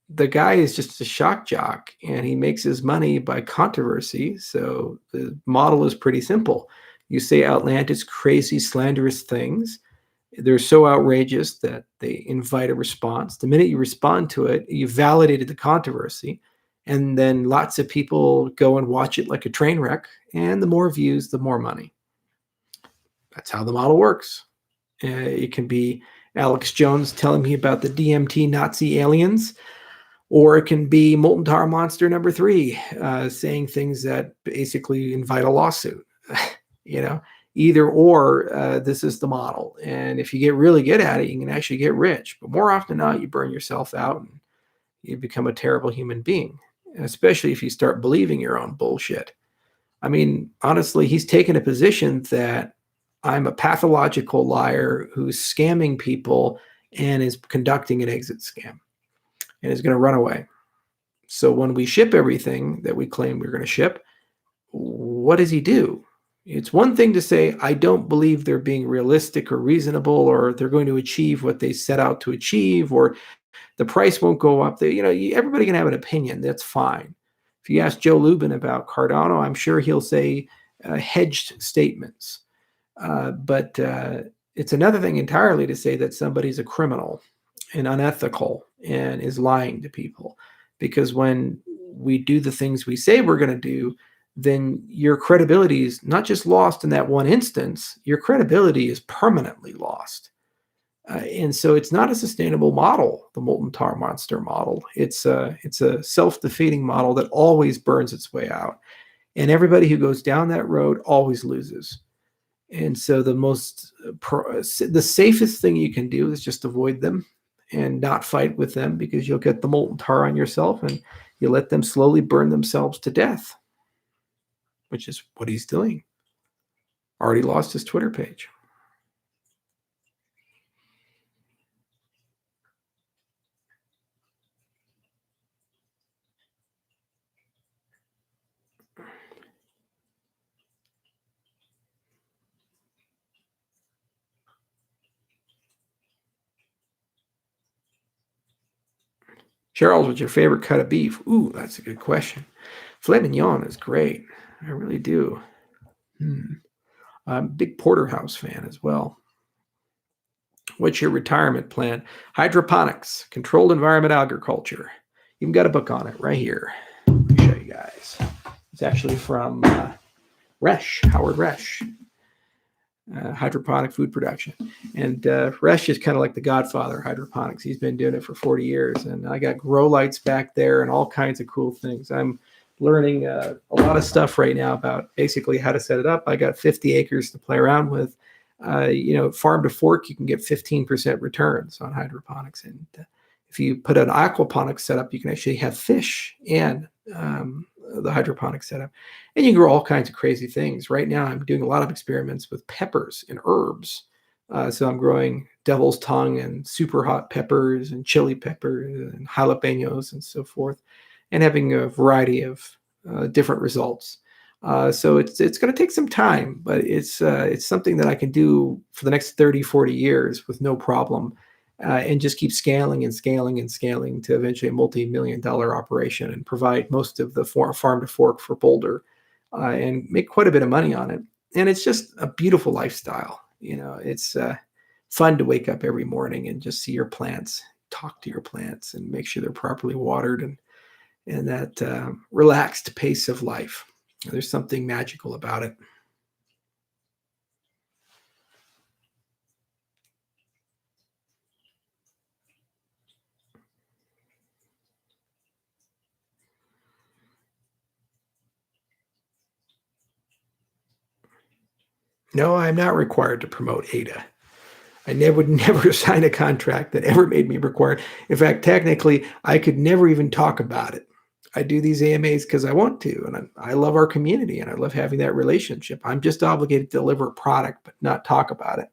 the guy is just a shock jock, and he makes his money by controversy. So the model is pretty simple. You say outlandish, crazy, slanderous things. They're so outrageous that they invite a response. The minute you respond to it, you validated the controversy. And then lots of people go and watch it like a train wreck. And the more views, the more money. That's how the model works. It can be Alex Jones telling me about the DMT Nazi aliens, or it can be Molten Tar Monster number 3 saying things that basically invite a lawsuit. Either or, this is the model. And if you get really good at it, you can actually get rich. But more often than not, you burn yourself out and you become a terrible human being, especially if you start believing your own bullshit. I mean, honestly, he's taken a position that I'm a pathological liar who's scamming people and is conducting an exit scam and is going to run away. So when we ship everything that we claim we're going to ship, what does he do? It's one thing to say, I don't believe they're being realistic or reasonable, or they're going to achieve what they set out to achieve, or the price won't go up. Everybody can have an opinion. That's fine. If you ask Joe Lubin about Cardano, I'm sure he'll say hedged statements. But it's another thing entirely to say that somebody's a criminal and unethical and is lying to people. Because when we do the things we say we're going to do, then your credibility is not just lost in that one instance, your credibility is permanently lost. And so it's not a sustainable model, the Molten Tar Monster model. It's a self-defeating model that always burns its way out. And everybody who goes down that road always loses. And so the safest thing you can do is just avoid them and not fight with them, because you'll get the molten tar on yourself and you let them slowly burn themselves to death, which is what he's doing. Already lost his Twitter page. Charles, what's your favorite cut of beef? Ooh, that's a good question. Filet mignon is great. I really do. I'm a big porterhouse fan as well. What's your retirement plan? Hydroponics, controlled environment agriculture. Even got a book on it right here. Let me show you guys. It's actually from Howard Resch. Hydroponic food production. And Resch is kind of like the godfather of hydroponics. He's been doing it for 40 years. And I got grow lights back there and all kinds of cool things. I'm learning a lot of stuff right now about basically how to set it up. I got 50 acres to play around with. Farm to fork, you can get 15% returns on hydroponics. And if you put an aquaponics setup, you can actually have fish and the hydroponic setup. And you can grow all kinds of crazy things. Right now, I'm doing a lot of experiments with peppers and herbs. So I'm growing devil's tongue and super hot peppers and chili peppers and jalapenos and so forth, and having a variety of different results. So it's going to take some time, but it's something that I can do for the next 30, 40 years with no problem, and just keep scaling and scaling and scaling to eventually a multi-million-dollar operation and provide most of the farm to fork for Boulder, and make quite a bit of money on it. And it's just a beautiful lifestyle. It's fun to wake up every morning and just see your plants, talk to your plants, and make sure they're properly watered and that relaxed pace of life. There's something magical about it. No, I'm not required to promote ADA. I would never sign a contract that ever made me required. In fact, technically, I could never even talk about it. I do these AMAs because I want to, and I love our community, and I love having that relationship. I'm just obligated to deliver a product, but not talk about it.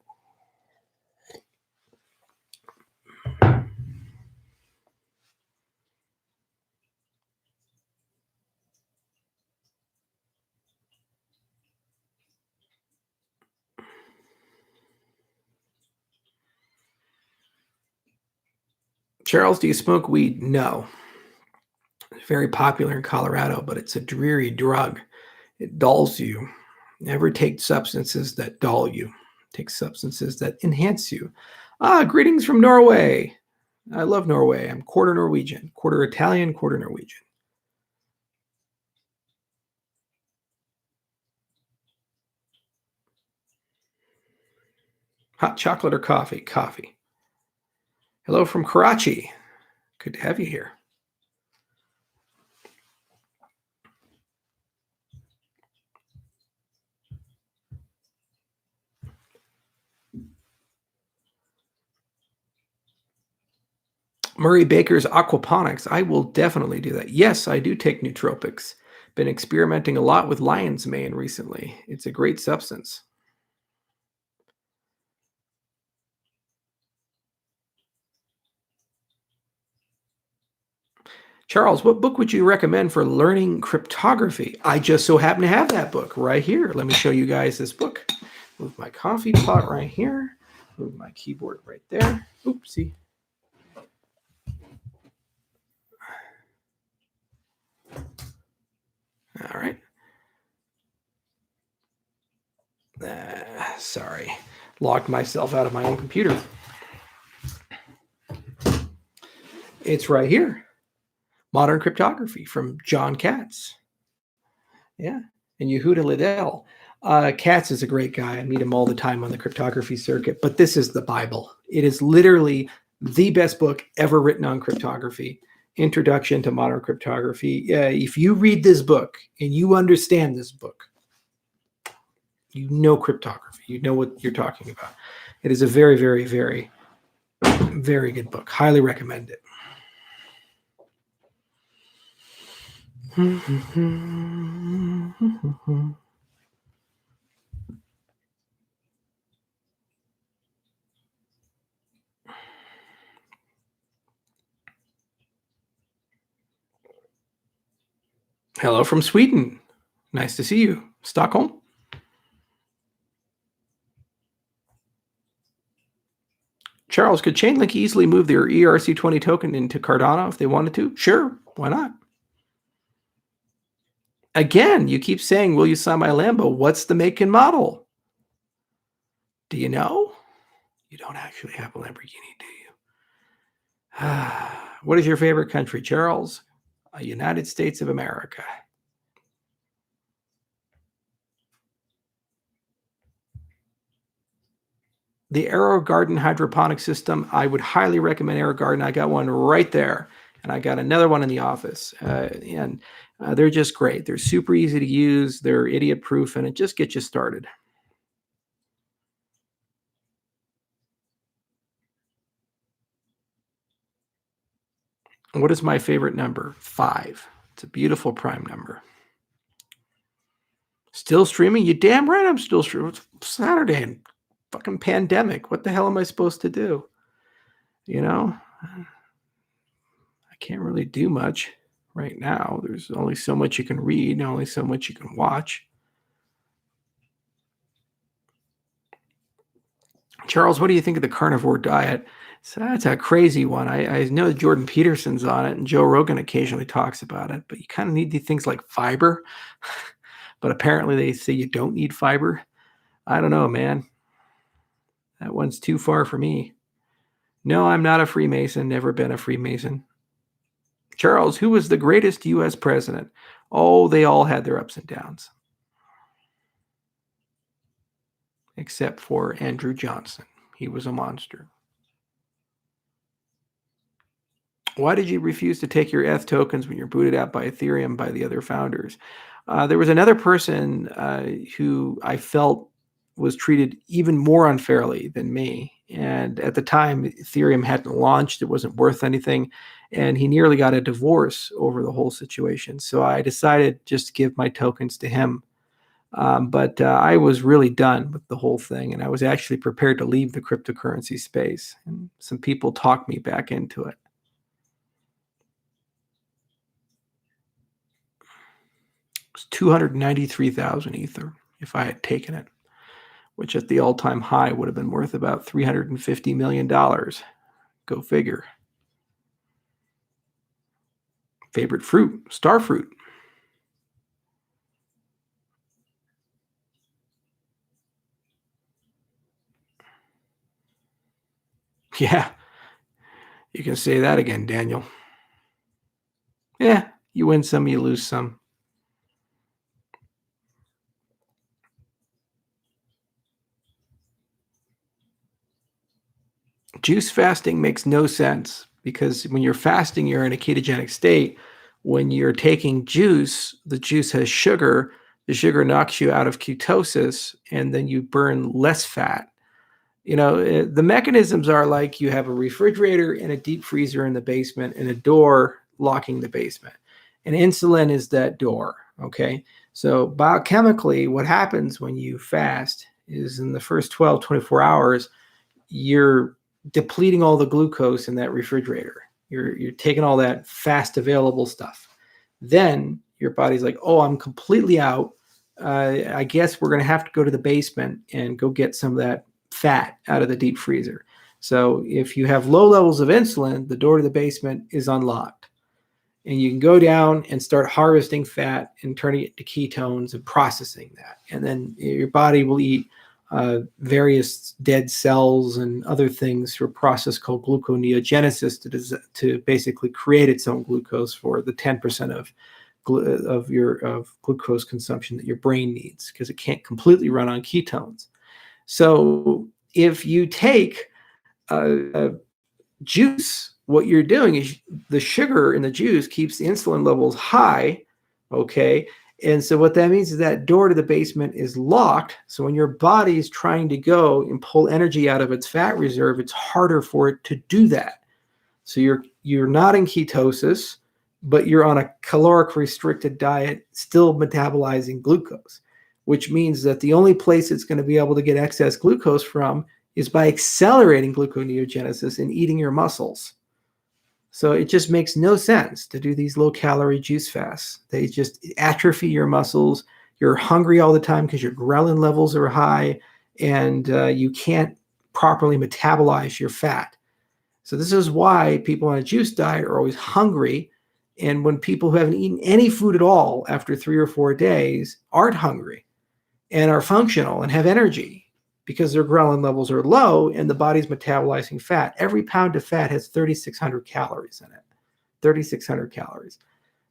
Charles, do you smoke weed? No. It's very popular in Colorado, but it's a dreary drug. It dulls you. Never take substances that dull you. Take substances that enhance you. Greetings from Norway. I love Norway. I'm quarter Norwegian, quarter Italian, quarter Norwegian. Hot chocolate or coffee? Coffee. Hello from Karachi. Good to have you here. Murray Baker's aquaponics. I will definitely do that. Yes, I do take nootropics. Been experimenting a lot with lion's mane recently. It's a great substance. Charles, what book would you recommend for learning cryptography? I just so happen to have that book right here. Let me show you guys this book. Move my coffee pot right here. Move my keyboard right there. Oopsie. All right. Sorry. Locked myself out of my own computer. It's right here. Modern Cryptography from John Katz. Yeah. And Yehuda Liddell. Katz is a great guy. I meet him all the time on the cryptography circuit, but this is the Bible. It is literally the best book ever written on cryptography. Introduction to Modern Cryptography. If you read this book and you understand this book, you know cryptography. You know what you're talking about. It is a very, very, very, very good book. Highly recommend it. Hello from Sweden. Nice to see you. Stockholm. Charles, could Chainlink easily move their ERC20 token into Cardano if they wanted to? Sure, why not? Again, you keep saying, will you sign my Lambo? What's the make and model? Do you know? You don't actually have a Lamborghini, do you? What is your favorite country, Charles? United States of America. The AeroGarden hydroponic system, I would highly recommend AeroGarden. I got one right there, and I got another one in the office. And they're just great. They're super easy to use. They're idiot-proof, and it just gets you started. What is my favorite number? 5. It's a beautiful prime number. Still streaming? You damn right I'm still streaming. It's Saturday and fucking pandemic. What the hell am I supposed to do? You know? I can't really do much right now. There's only so much you can read, only so much you can watch. Charles, what do you think of the carnivore diet? So that's a crazy one. I know Jordan Peterson's on it, and Joe Rogan occasionally talks about it, but you kind of need things like fiber. But apparently they say you don't need fiber. I don't know, man. That one's too far for me. No, I'm not a Freemason, never been a Freemason. Charles, who was the greatest U.S. president? Oh, they all had their ups and downs. Except for Andrew Johnson. He was a monster. Why did you refuse to take your ETH tokens when you're booted out by Ethereum by the other founders? There was another person who I felt was treated even more unfairly than me. And at the time, Ethereum hadn't launched. It wasn't worth anything. And he nearly got a divorce over the whole situation. So I decided just to give my tokens to him. But I was really done with the whole thing. And I was actually prepared to leave the cryptocurrency space. And some people talked me back into it. It was 293,000 Ether if I had taken it, which at the all-time high would have been worth about $350 million. Go figure. Favorite fruit? Star fruit. Yeah, you can say that again, Daniel. Yeah, you win some, you lose some. Juice fasting makes no sense because when you're fasting, you're in a ketogenic state. When you're taking juice, the juice has sugar. The sugar knocks you out of ketosis, and then you burn less fat. You know, the mechanisms are like you have a refrigerator and a deep freezer in the basement and a door locking the basement. And insulin is that door, okay? So biochemically, what happens when you fast is in the first 12, 24 hours, you're depleting all the glucose in that refrigerator. You're taking all that fast available stuff. Then your body's like, oh, I'm completely out. I guess we're going to have to go to the basement and go get some of that fat out of the deep freezer. So if you have low levels of insulin, the door to the basement is unlocked. And you can go down and start harvesting fat and turning it to ketones and processing that. And then your body will eat various dead cells and other things through a process called gluconeogenesis to basically create its own glucose for the 10% of your glucose consumption that your brain needs, because it can't completely run on ketones. So if you take juice, what you're doing is the sugar in the juice keeps the insulin levels high, okay? And so what that means is that door to the basement is locked. So when your body is trying to go and pull energy out of its fat reserve, it's harder for it to do that. So you're not in ketosis, but you're on a caloric restricted diet, still metabolizing glucose, which means that the only place it's going to be able to get excess glucose from is by accelerating gluconeogenesis and eating your muscles. So it just makes no sense to do these low-calorie juice fasts. They just atrophy your muscles. You're hungry all the time because your ghrelin levels are high, and you can't properly metabolize your fat. So this is why people on a juice diet are always hungry. And when people who haven't eaten any food at all after 3 or 4 days aren't hungry and are functional and have energy because their ghrelin levels are low and the body's metabolizing fat. Every pound of fat has 3,600 calories in it. 3,600 calories.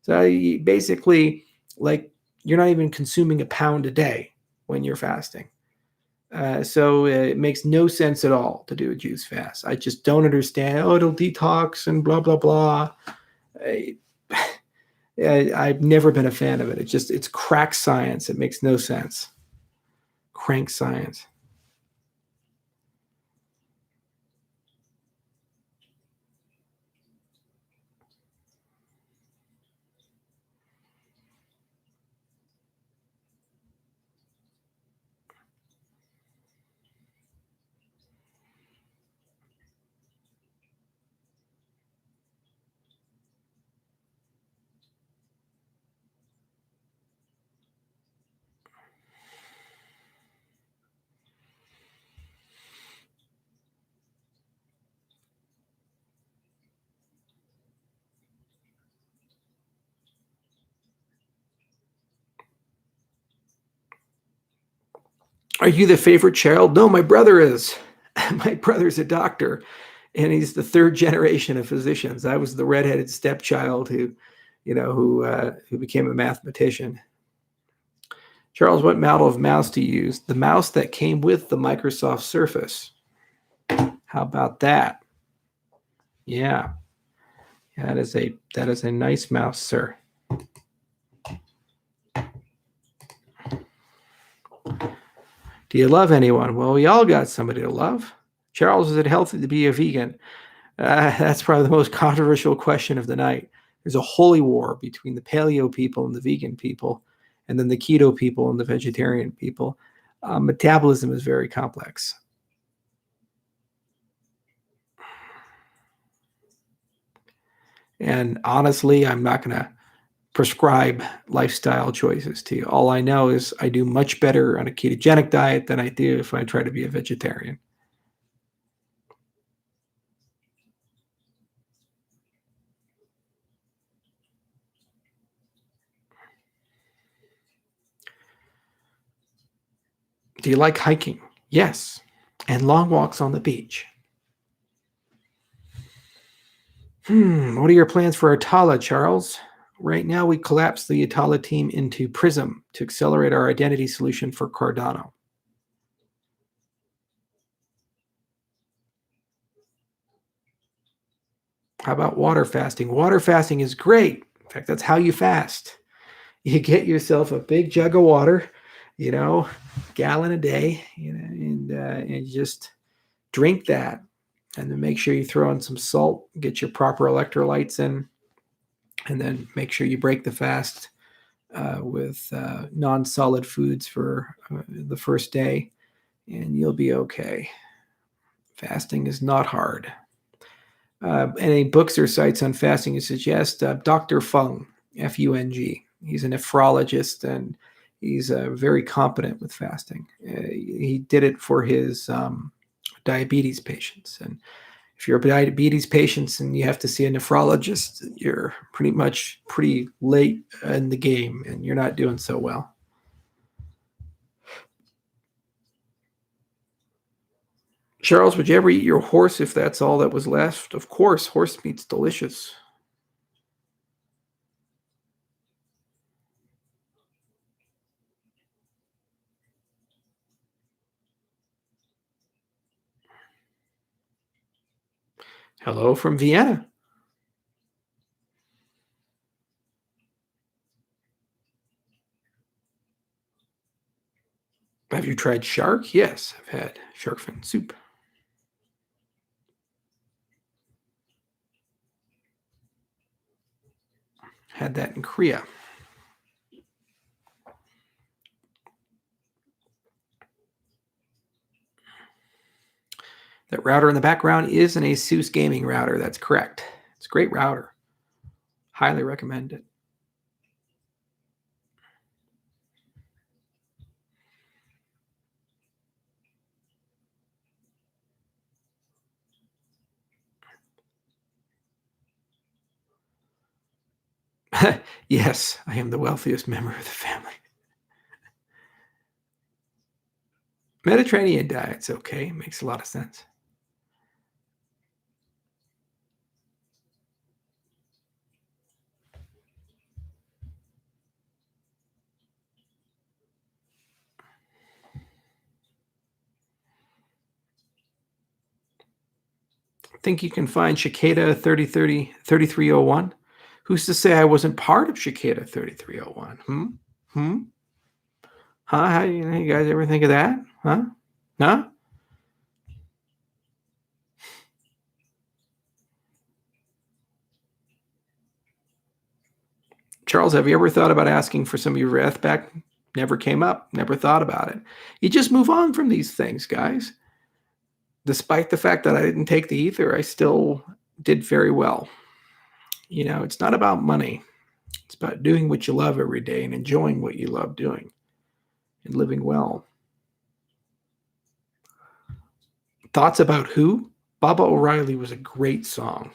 So you basically, like, you're not even consuming a pound a day when you're fasting. So it makes no sense at all to do a juice fast. I just don't understand. Oh, it'll detox and blah, blah, blah. I've never been a fan of it. It's crack science. It makes no sense. Crank science. Are you the favorite child? No, my brother is. My brother's a doctor, and he's the third generation of physicians. I was the redheaded stepchild who became a mathematician. Charles, what model of mouse do you use? The mouse that came with the Microsoft Surface. How about that? Yeah, that is a nice mouse, sir. Do you love anyone? Well, we all got somebody to love. Charles, is it healthy to be a vegan? That's probably the most controversial question of the night. There's a holy war between the paleo people and the vegan people, and then the keto people and the vegetarian people. Metabolism is very complex. And honestly, I'm not going to prescribe lifestyle choices to you. All I know is I do much better on a ketogenic diet than I do if I try to be a vegetarian. Do you like hiking? Yes. And long walks on the beach. What are your plans for Atala, Charles? Right now, we collapsed the Atala team into Prism to accelerate our identity solution for Cardinal. How about water fasting? Water fasting is great. In fact, that's how you fast. You get yourself a big jug of water, gallon a day, and you just drink that. And then make sure you throw in some salt, get your proper electrolytes in, and then make sure you break the fast with non-solid foods for the first day, and you'll be okay. Fasting is not hard. Any books or sites on fasting you suggest? Dr. Fung, F-U-N-G. He's a nephrologist, and he's very competent with fasting. He did it for his diabetes patients. And if you're a diabetes patient and you have to see a nephrologist, you're pretty late in the game, and you're not doing so well. Charles, would you ever eat your horse if that's all that was left? Of course, horse meat's delicious. Hello from Vienna. Have you tried shark? Yes, I've had shark fin soup. Had that in Korea. That router in the background is an Asus gaming router. That's correct. It's a great router. Highly recommend it. Yes, I am the wealthiest member of the family. Mediterranean diet's okay. Makes a lot of sense. Think you can find Cicada 3301? Who's to say I wasn't part of Cicada 3301? Hmm? Huh? How you guys ever think of that? Huh? Huh? Charles, have you ever thought about asking for some of your wrath back? Never came up. Never thought about it. You just move on from these things, guys. Despite the fact that I didn't take the ether, I still did very well. You know, it's not about money. It's about doing what you love every day and enjoying what you love doing and living well. Thoughts about who? Baba O'Reilly was a great song.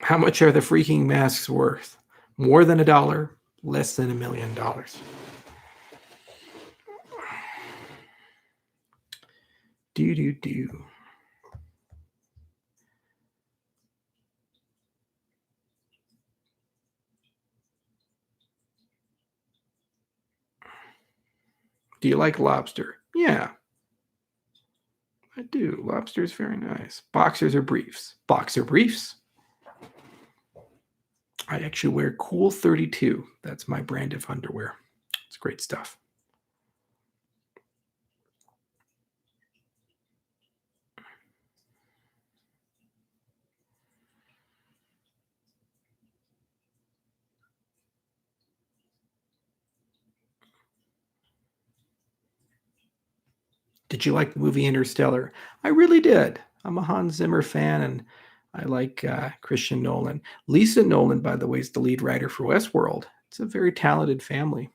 How much are the freaking masks worth? More than $1, less than $1 million. Do. Do you like lobster? Yeah, I do. Lobster is very nice. Boxers or briefs? Boxer briefs. I actually wear Cool 32. That's my brand of underwear. It's great stuff. Did you like the movie Interstellar? I really did. I'm a Hans Zimmer fan, and I like Christian Nolan. Lisa Nolan, by the way, is the lead writer for Westworld. It's a very talented family.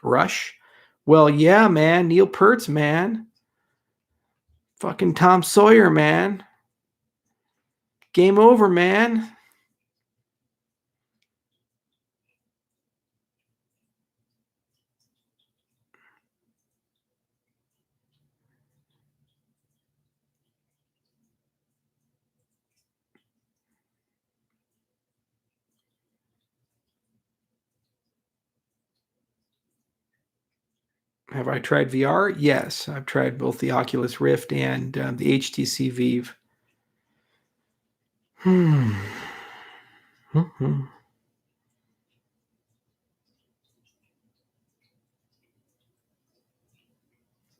Rush? Well, yeah, man. Neil Peart's, man. Fucking Tom Sawyer, man. Game over, man. Have I tried VR? Yes, I've tried both the Oculus Rift and the HTC Vive.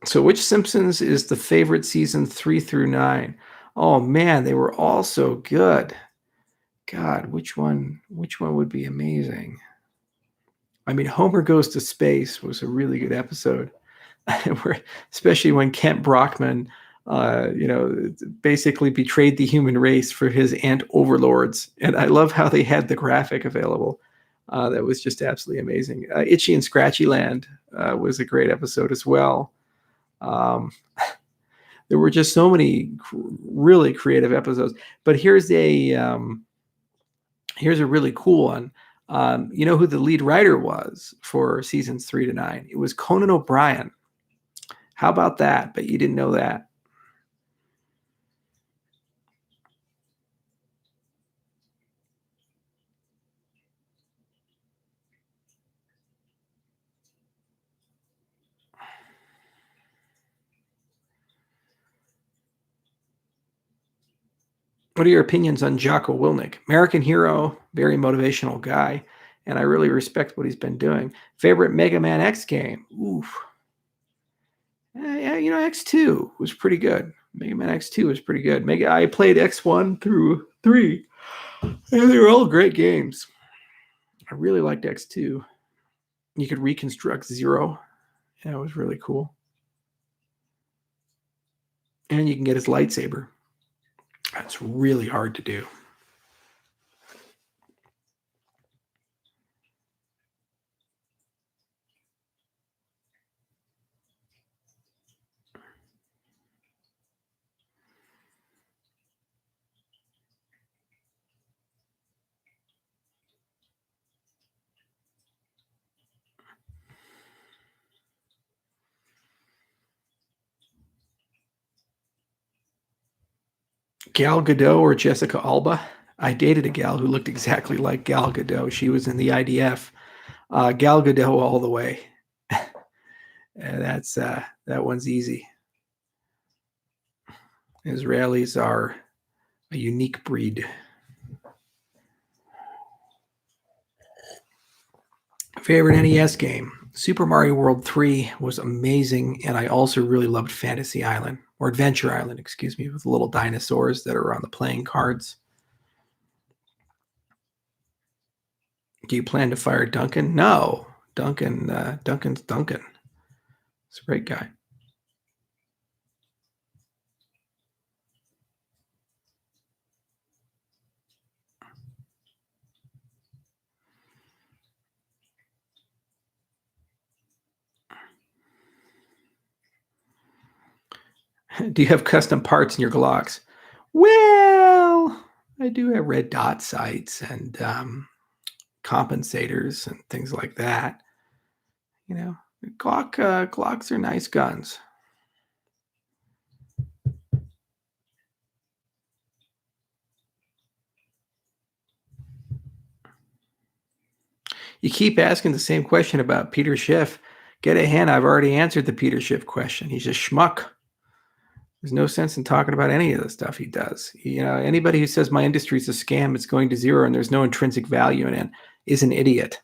So, which Simpsons is the favorite season 3 through 9? Oh man, they were all so good. God, which one? Which one would be amazing? I mean, Homer Goes to Space was a really good episode, especially when Kent Brockman, basically betrayed the human race for his ant overlords. And I love how they had the graphic available. That was just absolutely amazing. Itchy and Scratchy Land was a great episode as well. There were just so many really creative episodes. But here's a really cool one. You know who the lead writer was for seasons 3 to 9? It was Conan O'Brien. How about that? But you didn't know that. What are your opinions on Jocko Willink? American hero, very motivational guy, and I really respect what he's been doing. Favorite Mega Man X game? Oof. Yeah, X2 was pretty good. Mega Man X2 was pretty good. I played X1 through 3, and they were all great games. I really liked X2. You could reconstruct Zero. Yeah, it was really cool. And you can get his lightsaber. That's really hard to do. Gal Gadot or Jessica Alba? I dated a gal who looked exactly like Gal Gadot. She was in the IDF. Gal Gadot all the way. That's that one's easy. Israelis are a unique breed. Favorite NES game? Super Mario World 3 was amazing, and I also really loved Fantasy Island, or Adventure Island, excuse me, with little dinosaurs that are on the playing cards. Do you plan to fire Duncan? No. Duncan's Duncan. He's a great guy. Do you have custom parts in your Glocks? Well, I do have red dot sights and compensators and things like that. You know, Glocks are nice guns. You keep asking the same question about Peter Schiff. Get a hint. I've already answered the Peter Schiff question. He's a schmuck. There's no sense in talking about any of the stuff he does. You know, anybody who says my industry is a scam, it's going to zero, and there's no intrinsic value in it, is an idiot.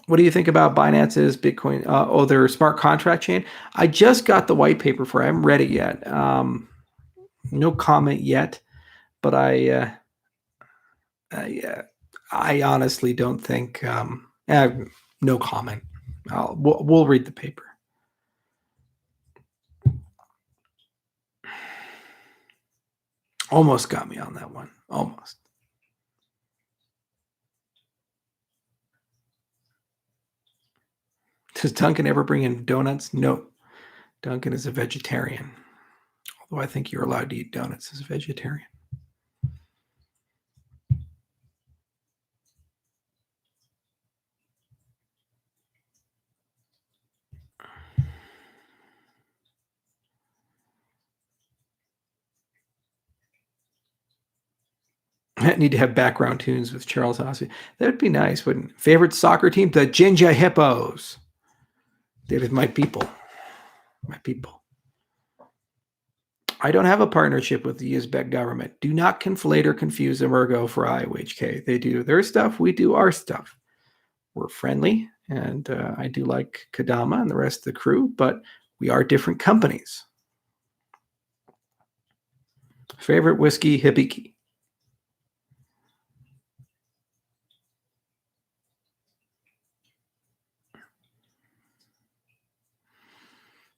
What do you think about Binance's Bitcoin? Their smart contract chain. I just got the white paper for it. I haven't read it yet. No comment yet, but I honestly don't think. No comment. We'll read the paper. Almost got me on that one. Almost. Does Duncan ever bring in donuts? No. Duncan is a vegetarian. Although I think you're allowed to eat donuts as a vegetarian. I need to have background tunes with Charles Hossie. That would be nice, wouldn't it? Favorite soccer team? The Ginger Hippos. David, my people. My people. I don't have a partnership with the Uzbek government. Do not conflate or confuse Emergo for IOHK. They do their stuff. We do our stuff. We're friendly, and I do like Kadama and the rest of the crew, but we are different companies. Favorite whiskey? Hibiki.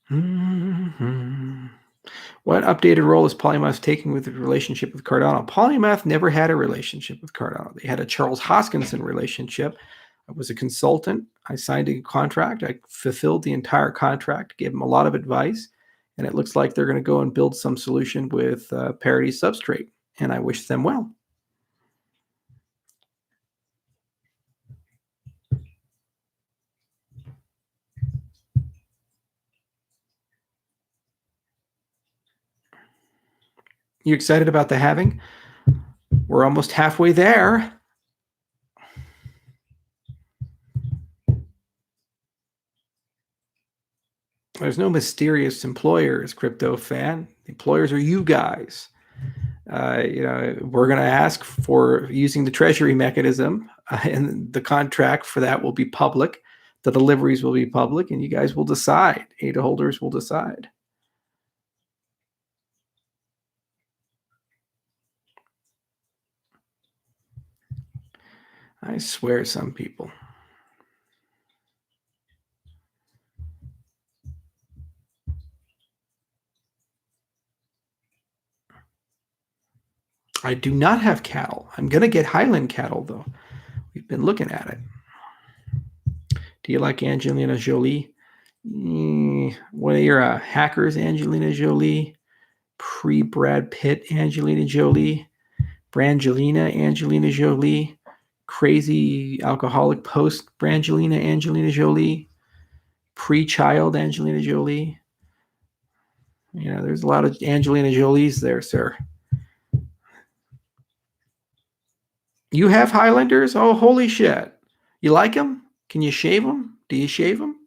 Mm-hmm. What updated role is Polymath taking with the relationship with Cardinal? Polymath never had a relationship with Cardinal. They had a Charles Hoskinson relationship. I was a consultant. I signed a contract. I fulfilled the entire contract, gave them a lot of advice, and it looks like they're going to go and build some solution with Parity Substrate, and I wish them well. You excited about the halving? We're almost halfway there. There's no mysterious employers, crypto fan. The employers are you guys. We're going to ask for using the treasury mechanism, and the contract for that will be public. The deliveries will be public, and you guys will decide. ADA holders will decide. I swear, some people. I do not have cattle. I'm going to get Highland cattle, though. We've been looking at it. Do you like Angelina Jolie? What are your hackers, Angelina Jolie? Pre-Brad Pitt, Angelina Jolie? Brangelina, Angelina Jolie? Crazy alcoholic post, Brangelina, Angelina Jolie? Pre-child, Angelina Jolie? There's a lot of Angelina Jolies there, sir. You have Highlanders? Oh, holy shit. You like them? Can you shave them? Do you shave them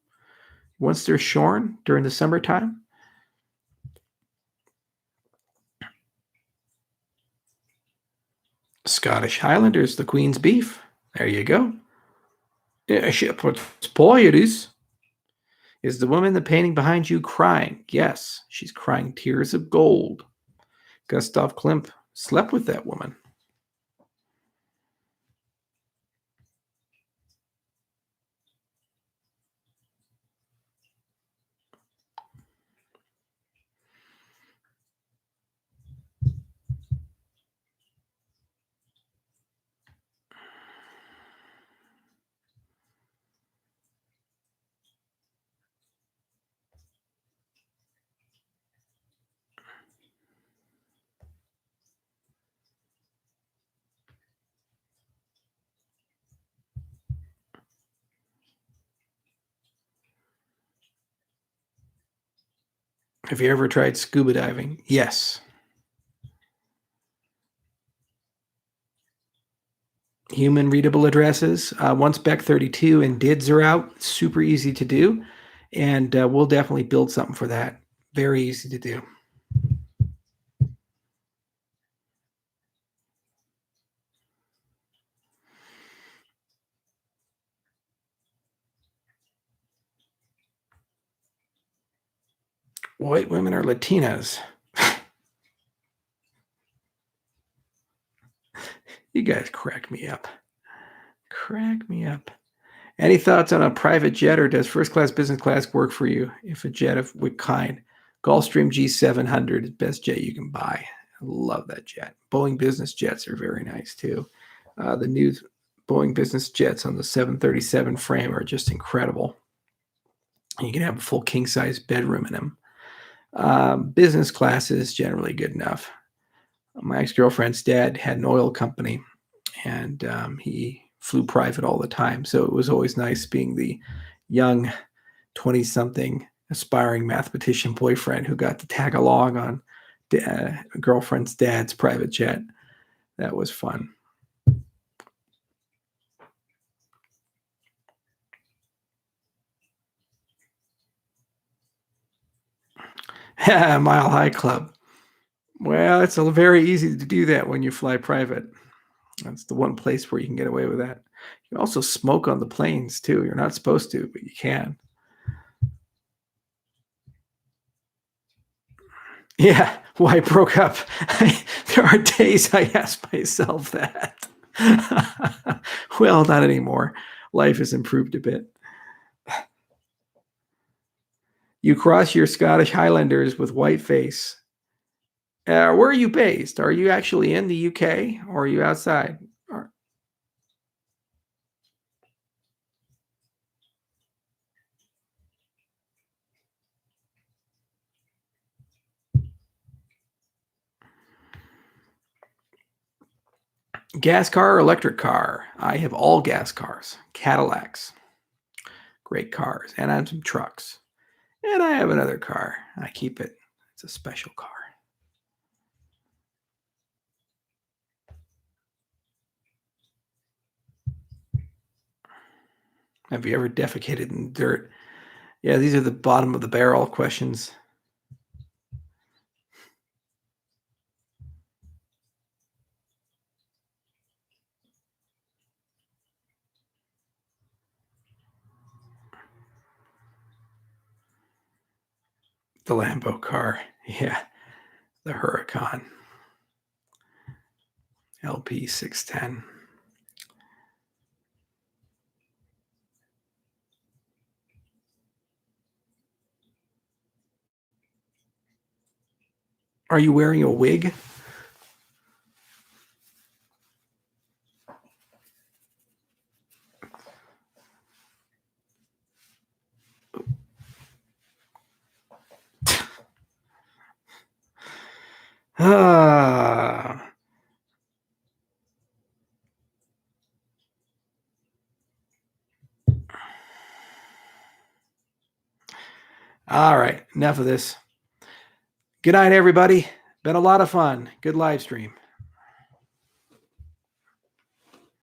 once they're shorn during the summertime? Scottish Highlanders, the Queen's beef. There you go. Is the woman in the painting behind you crying? Yes, she's crying tears of gold. Gustav Klimt slept with that woman. Have you ever tried scuba diving? Yes. Human readable addresses. Once Beck 32 and DIDs are out, super easy to do. And we'll definitely build something for that. Very easy to do. White women are Latinas. You guys crack me up. Crack me up. Any thoughts on a private jet, or does first class, business class work for you? If a jet of what kind? Gulfstream G700 is best jet you can buy. I love that jet. Boeing business jets are very nice too. The new Boeing business jets on the 737 frame are just incredible. You can have a full king size bedroom in them. Business class is generally good enough. My ex-girlfriend's dad had an oil company, and he flew private all the time. So it was always nice being the young 20-something aspiring mathematician boyfriend who got to tag along on a girlfriend's dad's private jet. That was fun. Mile High Club. Well, it's very easy to do that when you fly private. That's the one place where you can get away with that. You can also smoke on the planes too. You're not supposed to, but you can. Yeah, why I broke up. There are days I ask myself that. Well, not anymore. Life has improved a bit. You cross your Scottish Highlanders with white face. Where are you based? Are you actually in the UK or are you outside? Gas car or electric car? I have all gas cars, Cadillacs, great cars, and I have some trucks. And I have another car. I keep it. It's a special car. Have you ever defecated in dirt? Yeah, these are the bottom of the barrel questions. The Lambo car. Yeah, the Huracan. LP 610. Are you wearing a wig? All right, enough of this. Good night, everybody. Been a lot of fun. Good live stream.